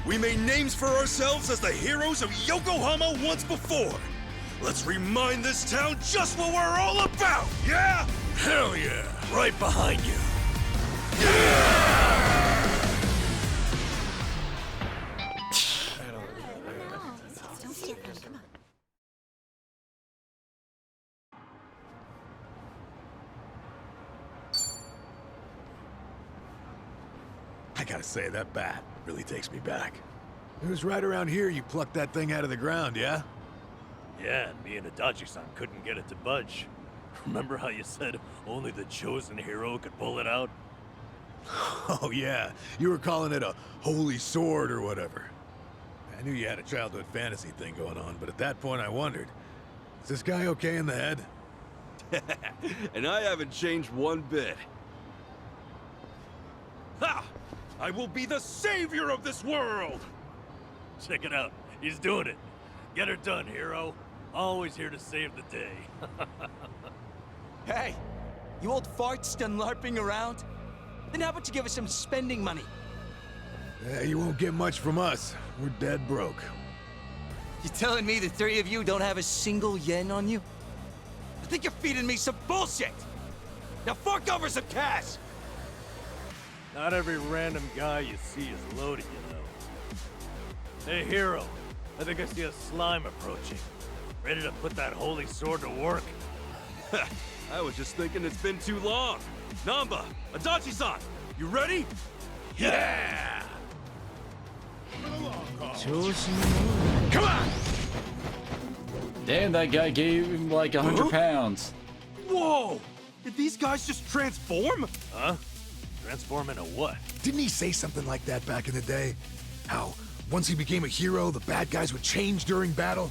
we made names for ourselves as the heroes of Yokohama once before. Let's remind this town just what we're all about, yeah? Hell yeah! Right behind you. I gotta say, that bat really takes me back. It was right around here you plucked that thing out of the ground, yeah? Yeah, and me and Adachi-san couldn't get it to budge. Remember how you said only the chosen hero could pull it out? Oh yeah, you were calling it a holy sword or whatever. I knew you had a childhood fantasy thing going on, but at that point I wondered, is this guy okay in the head? And I haven't changed one bit. Ha! I will be the savior of this world! Check it out. He's doing it. Get her done, hero. Always here to save the day. Hey, you old farts done LARPing around? Then how about you give us some spending money? Yeah, you won't get much from us. We're dead broke. You telling me the three of you don't have a single yen on you? I think you're feeding me some bullshit! Now fork over some cash! Not every random guy you see is loaded, you know. Hey, hero. I think I see a slime approaching. Ready to put that holy sword to work? I was just thinking it's been too long. Namba, Adachi-san, you ready? Yeah! Come on! Damn, that guy gave him like 100 pounds. Whoa! Did these guys just transform? Huh? Transform into what? Didn't he say something like that back in the day? How once he became a hero, the bad guys would change during battle?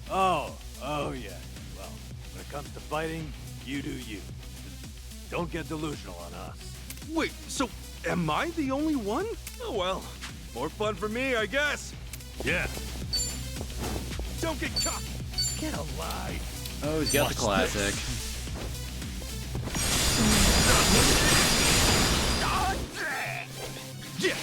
Oh yeah. Well, when it comes to fighting, you do you. Just don't get delusional on us. Wait, so am I the only one? Oh well, more fun for me, I guess. Yeah. Don't get caught. Get alive. Oh, he's got the classic. Yeah.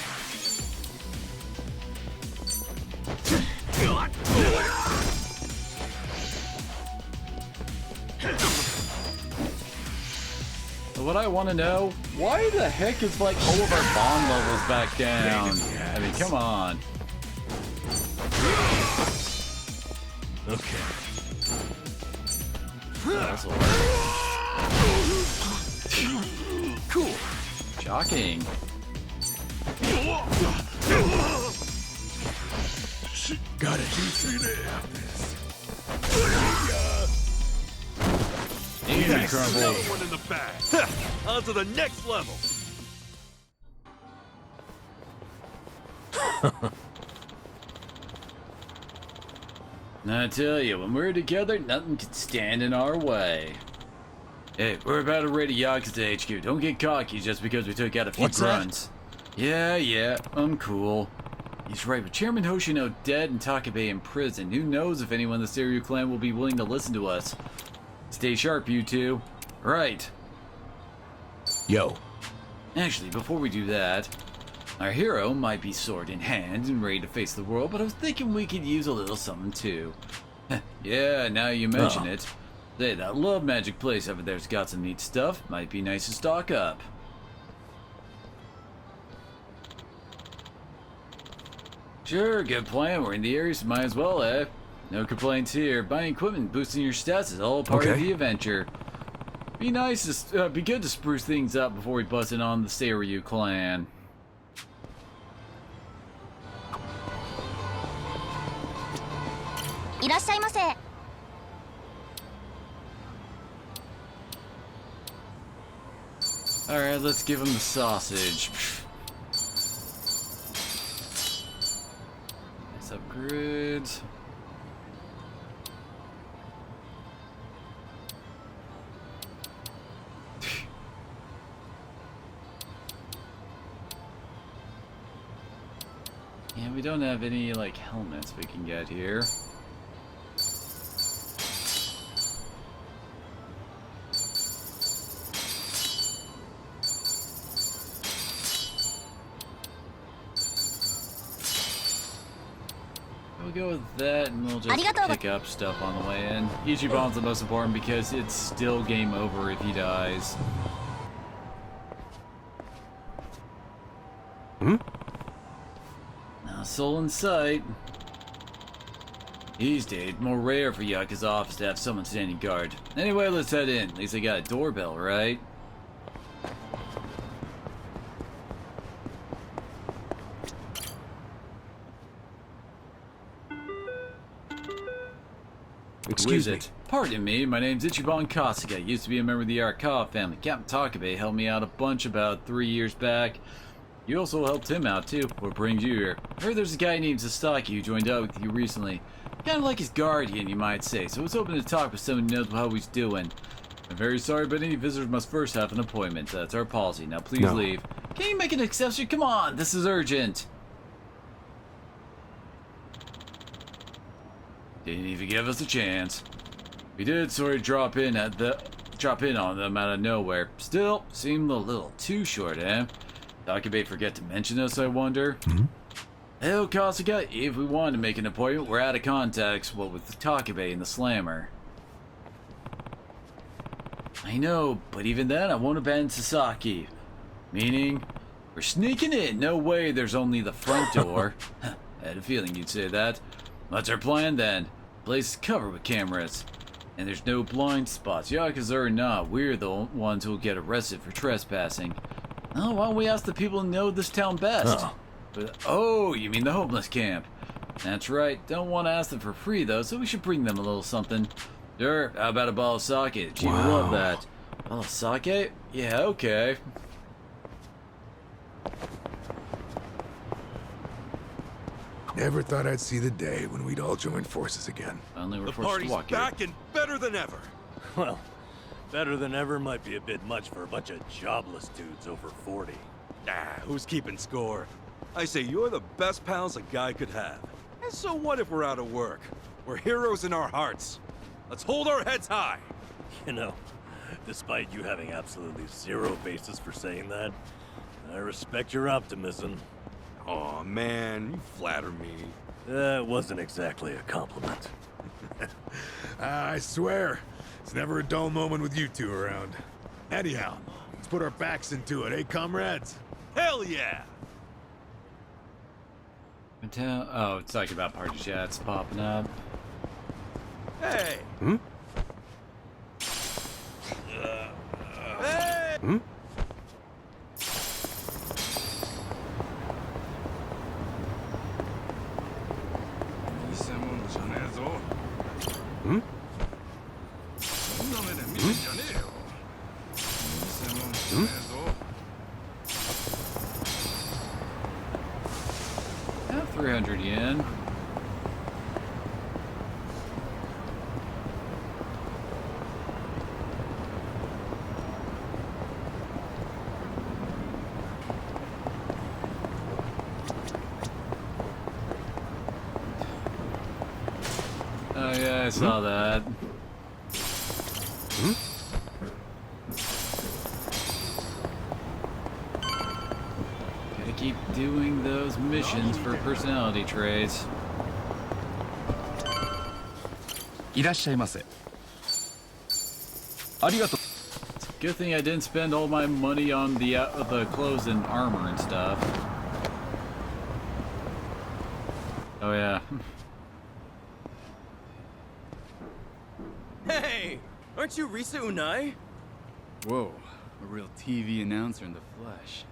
What I want to know, why the heck is like all of our bond levels back down? I mean, come on. Okay. That's cool. Shocking. Got it. Easy, Crumble. Another one in the bag. On to the next level. I tell you, when we're together, nothing can stand in our way. Hey, we're about to raid a Yakuza HQ. Don't get cocky just because we took out a few grunts. Yeah, I'm cool. He's right, with Chairman Hoshino dead and Takabe in prison, who knows if anyone in the Seiryu clan will be willing to listen to us. Stay sharp, you two. Right. Yo. Actually, before we do that, our hero might be sword in hand and ready to face the world, but I was thinking we could use a little something too. Yeah, now you mention it. Say, that love magic place over there's got some neat stuff. Might be nice to stock up. Sure, good plan. We're in the area, so might as well, eh? No complaints here. Buying equipment, boosting your stats is all part of the adventure. Be nice to, be good to spruce things up before we bust in on the Seiryu clan. Alright, let's give him the sausage. Nice upgrades. Yeah, we don't have any, like, helmets we can get here. We'll go with that, and we'll just pick up stuff on the way in. Ichiban's the most important because it's still game over if he dies. Now, soul in sight. These days, more rare for Yakuza office to have someone standing guard. Anyway, let's head in. At least I got a doorbell, right? Excuse me. Pardon me, my name's Ichiban Kasuga. I used to be a member of the Arakawa family. Captain Takabe helped me out a bunch about 3 years back. You also helped him out too. What brings you here? I heard there's a guy named Sasaki who joined up with you recently. Kind of like his guardian, you might say. So I was hoping to talk with someone who knows how he's doing. I'm very sorry, but any visitors must first have an appointment. That's our policy. Now please leave. Can you make an exception? Come on, this is urgent. Didn't even give us a chance. We did sort of drop in on them out of nowhere. Still, seemed a little too short, eh? Takabe forget to mention us, I wonder? Hell, Kasuga, if we wanted to make an appointment, we're out of contacts, with Takabe and the Slammer. I know, but even then, I won't abandon Sasaki. Meaning, we're sneaking in. No way there's only the front door. I had a feeling you'd say that. What's our plan then? place is covered with cameras. And there's no blind spots. Yakuza or not, we're the ones who'll get arrested for trespassing. Oh, why don't we ask the people who know this town best? Oh, you mean the homeless camp. That's right, don't want to ask them for free though, so we should bring them a little something. Sure, how about a bottle of sake? She would love that. Bottle of sake? Yeah, okay. Never thought I'd see the day when we'd all join forces again. Only we're The forced to party's walk here. back and better than ever. Well, better than ever might be a bit much for a bunch of jobless dudes over 40. Who's keeping score? I say you're the best pals a guy could have. And so what if we're out of work? We're heroes in our hearts. Let's hold our heads high. You know, despite you having absolutely zero basis for saying that, I respect your optimism. Aw, man, you flatter me. That wasn't exactly a compliment. I swear, it's never a dull moment with you two around. Anyhow, let's put our backs into it, eh, comrades? Hell yeah! Oh, it's talking about party chats popping up. Hey! Hmm? Hey! Hmm? Hmm? Hmm? 300 yen. Oh yeah, I saw that. Hmm? Gotta keep doing those missions for personality traits. いらっしゃいませ。ありがとう。 Good thing I didn't spend all my money on the clothes and armor and stuff. Oh yeah. Hey! Aren't you Risa Unai? Whoa, a real TV announcer in the flesh.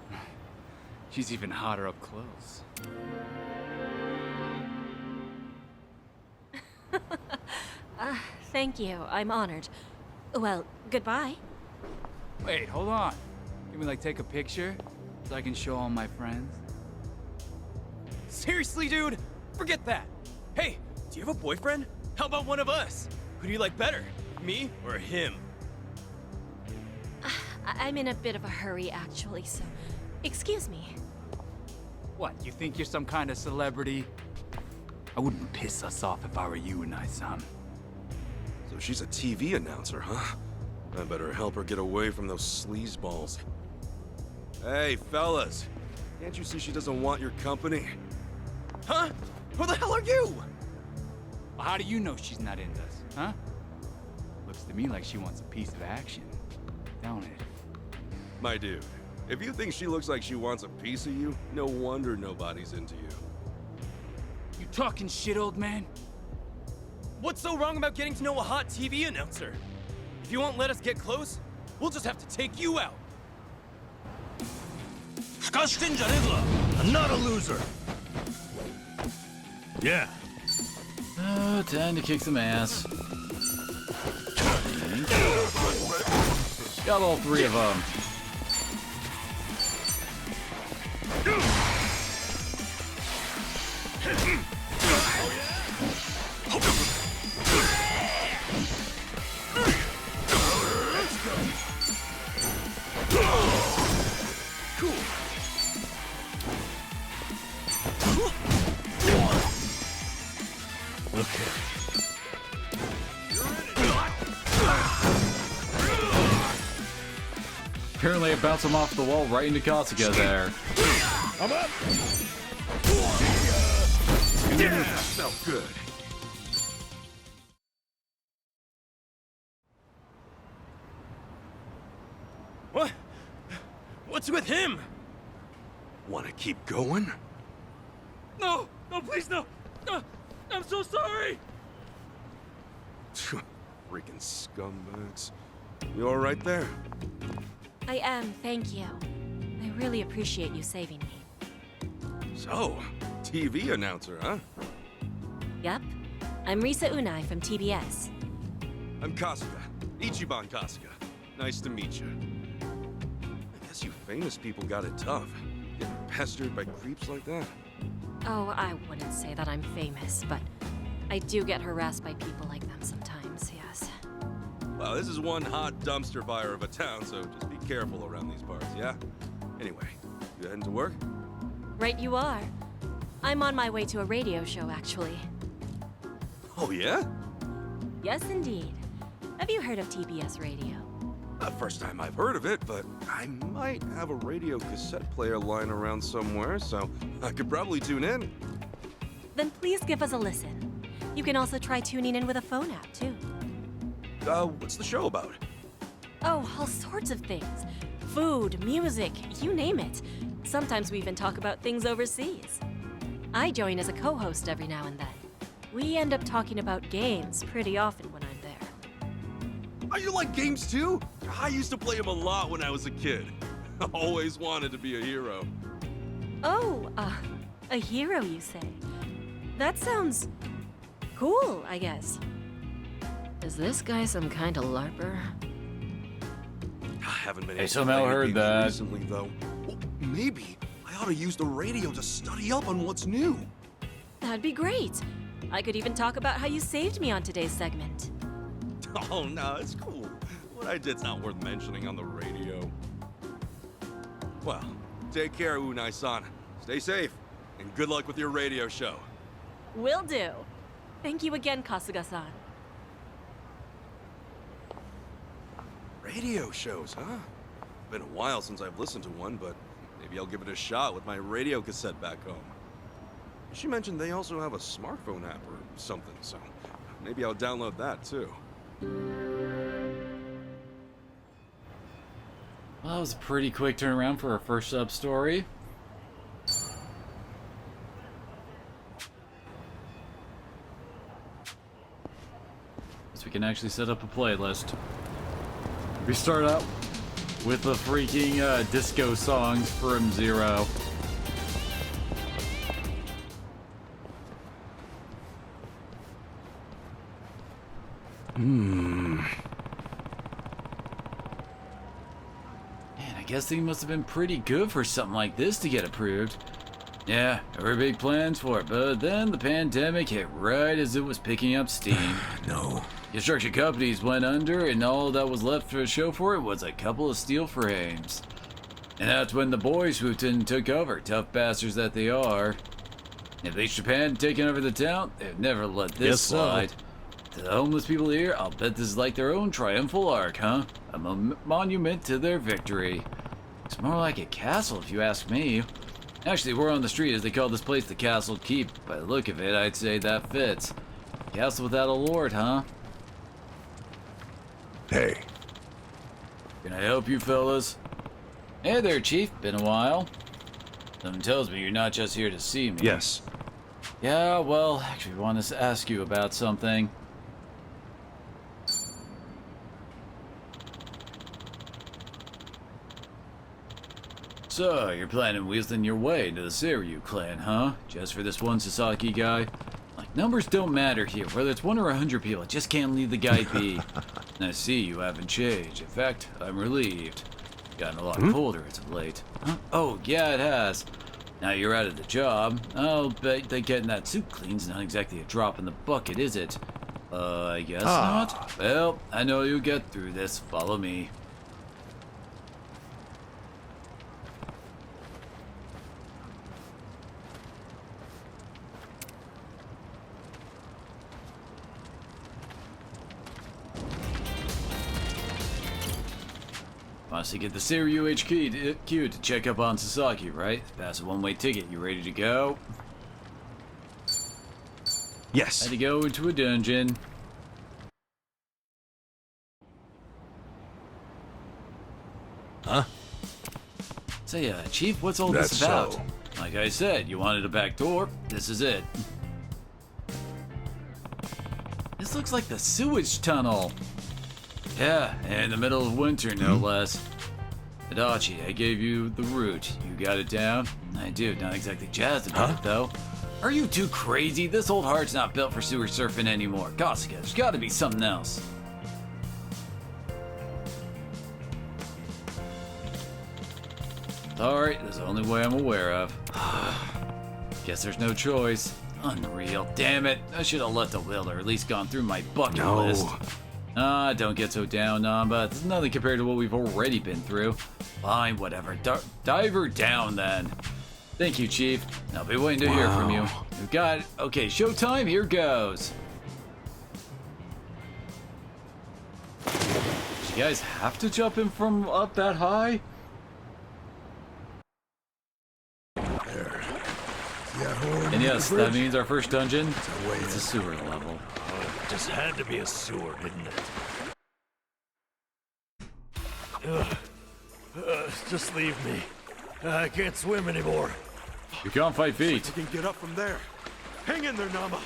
She's even hotter up close. Thank you. I'm honored. Well, goodbye. Wait, hold on. Can we like take a picture so I can show all my friends? Seriously, dude? Forget that. Hey, do you have a boyfriend? How about one of us? Who do you like better? Me or him? I'm in a bit of a hurry, actually, so excuse me. What, you think you're some kind of celebrity? I wouldn't piss us off if I were you, Unai-san. So she's a TV announcer, huh? I better help her get away from those sleazeballs. Hey, fellas. Can't you see she doesn't want your company? Huh? Who the hell are you? Well, how do you know she's not into us, huh? Looks to me like she wants a piece of action, don't it? My dude, if you think she looks like she wants a piece of you, no wonder nobody's into you. You talking shit, old man? What's so wrong about getting to know a hot TV announcer? If you won't let us get close, we'll just have to take you out. I'm not a loser. Yeah. Oh, time to kick some ass. Got all three of them. Apparently, I bounced him off the wall right into Kasuga there. I'm up! Yeah, felt good. What? What's with him? Wanna keep going? No! No, please, no! I'm so sorry! Freaking scumbags. You all right there? I am, thank you. I really appreciate you saving me. So, TV announcer, huh? Yep. I'm Risa Unai from TBS. I'm Kasuga. Ichiban Kasuga. Nice to meet you. I guess you famous people got it tough. Getting pestered by creeps like that. Oh, I wouldn't say that I'm famous, but I do get harassed by people like them sometimes, yes. Well, this is one hot dumpster fire of a town, so just be careful around these parts, yeah? Anyway, you heading to work? Right you are. I'm on my way to a radio show, actually. Oh, yeah? Yes, indeed. Have you heard of TBS Radio? First time I've heard of it, but I might have a radio cassette player lying around somewhere, so I could probably tune in. Then please give us a listen. You can also try tuning in with a phone app, too. What's the show about? Oh, all sorts of things. Food, music, you name it. Sometimes we even talk about things overseas. I join as a co-host every now and then. We end up talking about games pretty often when I'm there. Oh, you like games too? I used to play them a lot when I was a kid. I always wanted to be a hero. Oh, a hero, you say? That sounds cool, I guess. Is this guy some kind of LARPer? I haven't been I able to somehow play heard anything that. recently, though. Well, maybe I ought to use the radio to study up on what's new. That'd be great. I could even talk about how you saved me on today's segment. Oh, no, it's cool. What I did's not worth mentioning on the radio. Well, take care, Unai-san. Stay safe, and good luck with your radio show. Will do. Thank you again, Kasuga-san. Radio shows, huh? Been a while since I've listened to one, but maybe I'll give it a shot with my radio cassette back home. She mentioned they also have a smartphone app or something, so maybe I'll download that too. Well, that was a pretty quick turnaround for our first sub-story. So we can actually set up a playlist. We start out with the freaking disco songs from Zero. Man, I guess things must have been pretty good for something like this to get approved. Yeah, there were big plans for it, but then the pandemic hit right as it was picking up steam. No. Construction companies went under, and all that was left to show for it was a couple of steel frames. And that's when the boys swooped in and took over, tough bastards that they are. If East Japan had taken over the town, they'd never let this Guess so. slide. To the homeless people here, I'll bet this is like their own triumphal arc, huh? A monument to their victory. It's more like a castle, if you ask me. Actually, we're on the street as they call this place the Castle Keep. By the look of it, I'd say that fits. Castle without a lord, huh? Hey. Can I help you fellas? Hey there, Chief. Been a while. Something tells me you're not just here to see me. Yes. Yeah, well, actually, I wanted to ask you about something. So, you're planning wheezing your way into the Seiryu clan, huh? Just for this one Sasaki guy? Like, numbers don't matter here. Whether it's 1 or 100 people, I just can't leave the guy be. And I see you haven't changed. In fact, I'm relieved. Gotten a lot colder as of late. Huh? Oh, yeah, it has. Now you're out of the job. I'll bet that getting that suit clean's not exactly a drop in the bucket, is it? I guess not. Well, I know you'll get through this. Follow me. Wants to get the Seiryu HQ to check up on Sasaki, right? Pass a one-way ticket. You ready to go? Yes. Had to go into a dungeon. Huh? Say, Chief, what's all That's this about? so. Like I said, you wanted a back door. This is it. This This looks like the sewage tunnel. Yeah, in the middle of winter, no less. Adachi, I gave you the route. You got it down? I do. Not exactly jazzed about it, though. Are you too crazy? This old heart's not built for sewer surfing anymore. Kasuga, there's gotta be something else. Alright, that's the only way I'm aware of. Guess there's no choice. Unreal. Damn it. I should have let the will or at least gone through my bucket list. Don't get so down, Namba. It's nothing compared to what we've already been through. Fine, whatever. Dive her down, then. Thank you, Chief. I'll be waiting to hear from you. You got it. Okay, showtime. Here goes. Did you guys have to jump in from up that high? And yes, that means our first dungeon, it's a sewer level. Oh, it just had to be a sewer, didn't it? Just leave me. I can't swim anymore. You can't fight feet. You can get up from there. Hang in there, Nama.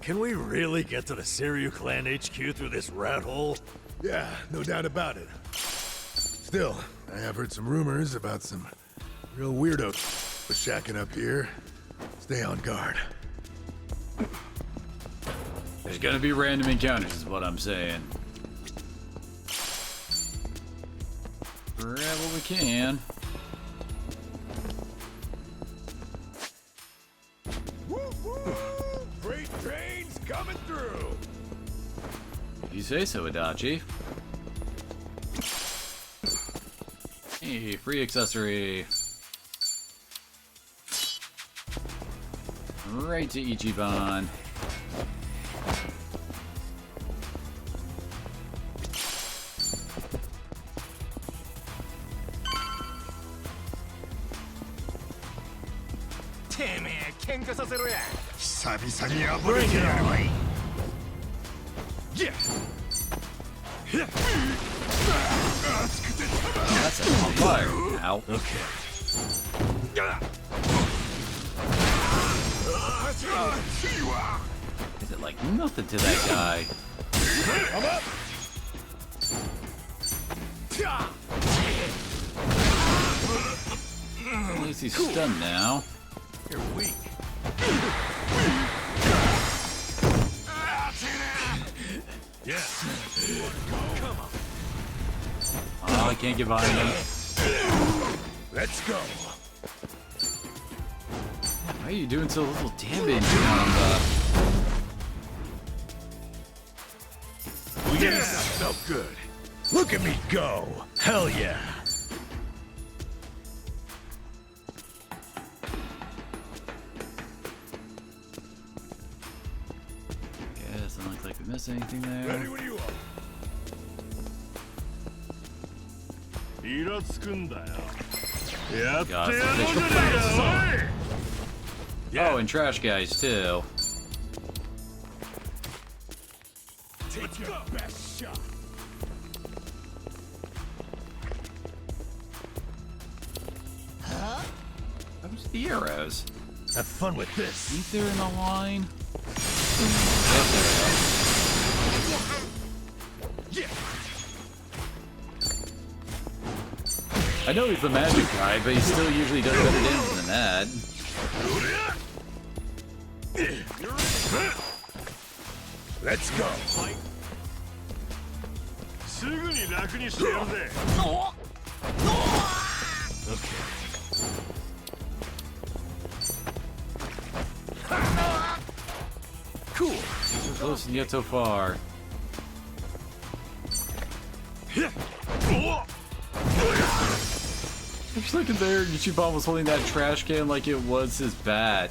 Can we really get to the Siryu Clan HQ through this rat hole? Yeah, no doubt about it. Still, I have heard some rumors about some real weirdos shacking up here. Stay on guard. There's gonna be random encounters, is what I'm saying. Grab what we can. Freight trains coming through. If you say so, Adachi. Hey, free accessory. Right to Ichiban. That's a fire. Ow. Okay. Is it like nothing to that guy? I'm up. At least he's stunned now. You're weak. Yeah. Come on. Oh, I can't get behind him. Let's go. Why are you doing so little damage on Yeah, felt good. Look at me go. Hell yeah. Yeah, doesn't look like we missed anything there. Ready when you are. Got Oh, and trash guys too. Take your best shot. Where's the arrows? Have fun with this. Ain't there in the line? I know he's the magic guy, but he still usually does better damage than that. Let's go. Okay. Cool. So close and yet so far. I'm just looking there, Ichiban was holding that trash can like it was his bat.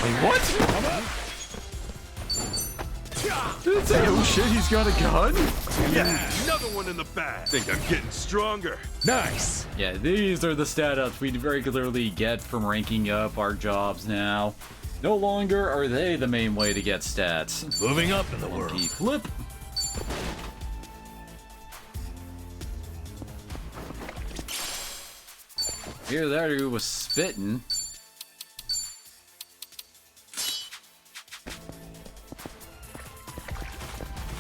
Wait, what? Did it say, oh shit, he's got a gun? Yeah, another one in the bag. Think I'm getting stronger. Nice. Yeah, these are the stat ups we regularly get from ranking up our jobs now. No longer are they the main way to get stats. Moving up in the world. Flip. Here, there he was spitting.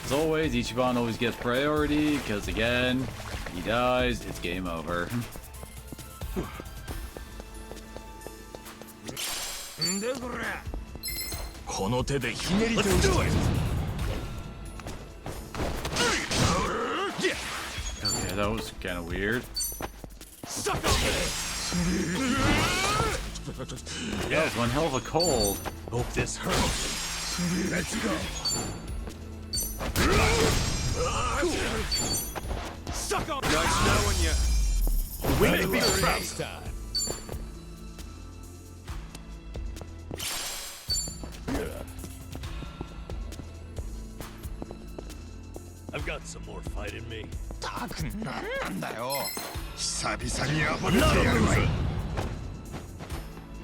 As always, Ichiban always gets priority, because again, he dies, it's game over. Let's do it! Okay, that was kind of weird. Suck on That was one hell of a cold. Hope this hurts. Let's go. Suck on. Nice knowing you. We may be next time. I've got some more fight in me.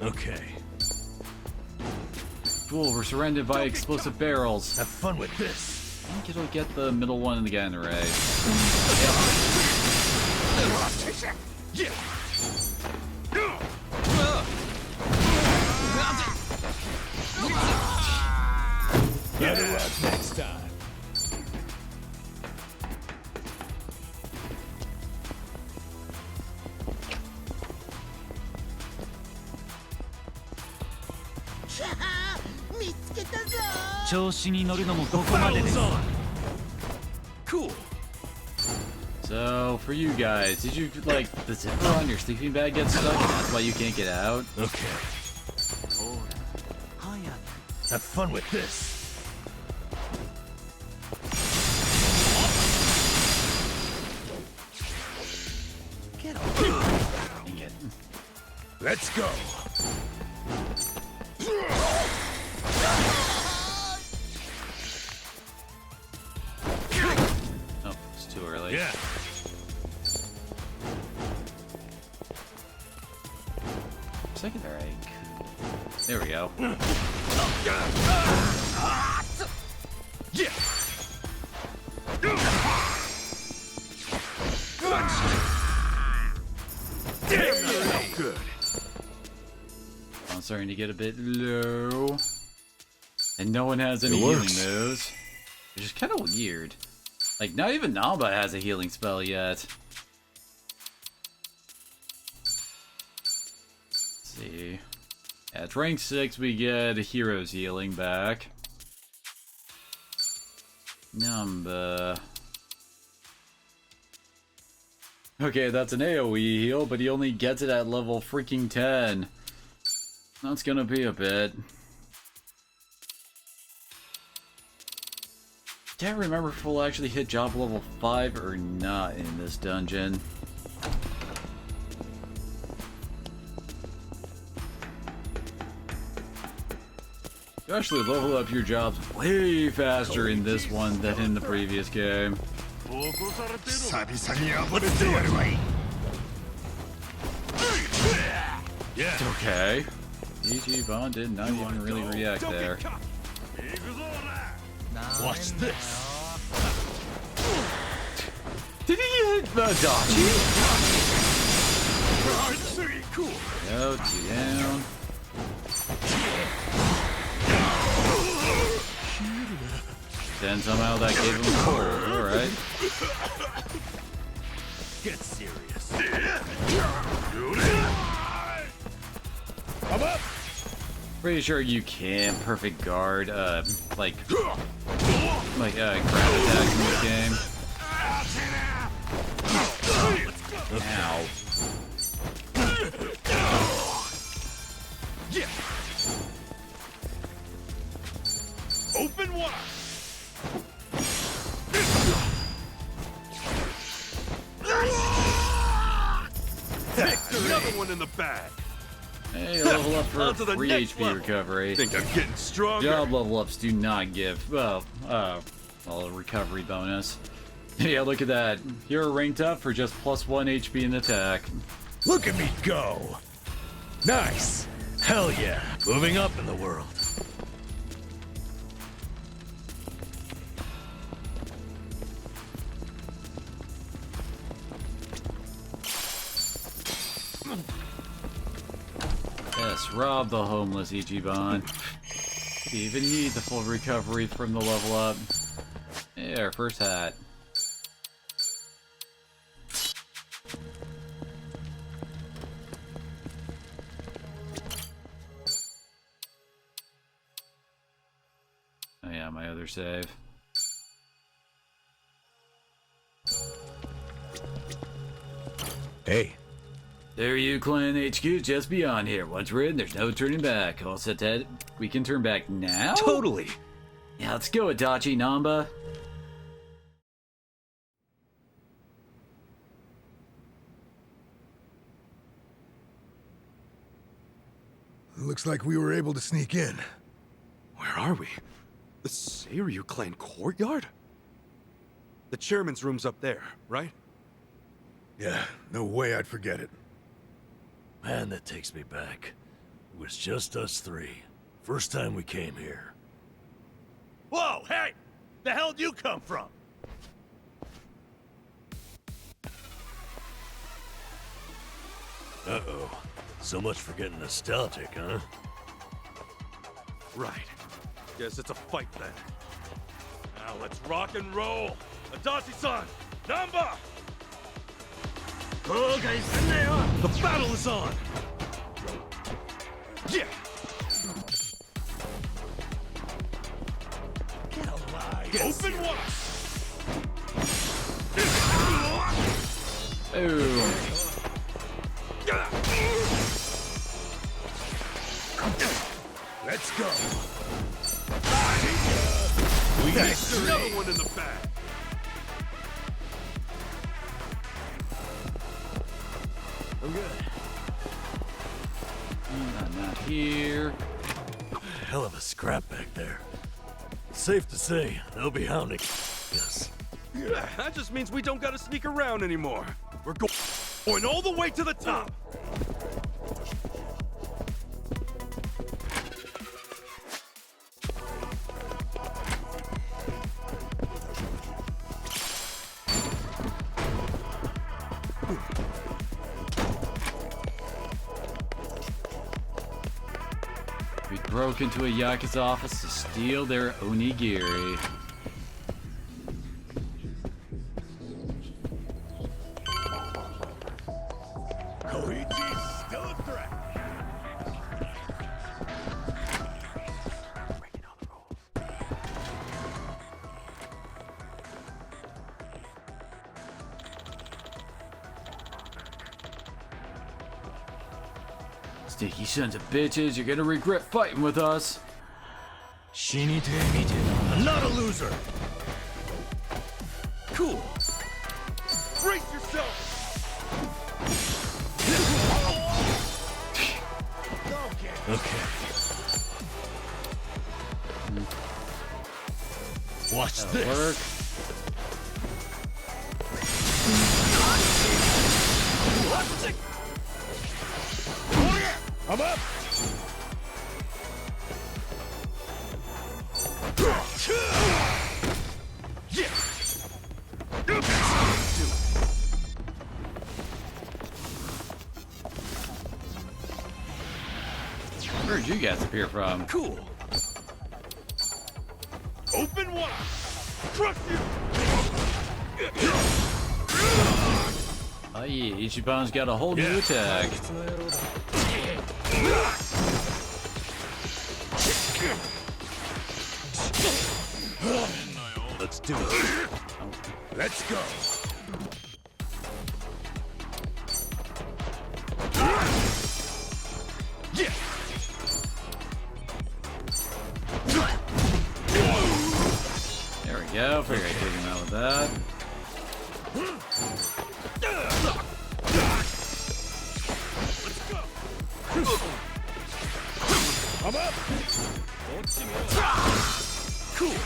Okay. Cool, we're surrounded by explosive barrels. Have fun with this. I think it'll get the middle one and the guy in the right. Yeah. Better luck next time. Cool. So, for you guys, did you, like, the zipper on your sleeping bag get stuck and that's why you can't get out? Okay. Have fun with this. Get over. Dang it. Let's go. Oh, it's too early. Yeah. Secondary. There we go. Yeah. Damn, that felt good. I'm starting to get a bit low. And no one has any healing moves. Which is kind of weird. Like, not even Namba has a healing spell yet. Let's see. At rank 6, we get a hero's healing back. Namba. Okay, that's an AoE heal, but he only gets it at level freaking 10. That's gonna be a bit. Can't remember if we'll actually hit job level 5 or not in this dungeon. You actually level up your jobs way faster in this one than in the previous game. Yeah. Okay. Ichiban did not even really react there. Watch this. Did he hit the Dachi? Cool. Go, 2 down. Then somehow that gave him a cold. Alright. Get serious. I'm up. Pretty sure you can perfect guard, like ground attacks in this game. Ow. Yeah. Open wide. Another one in the bag. Hey, level up for On to the 3 next HP level. recovery. Think I'm getting stronger. Job level ups do not give, well, a recovery bonus. Yeah, look at that. Hero ranked up for just +1 HP in attack. Look at me go. Nice. Hell yeah. Moving up in the world. Yes, rob the homeless, Ichiban. Do you even need the full recovery from the level up? There, first hat. Oh yeah, my other save. Hey. There you, Clan HQ, just beyond here. Once we're in, there's no turning back. All set, Ted. We can turn back now? Totally. Yeah, let's go, Adachi Namba. Looks like we were able to sneak in. Where are we? The Seiryu clan courtyard? The chairman's room's up there, right? Yeah, no way I'd forget it. Man, that takes me back. It was just us three. First time we came here. Whoa, hey! The hell'd you come from? Uh-oh. So much for getting nostalgic, huh? Right. Guess it's a fight then. Now let's rock and roll! Adachi-san! Namba! The battle is on! Yeah! Get alive! Open wide! Oh. Let's go. We got another one in the bag. I'm good. I'm not here. Hell of a scrap back there. Safe to say, they'll be hounding us. Yeah, that just means we don't gotta sneak around anymore. We're going all the way to the top. We broke into a Yakuza office to steal their onigiri. Koichi's still a threat. Sneaky sons of bitches, you're gonna regret fighting with us. I'm not a loser. Cool. Brace yourself. Okay. Watch That'll this. work. I'm up. Where'd you guys appear from? Cool. Open wide. Crush you. Oh yeah, Ichiban's got a whole new attack. Let's do it. Let's go. There we go, figure I'd take him out with that. I'm up. Cool.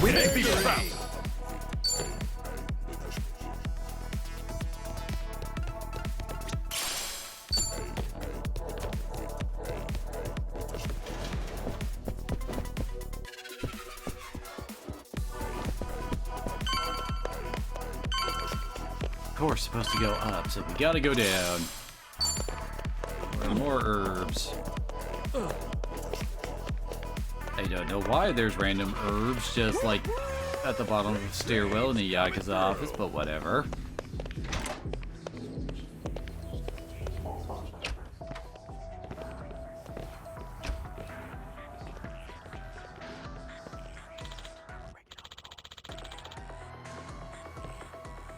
We ain't be found. course, supposed to go up, so we gotta go down. More herbs. I don't know why there's random herbs just like at the bottom of the stairwell in the Yakuza office, but whatever.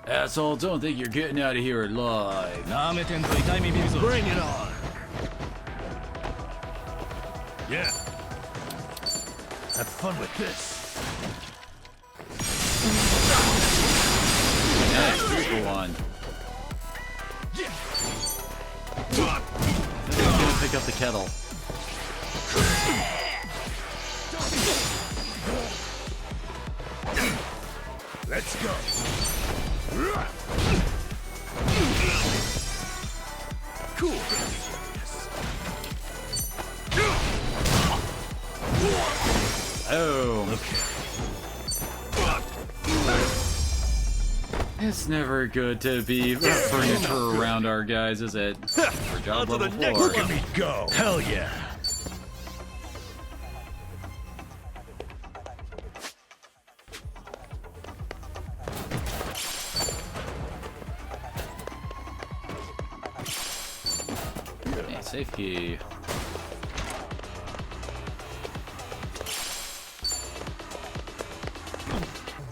Asshole, don't think you're getting out of here alive. Bring it on. Yeah. Have fun with this. Nice, triple one. He's gonna pick up the kettle. Let's go. Cool. Oh. It's never good to be furniture around our guys, is it? For job level 4. Look at me go. Hell yeah. Yeah, safe key.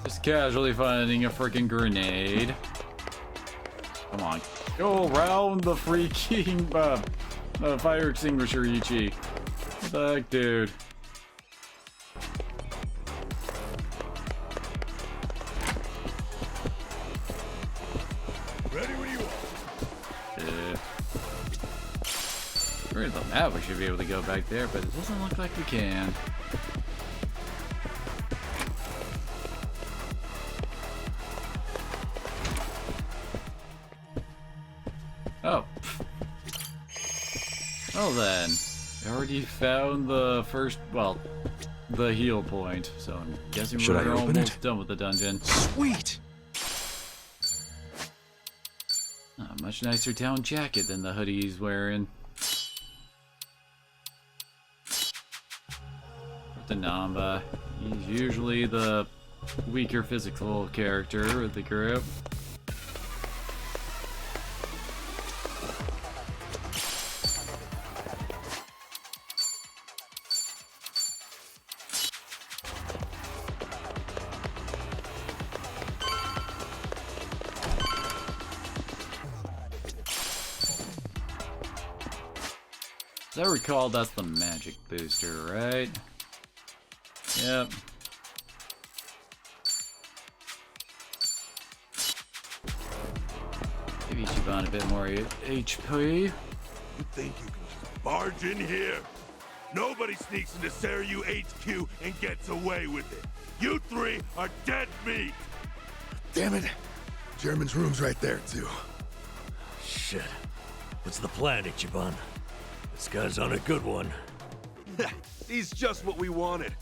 Just casually finding a freaking grenade. Come on. Go around the freaking fire extinguisher, Ichi. What the heck, dude? Ready when you are. According to the map, we should be able to go back there, but it doesn't look like we can. Oh. Well then, we already found the first, well, the heal point, so I'm guessing Should we're I open almost it? done with the dungeon. Sweet! A much nicer down jacket than the hoodie he's wearing. The Namba. He's usually the weaker physical character of the group. As I recall, that's the magic booster, right? Yep. Give Ichiban a bit more HP. You think you can just barge in here? Nobody sneaks into Seiryu HQ and gets away with it. You three are dead meat. Damn it. German's room's right there, too. Shit. What's the plan, Ichiban? This guy's on a good one. He's just what we wanted.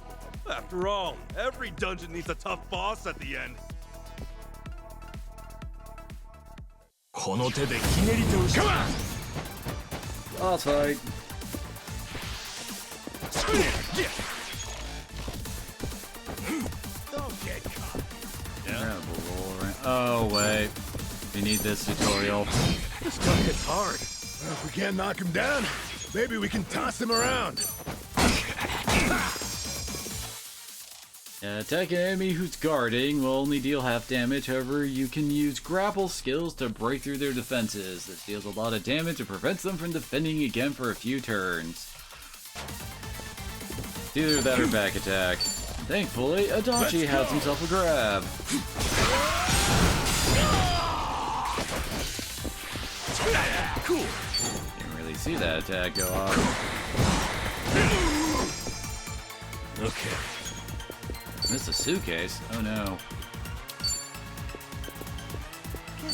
After all, every dungeon needs a tough boss at the end. Come on! Boss fight. Don't get caught. Oh wait, we need this tutorial. This guy hits hard. Well, if we can't knock him down, maybe we can toss him around. Attack an enemy who's guarding will only deal half damage, however you can use grapple skills to break through their defenses. This deals a lot of damage and prevents them from defending again for a few turns. Either that or back attack. Thankfully, Adachi has himself a grab. Cool. Didn't really see that attack go off. Okay. Missed a suitcase? Oh no.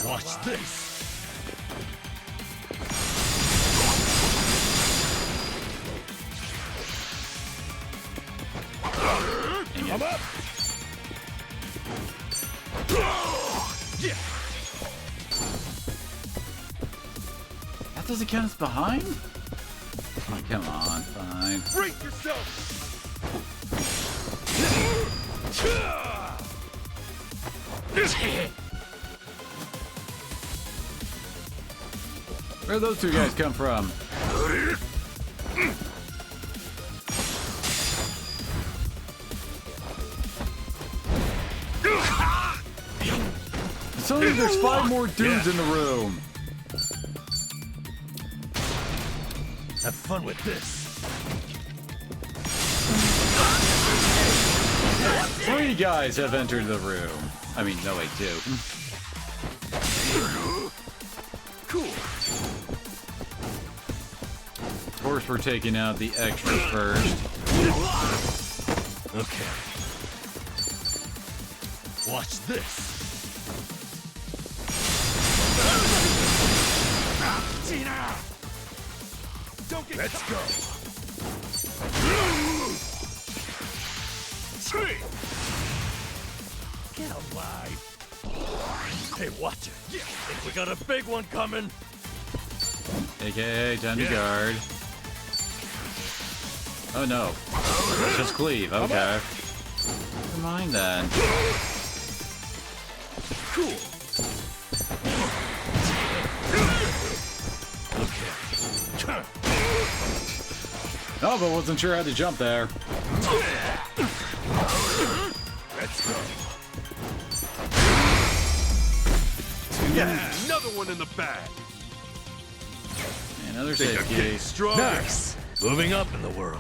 Watch this. I'm up. does it count as behind? Oh, come on, fine. Brace yourself! Where'd those two guys come from? Suddenly there's 5 more dudes in the room. Have fun with this. 3 guys have entered the room. I mean, no, wait, 2. Cool. Of course, we're taking out the extras first. Okay. Watch this. Tina! Don't get Let's go. Get alive. Hey, watch it. Think we got a big one coming. AKA, time to guard. Oh no. Just cleave, okay. Never mind then. Cool. No, but wasn't sure how to jump there. Let's go. Yeah, another one in the bag. Another safe gate. Strong. Nice. Moving up in the world.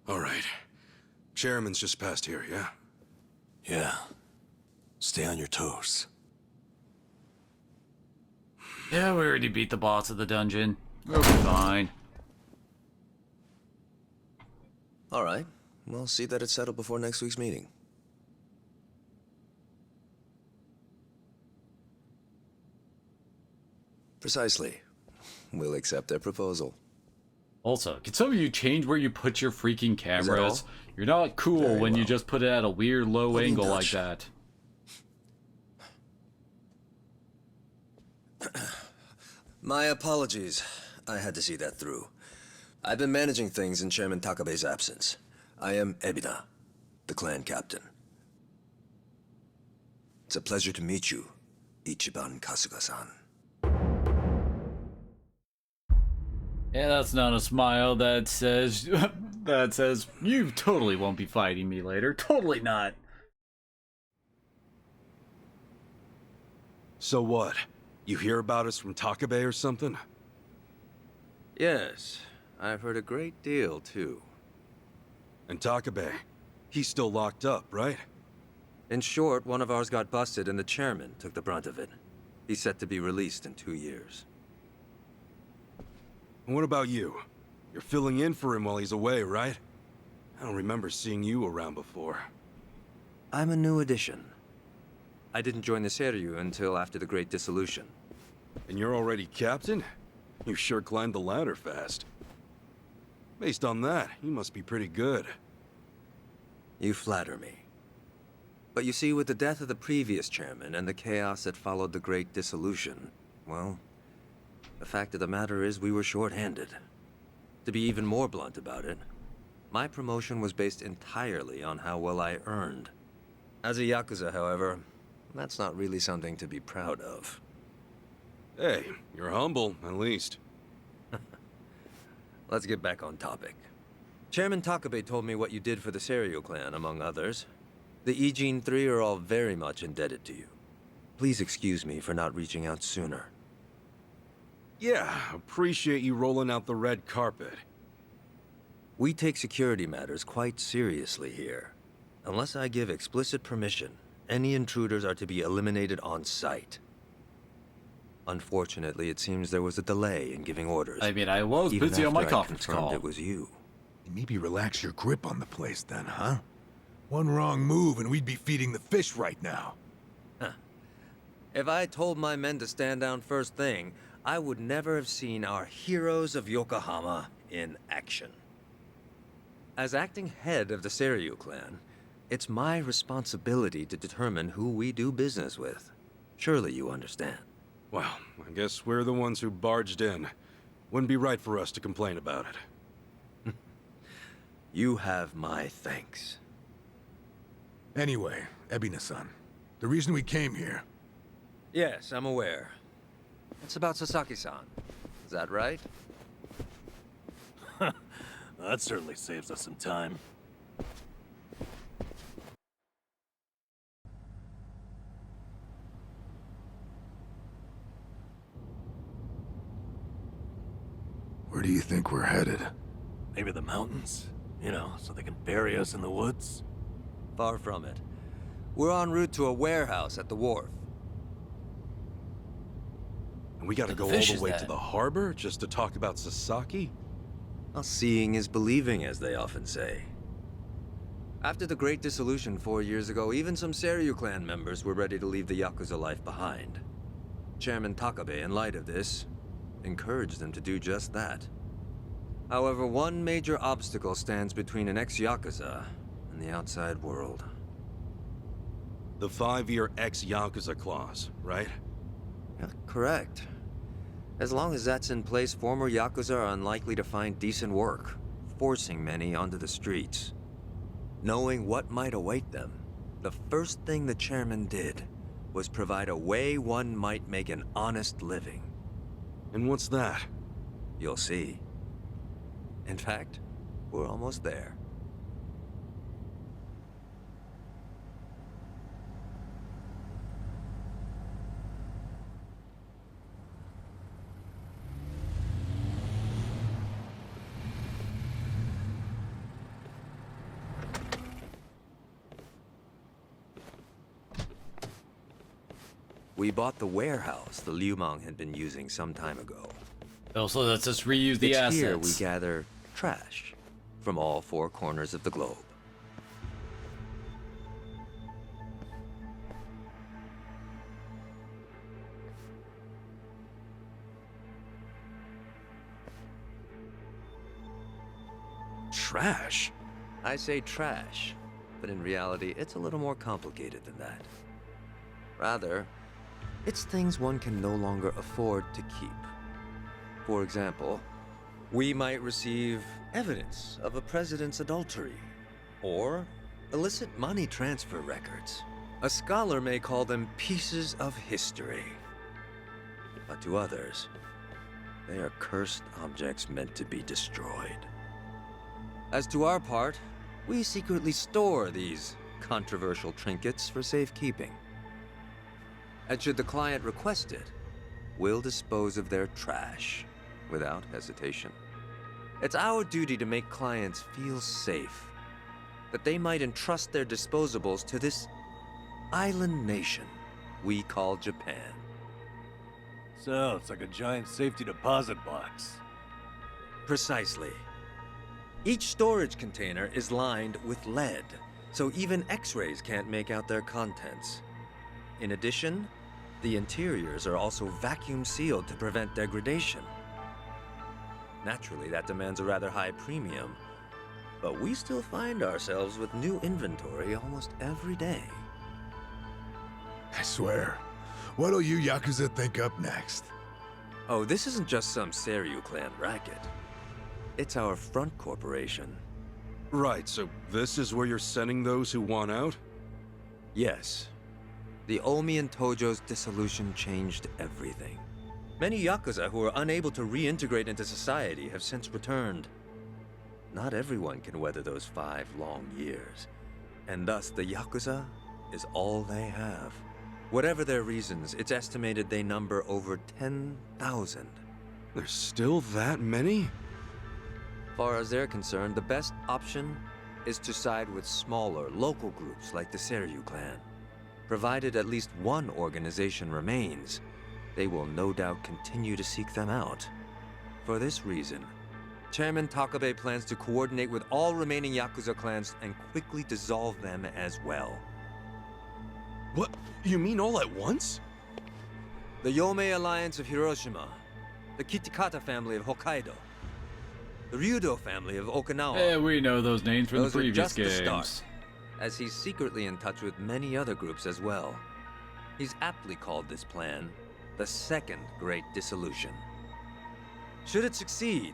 All right. Chairman's just past here, yeah? Yeah. Stay on your toes. Yeah, we already beat the boss of the dungeon. We'll be fine. All right. We'll see that it's settled before next week's meeting. Precisely. We'll accept their proposal. Also, can some of you change where you put your freaking cameras? all? You're not cool Very when you well. just put it at a weird low Put in angle like touch. that. My apologies. I had to see that through. I've been managing things in Chairman Takabe's absence. I am Ebina, the clan captain. It's a pleasure to meet you, Ichiban Kasuga-san. Yeah, that's not a smile that says you totally won't be fighting me later. Totally not. So what? You hear about us from Takabe or something? Yes, I've heard a great deal, too. And Takabe, he's still locked up, right? In short, one of ours got busted and the chairman took the brunt of it. He's set to be released in 2 years. And what about you? You're filling in for him while he's away, right? I don't remember seeing you around before. I'm a new addition. I didn't join the Seiryu until after the Great Dissolution. And you're already captain? You sure climbed the ladder fast. Based on that, you must be pretty good. You flatter me. But you see, with the death of the previous chairman and the chaos that followed the Great Dissolution, well, the fact of the matter is we were short-handed. To be even more blunt about it, my promotion was based entirely on how well I earned. As a Yakuza, however, that's not really something to be proud of. Hey, you're humble, at least. Let's get back on topic. Chairman Takabe told me what you did for the Seiryu clan, among others. The Ijin 3 are all very much indebted to you. Please excuse me for not reaching out sooner. Yeah, appreciate you rolling out the red carpet. We take security matters quite seriously here. Unless I give explicit permission, any intruders are to be eliminated on sight. Unfortunately, it seems there was a delay in giving orders. I mean, I was even busy on my after I conference confirmed call. It was you. Maybe relax your grip on the place then, huh? One wrong move and we'd be feeding the fish right now. If I told my men to stand down first thing, I would never have seen our heroes of Yokohama in action. As acting head of the Seiryu clan, It's my responsibility to determine who we do business with. Surely you understand. Well, I guess we're the ones who barged in. Wouldn't be right for us to complain about it. You have my thanks. Anyway, Ebina-san, the reason we came here... Yes, I'm aware. It's about Sasaki-san. Is that right? That certainly saves us some time. Where do you think we're headed? Maybe the mountains? You know, so they can bury us in the woods? Far from it. We're en route to a warehouse at the wharf. And we gotta go all the way to the harbor just to talk about Sasaki? Well, seeing is believing, as they often say. After the Great Dissolution 4 years ago, even some Seiryu clan members were ready to leave the Yakuza life behind. Chairman Takabe, in light of this, encouraged them to do just that. However, one major obstacle stands between an ex-Yakuza and the outside world. The 5-year ex-Yakuza clause, right? Yeah, correct. As long as that's in place, former Yakuza are unlikely to find decent work, forcing many onto the streets. Knowing what might await them, the first thing the chairman did was provide a way one might make an honest living. And what's that? You'll see. In fact, we're almost there. We bought the warehouse the Liumang had been using some time ago. Also, let's just reuse the It's assets. here we gather trash from all 4 corners of the globe. Trash? I say trash, but in reality, it's a little more complicated than that. Rather, it's things one can no longer afford to keep. For example, we might receive evidence of a president's adultery, or illicit money transfer records. A scholar may call them pieces of history. But to others, they are cursed objects meant to be destroyed. As to our part, we secretly store these controversial trinkets for safekeeping. And should the client request it, we'll dispose of their trash without hesitation. It's our duty to make clients feel safe, that they might entrust their disposables to this island nation we call Japan. So, it's like a giant safety deposit box. Precisely. Each storage container is lined with lead, so even X-rays can't make out their contents. In addition, the interiors are also vacuum sealed to prevent degradation. Naturally, that demands a rather high premium, but we still find ourselves with new inventory almost every day. I swear, what'll you Yakuza think up next? Oh, this isn't just some Seiryu clan racket. It's our front corporation. Right, so this is where you're sending those who want out? Yes. The Omi and Tojo's dissolution changed everything. Many Yakuza who were unable to reintegrate into society have since returned. Not everyone can weather those 5 long years, and thus the Yakuza is all they have. Whatever their reasons, it's estimated they number over 10,000. There's still that many? Far as they're concerned, the best option is to side with smaller, local groups like the Seiryu clan. Provided at least one organization remains, they will no doubt continue to seek them out. For this reason, Chairman Takabe plans to coordinate with all remaining Yakuza clans and quickly dissolve them as well. What? You mean all at once? The Yomei Alliance of Hiroshima, the Kitakata family of Hokkaido, the Ryudo family of Okinawa. Yeah, we know those names from the Those are previous just games. the start. as he's secretly in touch with many other groups as well. He's aptly called this plan the Second Great Dissolution. Should it succeed,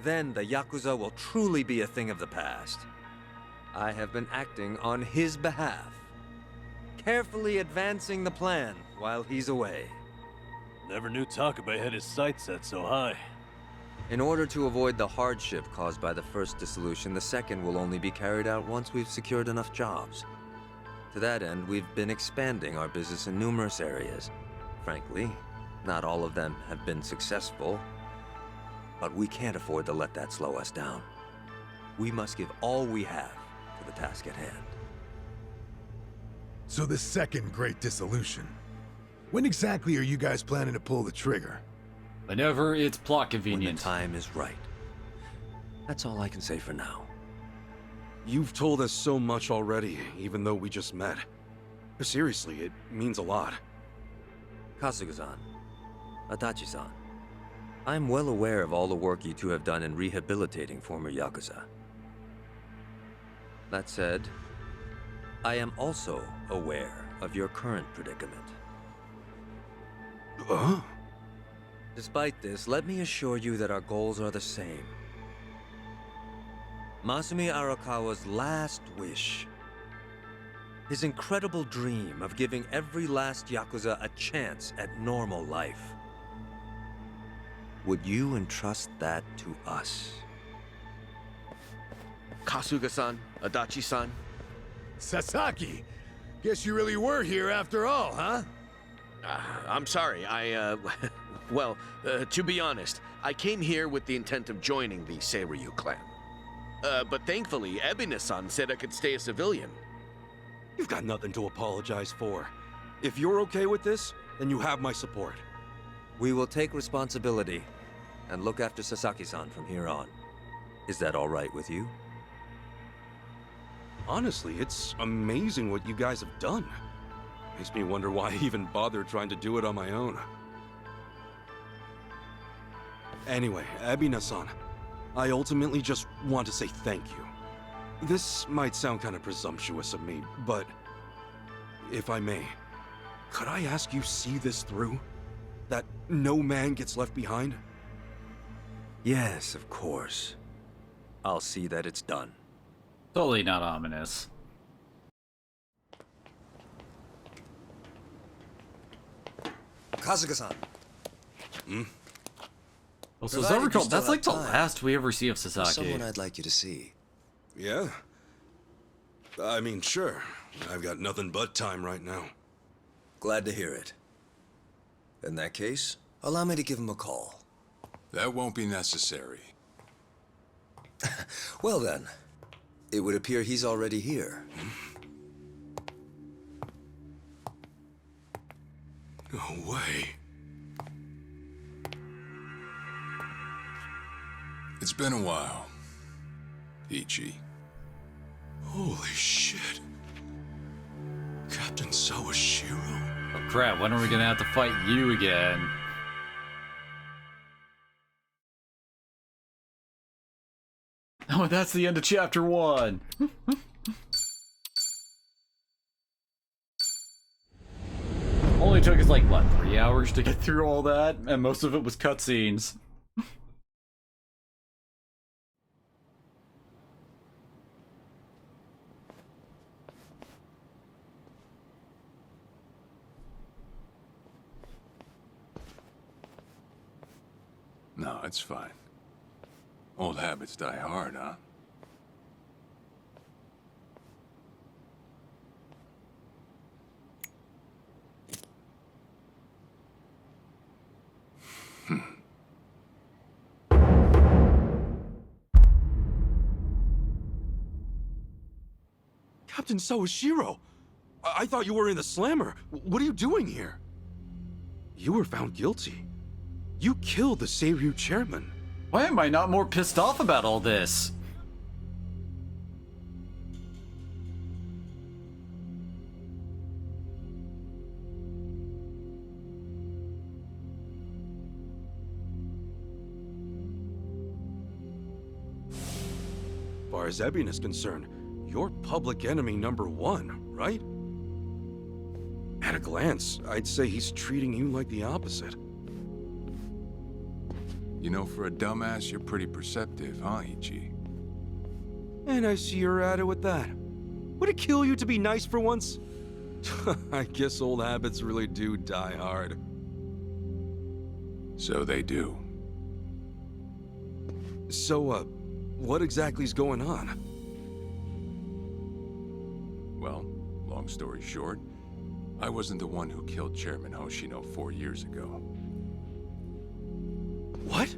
then the Yakuza will truly be a thing of the past. I have been acting on his behalf, carefully advancing the plan while he's away. Never knew Takabe had his sights set so high. In order to avoid the hardship caused by the first dissolution, the second will only be carried out once we've secured enough jobs. To that end, we've been expanding our business in numerous areas. Frankly, not all of them have been successful, but we can't afford to let that slow us down. We must give all we have to the task at hand. So the Second Great Dissolution. When exactly are you guys planning to pull the trigger? Whenever it's plot convenient. When the time is right. That's all I can say for now. You've told us so much already, even though we just met. Seriously, it means a lot. Kasuga-san, Adachi-san, I'm well aware of all the work you two have done in rehabilitating former Yakuza. That said, I am also aware of your current predicament. Despite this, let me assure you that our goals are the same. Masumi Arakawa's last wish, his incredible dream of giving every last Yakuza a chance at normal life. Would you entrust that to us? Kasuga-san, Adachi-san. Sasaki! Guess you really were here after all, huh? I'm sorry, well, to be honest, I came here with the intent of joining the Seiryu clan. But thankfully, Ebina-san said I could stay a civilian. You've got nothing to apologize for. If you're okay with this, then you have my support. We will take responsibility and look after Sasaki-san from here on. Is that all right with you? Honestly, it's amazing what you guys have done. Makes me wonder why I even bothered trying to do it on my own. Anyway, Ebina-san, I ultimately just want to say thank you. This might sound kind of presumptuous of me, but if I may, could I ask you see this through? That no man gets left behind? Yes, of course. I'll see that it's done. Totally not ominous. Kasuga-san. Also, as I recall, that's like the last we ever see of Sasaki. Someone I'd like you to see. Yeah? I mean, sure. I've got nothing but time right now. Glad to hear it. In that case, allow me to give him a call. That won't be necessary. Well then, it would appear he's already here. No way. It's been a while, Ichi. Holy shit. Captain Sawashiro? Oh crap, when are we gonna have to fight you again? Oh, that's the end of chapter 1. Only took us like, what, 3 hours to get through all that? And most of it was cutscenes. No, it's fine. Old habits die hard, huh? Captain Sawashiro! I thought you were in the slammer. What are you doing here? You were found guilty. You killed the Seiryu chairman. Why am I not more pissed off about all this? As far as Ebin is concerned, you're public enemy #1, right? At a glance, I'd say he's treating you like the opposite. You know, for a dumbass, you're pretty perceptive, huh, Ichi? And I see you're at it with that. Would it kill you to be nice for once? I guess old habits really do die hard. So they do. So, what exactly's going on? Well, long story short, I wasn't the one who killed Chairman Hoshino 4 years ago. What?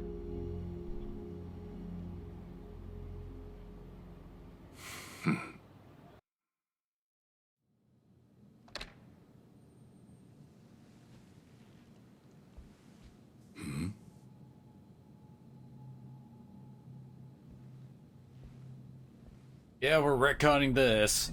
Yeah, we're retconning this.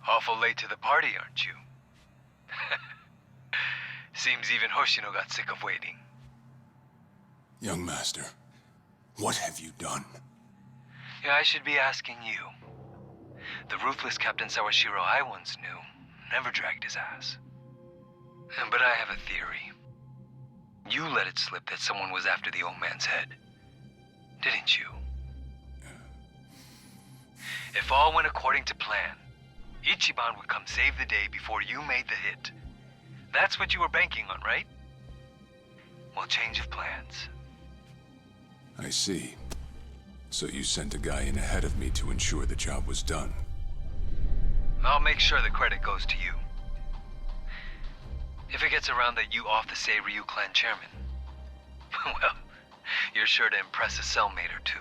Awful late to the party, aren't you? Seems even Hoshino got sick of waiting. Young master, what have you done? Yeah, I should be asking you. The ruthless Captain Sawashiro I once knew never dragged his ass. But I have a theory. You let it slip that someone was after the old man's head, didn't you? If all went according to plan, Ichiban would come save the day before you made the hit. That's what you were banking on, right? Well, change of plans. I see. So you sent a guy in ahead of me to ensure the job was done. I'll make sure the credit goes to you. If it gets around that you off the Seiryu clan chairman, well, you're sure to impress a cellmate or two.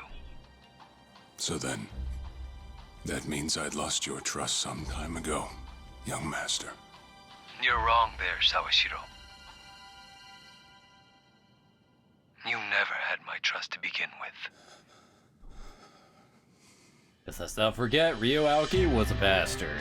So then, that means I'd lost your trust some time ago, young master. You're wrong there, Sawashiro. You never had my trust to begin with. Guess let's not forget, Ryo Aoki was a bastard.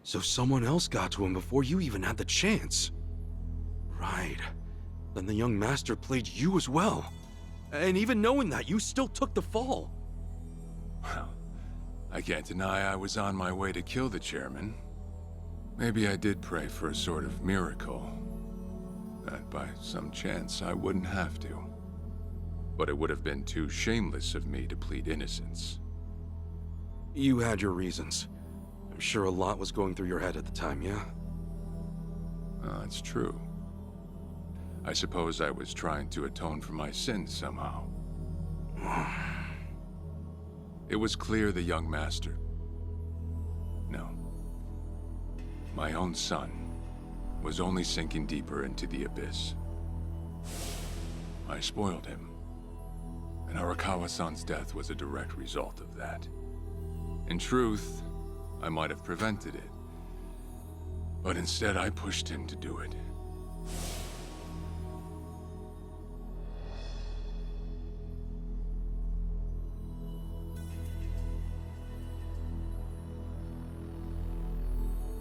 So someone else got to him before you even had the chance. Right. Then the young master played you as well. And even knowing that, you still took the fall. Well, I can't deny I was on my way to kill the chairman. Maybe I did pray for a sort of miracle. That by some chance I wouldn't have to. But it would have been too shameless of me to plead innocence. You had your reasons. I'm sure a lot was going through your head at the time, yeah? That's true. I suppose I was trying to atone for my sins somehow. It was clear the young master... No. My own son was only sinking deeper into the abyss. I spoiled him. And Arakawa-san's death was a direct result of that. In truth, I might have prevented it. But instead, I pushed him to do it.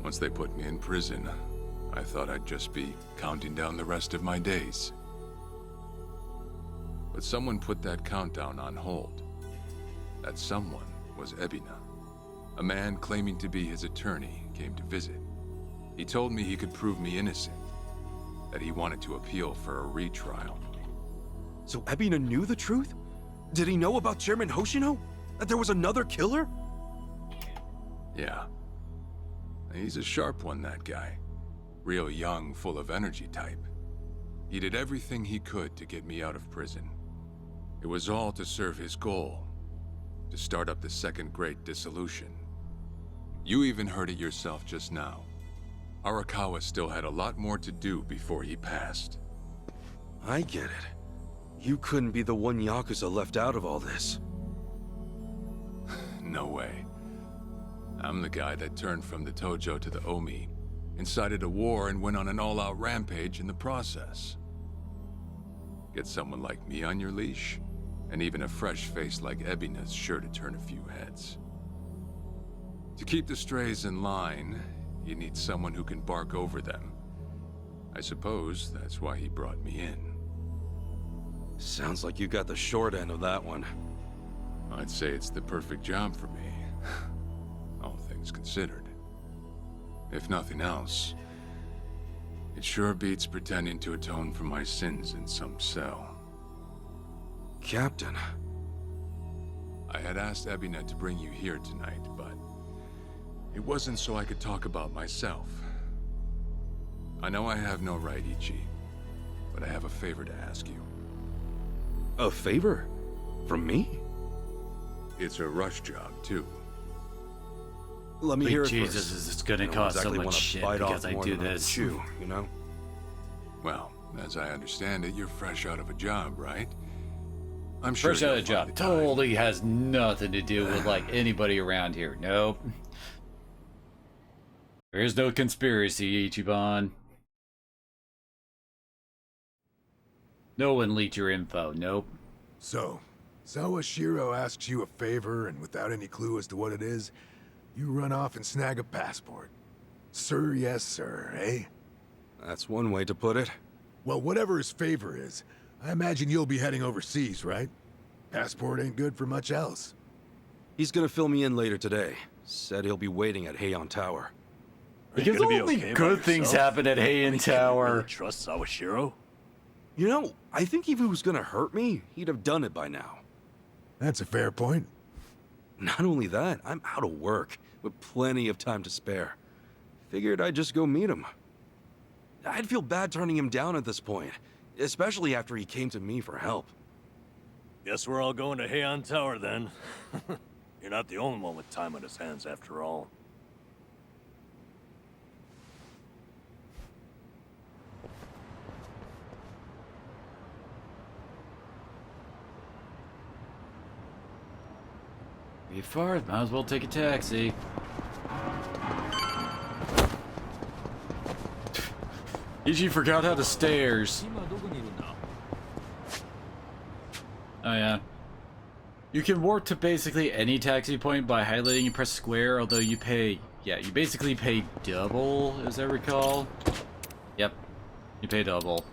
Once they put me in prison, I thought I'd just be counting down the rest of my days. But someone put that countdown on hold. That someone was Ebina. A man claiming to be his attorney came to visit. He told me he could prove me innocent, that he wanted to appeal for a retrial. So Ebina knew the truth? Did he know about Chairman Hoshino? That there was another killer? Yeah. He's a sharp one, that guy. Real young, full of energy type. He did everything he could to get me out of prison. It was all to serve his goal, to start up the Second Great Dissolution. You even heard it yourself just now. Arakawa still had a lot more to do before he passed. I get it. You couldn't be the one Yakuza left out of all this. No way. I'm the guy that turned from the Tojo to the Omi, incited a war and went on an all-out rampage in the process. Get someone like me on your leash, and even a fresh face like Ebina's sure to turn a few heads. To keep the strays in line, you need someone who can bark over them. I suppose that's why he brought me in. Sounds like you got the short end of that one. I'd say it's the perfect job for me, all things considered. If nothing else, it sure beats pretending to atone for my sins in some cell. Captain. I had asked Ebina to bring you here tonight, but it wasn't so I could talk about myself. I know I have no right, Ichi, but I have a favor to ask you. A favor? From me? It's a rush job, too. Let me hear it Jesus, first. it's gonna cost so much shit because I do this. Chew, you know? Well, as I understand it, you're fresh out of a job, right? I'm Fresh sure out of job totally has nothing to do with like anybody around here. Nope. There's no conspiracy, Ichiban. No one leaked your info. Nope. So, Sawashiro asks you a favor, and without any clue as to what it is, you run off and snag a passport. Sir, yes, sir, eh? That's one way to put it. Well, whatever his favor is, I imagine you'll be heading overseas, right? Passport ain't good for much else. He's gonna fill me in later today. Said he'll be waiting at Heian Tower. Because only good things happen at Heian Tower. Trust Sawashiro? You know, I think if he was gonna hurt me, he'd have done it by now. That's a fair point. Not only that, I'm out of work, with plenty of time to spare. Figured I'd just go meet him. I'd feel bad turning him down at this point, especially after he came to me for help. Guess we're all going to Heian Tower then. You're not the only one with time on his hands after all. Be far, might as well take a taxi. Ichi forgot how to stairs. Oh yeah. You can warp to basically any taxi point by highlighting and press square, although you pay, yeah, you basically pay double, as I recall. Yep, you pay double.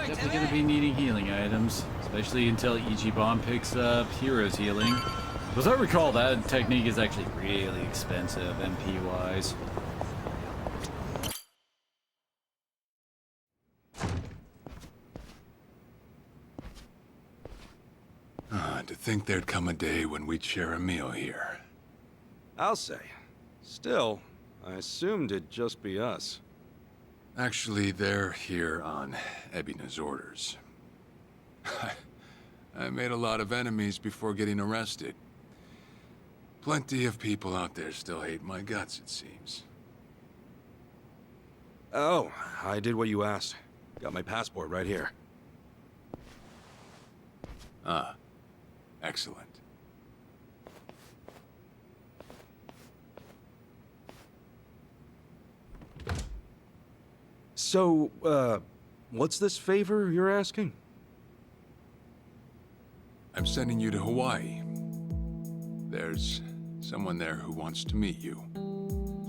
Definitely gonna be needing healing items, especially until Ichiban picks up Hero's Healing. As I recall, that technique is actually really expensive MP-wise. To think there'd come a day when we'd share a meal here. I'll say. Still, I assumed it'd just be us. Actually, they're here on Ebina's orders. I made a lot of enemies before getting arrested. Plenty of people out there still hate my guts, it seems. Oh, I did what you asked. Got my passport right here. Ah, excellent. So, what's this favor you're asking? I'm sending you to Hawaii. There's someone there who wants to meet you.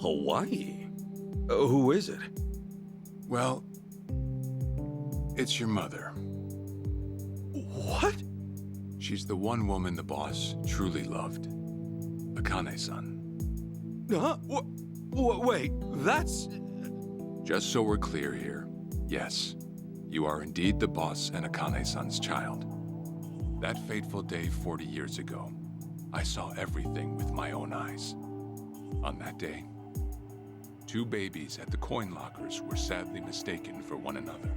Hawaii? Who is it? Well, it's your mother. What? She's the one woman the boss truly loved. Akane-san. Huh? Wait, that's... Just so we're clear here, yes, you are indeed the boss and Akane-san's child. That fateful day 40 years ago, I saw everything with my own eyes. On that day, 2 babies at the coin lockers were sadly mistaken for one another.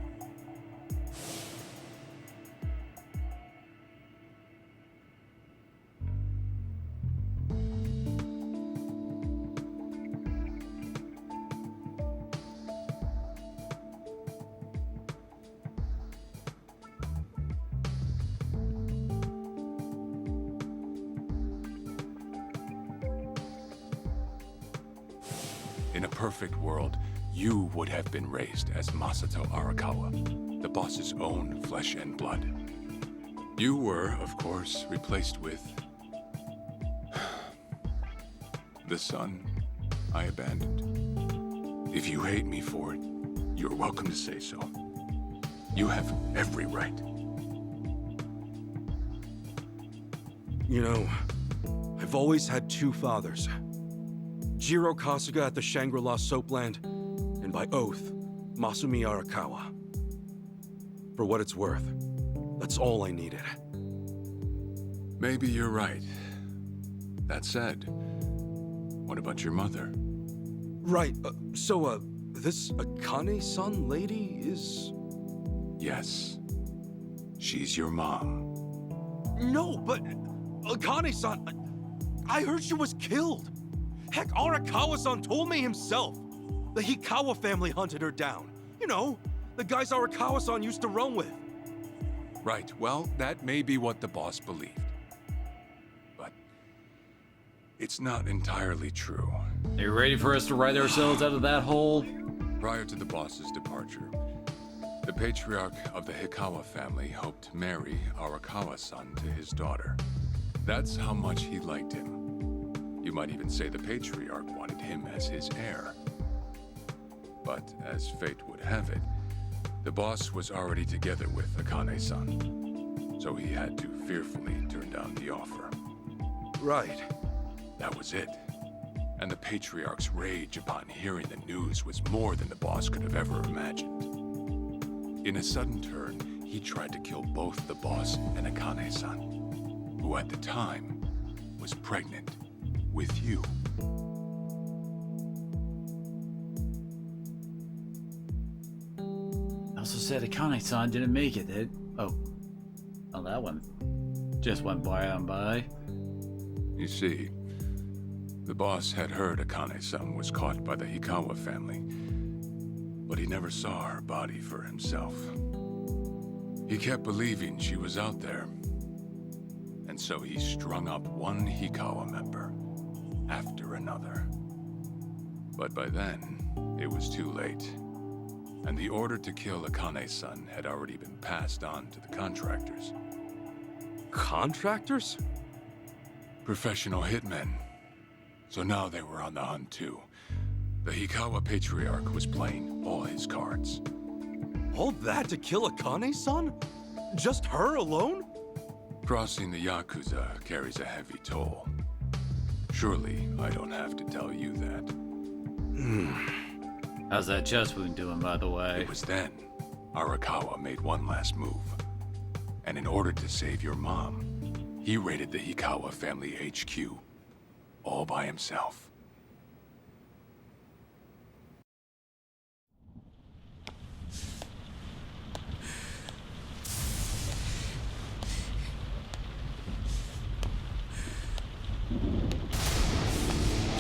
In a perfect world, you would have been raised as Masato Arakawa, the boss's own flesh and blood. You were, of course, replaced with the son I abandoned. If you hate me for it, you're welcome to say so. You have every right. You know, I've always had 2 fathers. Jiro Kasuga at the Shangri-La Soapland, and by oath, Masumi Arakawa. For what it's worth, that's all I needed. Maybe you're right. That said, what about your mother? Right, so, this Akane-san lady is... Yes. She's your mom. No, but Akane-san... I heard she was killed! Heck, Arakawa-san told me himself! The Hikawa family hunted her down. You know, the guys Arakawa-san used to roam with. Right, well, that may be what the boss believed. But it's not entirely true. Are you ready for us to write ourselves out of that hole? Prior to the boss's departure, the patriarch of the Hikawa family hoped to marry Arakawa-san to his daughter. That's how much he liked him. You might even say the patriarch wanted him as his heir. But as fate would have it, the boss was already together with Akane-san, so he had to fearfully turn down the offer. Right. That was it. And the patriarch's rage upon hearing the news was more than the boss could have ever imagined. In a sudden turn, he tried to kill both the boss and Akane-san, who at the time was pregnant with you. Also said Akane-san didn't make it, did? Oh, that one just went by. You see, the boss had heard Akane-san was caught by the Hikawa family, but he never saw her body for himself. He kept believing she was out there, and so he strung up one Hikawa member after another. But by then, it was too late, and the order to kill Akane-san had already been passed on to the contractors. Contractors? Professional hitmen. So now they were on the hunt too. The Hikawa patriarch was playing all his cards. All that to kill Akane-san? Just her alone? Crossing the Yakuza carries a heavy toll. Surely I don't have to tell you that. How's that chest wound doing, by the way? It was then Arakawa made one last move. And in order to save your mom, he raided the Hikawa family HQ all by himself.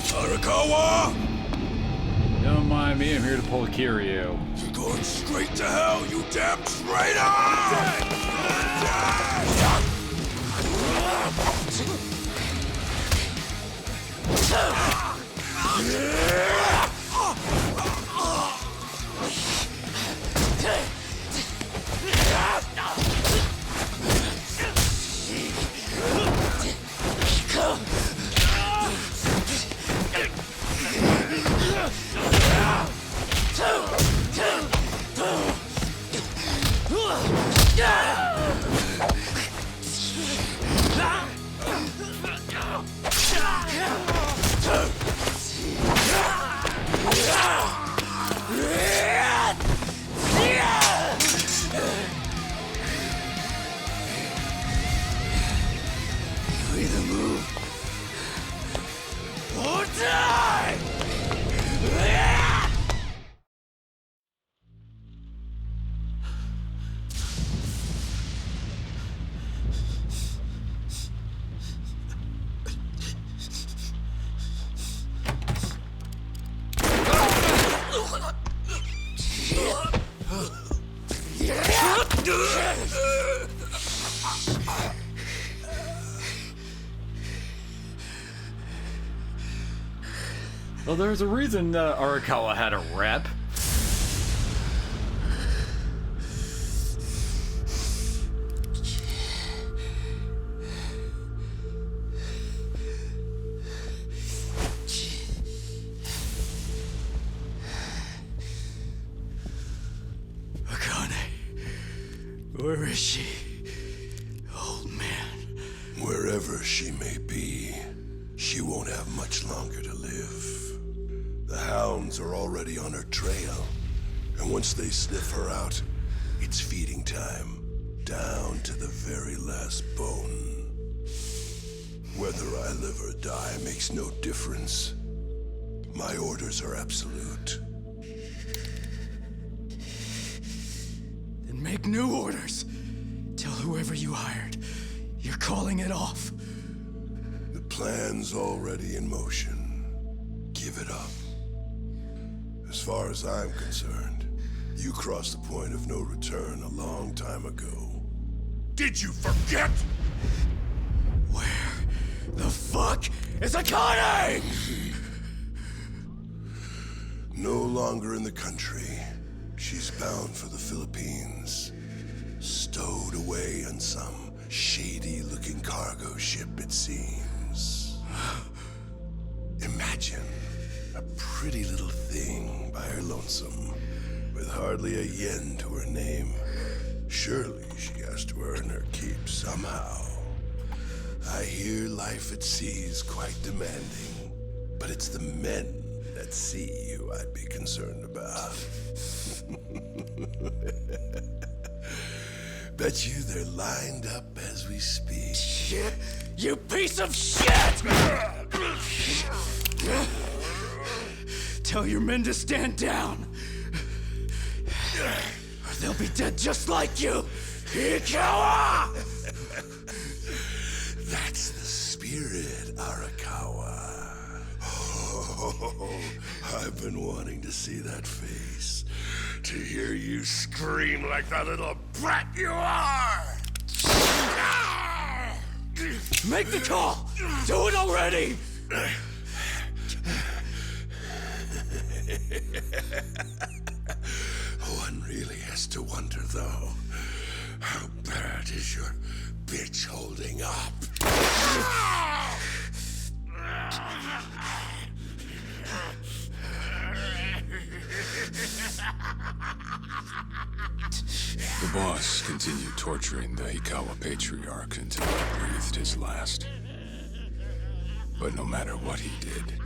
Arakawa! Don't mind me, I'm here to pull a Kiryu. You're going straight to hell, you damn traitor! Well, there's a reason Arakawa had a rep. Where is she? Old man. Wherever she may be, she won't have much longer to live. The hounds are already on her trail, and once they sniff her out, it's feeding time, down to the very last bone. Whether I live or die makes no difference. My orders are absolute. Then make new orders. Tell whoever you hired, you're calling it off. The plan's already in motion. Give it up. As far as I'm concerned, you crossed the point of no return a long time ago. Did you forget? Where the fuck is Akane? No longer in the country. She's bound for the Philippines. Stowed away on some shady-looking cargo ship, it seems. Imagine a pretty little thing by her lonesome, with hardly a yen to her name. Surely she has to earn her keep somehow. I hear life at sea is quite demanding, but it's the men at sea who I'd be concerned about. Bet you they're lined up as we speak. Shit! You piece of shit! Tell your men to stand down, or they'll be dead just like you, Ikawa! That's the spirit, Arakawa. Oh, I've been wanting to see that face. To hear you scream like the little brat you are! Make the call! Do it already! One really has to wonder, though, how bad is your bitch holding up? The boss continued torturing the Hikawa patriarch until he breathed his last. But no matter what he did,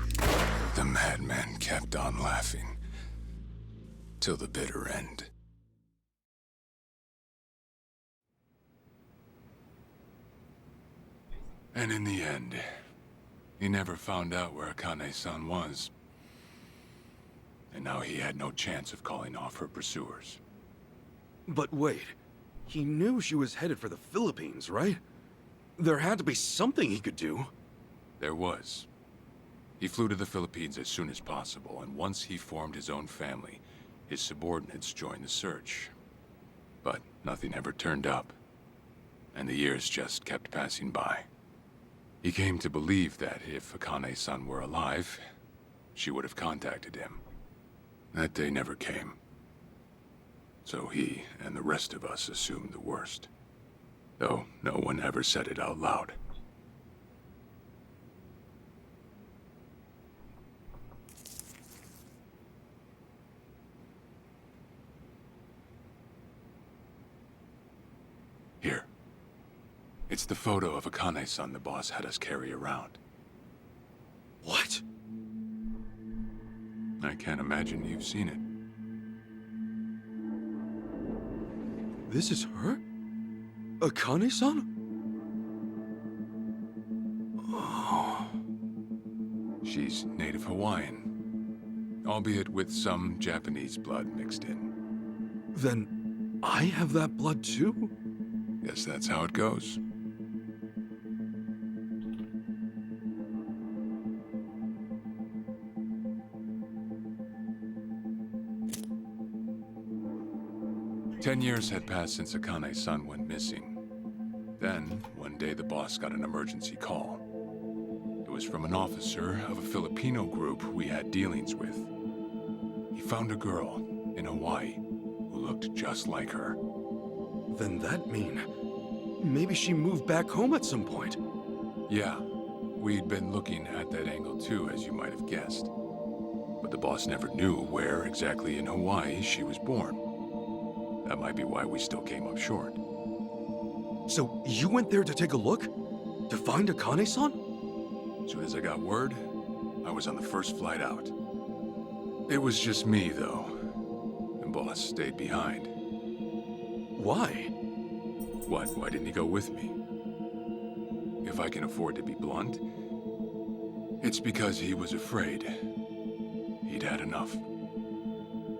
the madman kept on laughing. Till the bitter end. And in the end, he never found out where Akane-san was. And now he had no chance of calling off her pursuers. But wait, he knew she was headed for the Philippines, right? There had to be something he could do. There was. He flew to the Philippines as soon as possible, and once he formed his own family, his subordinates joined the search. But nothing ever turned up, and the years just kept passing by. He came to believe that if Akane-san were alive, she would have contacted him. That day never came. So he and the rest of us assumed the worst. Though no one ever said it out loud. Here. It's the photo of Akane-san the boss had us carry around. What? I can't imagine you've seen it. This is her? Akane-san? Oh. She's native Hawaiian, albeit with some Japanese blood mixed in. Then I have that blood too? Guess that's how it goes. 10 years had passed since Akane-san went missing. Then, one day the boss got an emergency call. It was from an officer of a Filipino group we had dealings with. He found a girl in Hawaii who looked just like her. Then that mean maybe she moved back home at some point? Yeah, we'd been looking at that angle too, as you might have guessed. But the boss never knew where exactly in Hawaii she was born. That might be why we still came up short. So you went there to take a look? To find Akane-san? Soon as I got word, I was on the first flight out. It was just me, though. The boss stayed behind. Why? What? Why didn't he go with me? If I can afford to be blunt, it's because he was afraid. He'd had enough.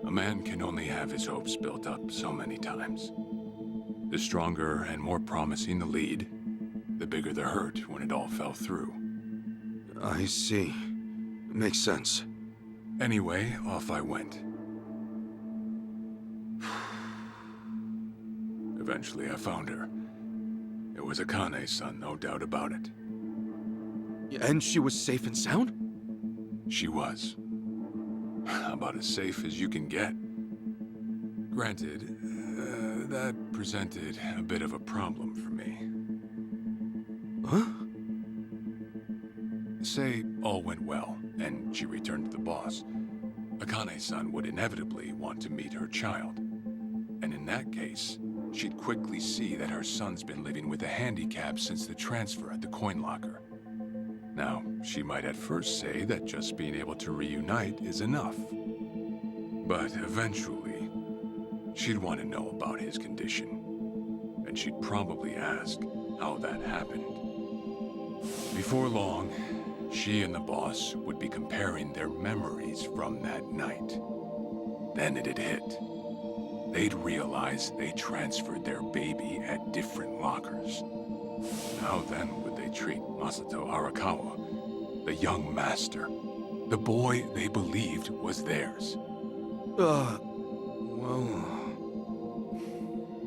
A man can only have his hopes built up so many times. The stronger and more promising the lead, the bigger the hurt when it all fell through. I see. Makes sense. Anyway, off I went. Eventually, I found her. It was Akane-san, no doubt about it. And she was safe and sound? She was. About as safe as you can get. Granted, that presented a bit of a problem for me. Huh? Say all went well, and she returned to the boss. Akane-san would inevitably want to meet her child. And in that case, she'd quickly see that her son's been living with a handicap since the transfer at the coin locker. Now, she might at first say that just being able to reunite is enough. But eventually, she'd want to know about his condition. And she'd probably ask how that happened. Before long, she and the boss would be comparing their memories from that night. Then it'd hit. They'd realize they transferred their baby at different lockers. How then would they treat Masato Arakawa, the young master, the boy they believed was theirs? Well...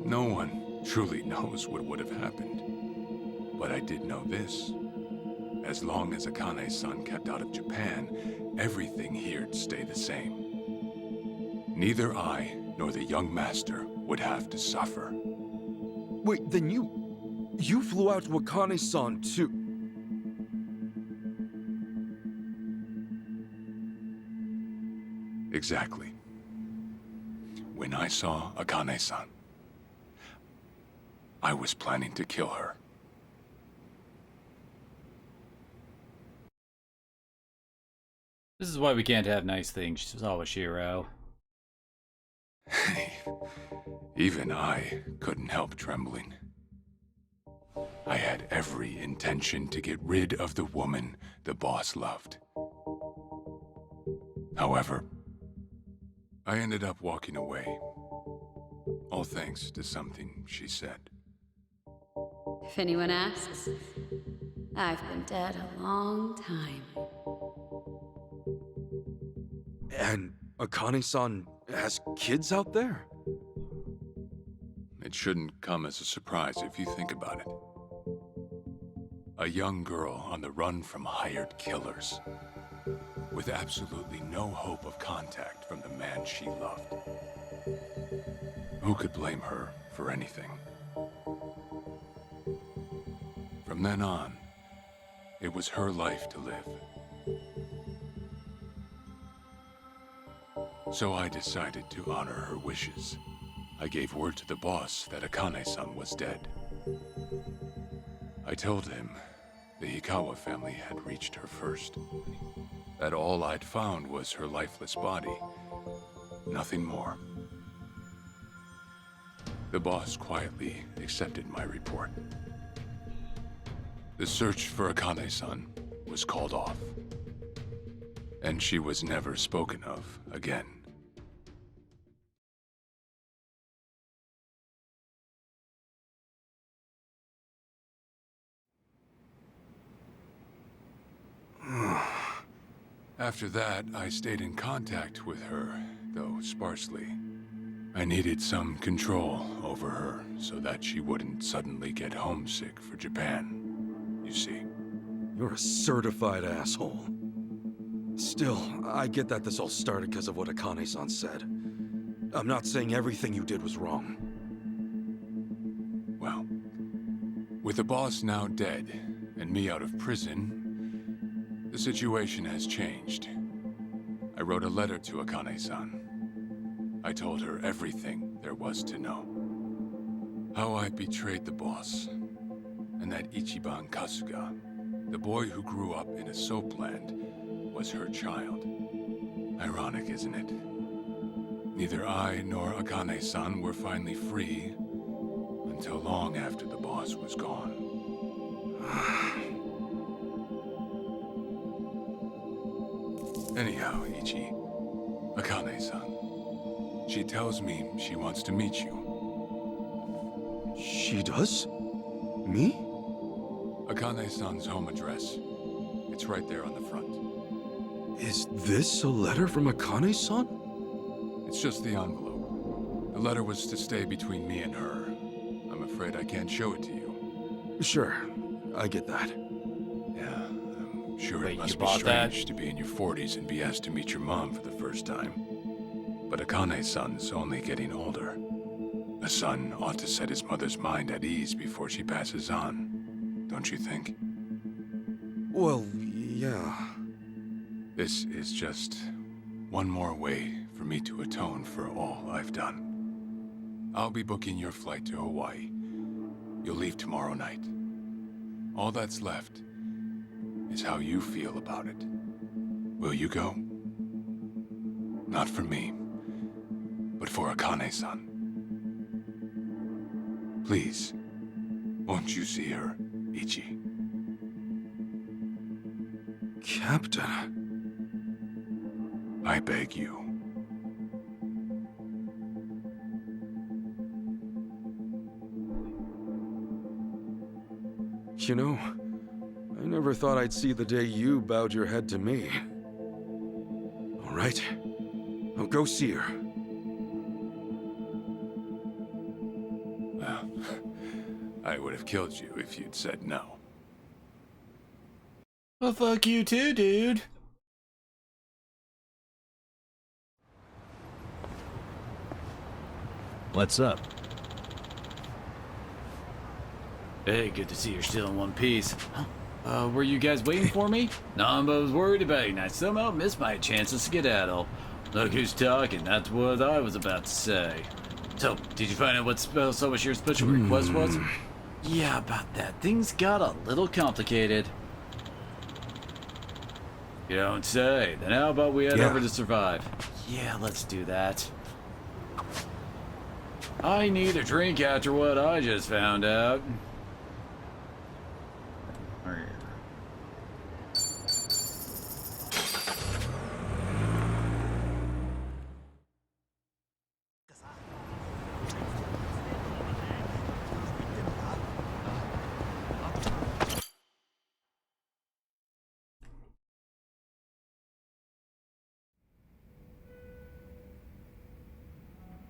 No one truly knows what would have happened. But I did know this. As long as Akane-san kept out of Japan, everything here'd stay the same. Neither I nor the young master would have to suffer. Wait, then you flew out to Akane-san too? Exactly. When I saw Akane-san, I was planning to kill her. This is why we can't have nice things, Sawashiro. Even I couldn't help trembling. I had every intention to get rid of the woman the boss loved. However, I ended up walking away. All thanks to something she said. If anyone asks, I've been dead a long time. And Akane-san has kids out there? It shouldn't come as a surprise if you think about it. A young girl on the run from hired killers, with absolutely no hope of contact from the man she loved. Who could blame her for anything? From then on, it was her life to live. So I decided to honor her wishes. I gave word to the boss that Akane-san was dead. I told him the Hikawa family had reached her first. That all I'd found was her lifeless body. Nothing more. The boss quietly accepted my report. The search for Akane-san was called off. And she was never spoken of again. After that, I stayed in contact with her, though sparsely. I needed some control over her so that she wouldn't suddenly get homesick for Japan, you see. You're a certified asshole. Still, I get that this all started because of what Akane-san said. I'm not saying everything you did was wrong. Well, with the boss now dead and me out of prison, the situation has changed. I wrote a letter to Akane-san. I told her everything there was to know. How I betrayed the boss, and that Ichiban Kasuga, the boy who grew up in a soapland, was her child. Ironic, isn't it? Neither I nor Akane-san were finally free until long after the boss was gone. Anyhow, Ichi, Akane-san, she tells me she wants to meet you. She does? Me? Akane-san's home address. It's right there on the front. Is this a letter from Akane-san? It's just the envelope. The letter was to stay between me and her. I'm afraid I can't show it to you. Sure, I get that. Yeah, I'm sure Wait, it must you be bought that? strange to be in your 40s and be asked to meet your mom for the first time. But Akane-san's only getting older. A son ought to set his mother's mind at ease before she passes on, don't you think? Well, yeah. This is just one more way for me to atone for all I've done. I'll be booking your flight to Hawaii. You'll leave tomorrow night. All that's left is how you feel about it. Will you go? Not for me, but for Akane-san. Please, won't you see her, Ichi? Captain. I beg you. You know, I never thought I'd see the day you bowed your head to me. All right, I'll go see her. Well, I would have killed you if you'd said no. Well, fuck you too, dude. What's up? Hey, good to see you're still in one piece. Were you guys waiting for me? Namba was worried about you, and I somehow missed my chance to skedaddle. Look who's talking, that's what I was about to say. So, did you find out what so much your special request was? Yeah, about that. Things got a little complicated. You don't say. Then how about we head over to survive? Yeah, let's do that. I need a drink after what I just found out.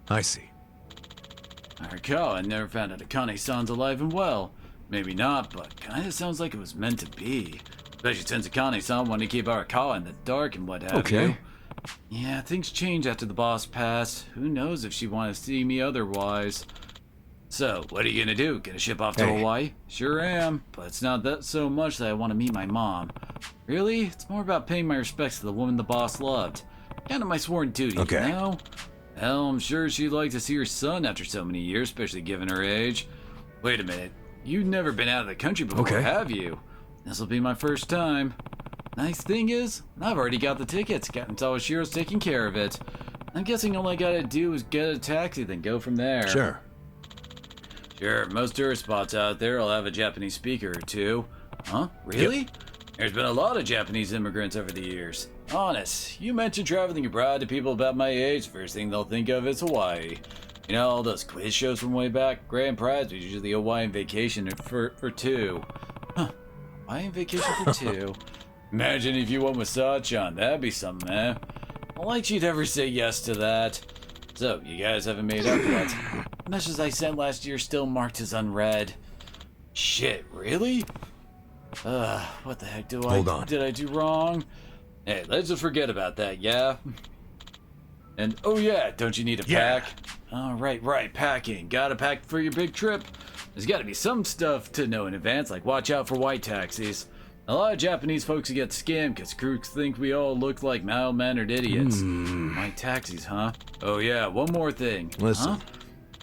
I see. I recall I never found out Akane-san's alive and well. Maybe not, but kinda sounds like it was meant to be. Especially since Akane-san wanted to keep Arakawa in the dark and what have you. Yeah, things change after the boss passed. Who knows if she wanted to see me otherwise. So, what are you gonna do? Gonna ship off to Hawaii? Sure am, but it's not that so much that I want to meet my mom. Really? It's more about paying my respects to the woman the boss loved. Kind of my sworn duty, you know? Hell, I'm sure she'd like to see her son after so many years, especially given her age. Wait a minute, you've never been out of the country before, have you? This'll be my first time. Nice thing is, I've already got the tickets. Captain Sawashiro's taking care of it. I'm guessing all I gotta do is get a taxi, then go from there. Sure. Sure, most tourist spots out there will have a Japanese speaker or two. Huh? Really? There's been a lot of Japanese immigrants over the years. Honest, you mentioned traveling abroad to people about my age, first thing they'll think of is Hawaii. You know, all those quiz shows from way back? Grand Prize was usually a Hawaiian vacation for two. Huh. Hawaiian vacation for two? Imagine if you went with Sachan, that'd be something, man. Not like she'd ever say yes to that. So, you guys haven't made up yet. The message I sent last year still marked as unread. Shit, really? What the heck did I do wrong? Hey, let's just forget about that, yeah? And, oh yeah, don't you need a pack? Oh, right, packing. Gotta pack for your big trip. There's gotta be some stuff to know in advance, like watch out for white taxis. A lot of Japanese folks get scammed because crooks think we all look like mild-mannered idiots. White taxis, huh? Oh yeah, one more thing. Listen. Huh?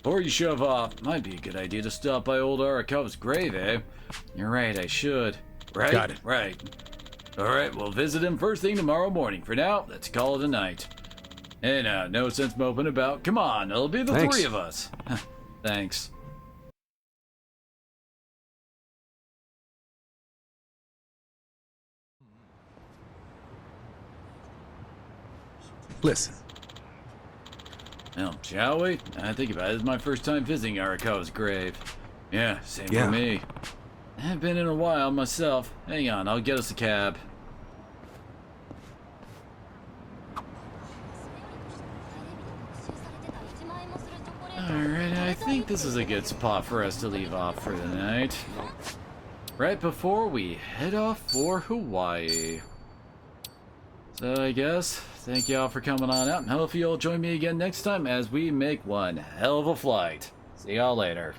Before you shove off, might be a good idea to stop by old Arakawa's grave, eh? You're right, I should. Right? Got it. Right. Alright, we'll visit him first thing tomorrow morning. For now, let's call it a night. Hey now, no sense moping about. Come on, it'll be the three of us. Thanks. Listen. Well, shall we? I think about it. It's my first time visiting Arakawa's grave. Yeah, same for me. I haven't been in a while myself. Hang on, I'll get us a cab. Alright, I think this is a good spot for us to leave off for the night. Right before we head off for Hawaii. So I guess, thank y'all for coming on out, and hope you'll join me again next time as we make one hell of a flight. See y'all later.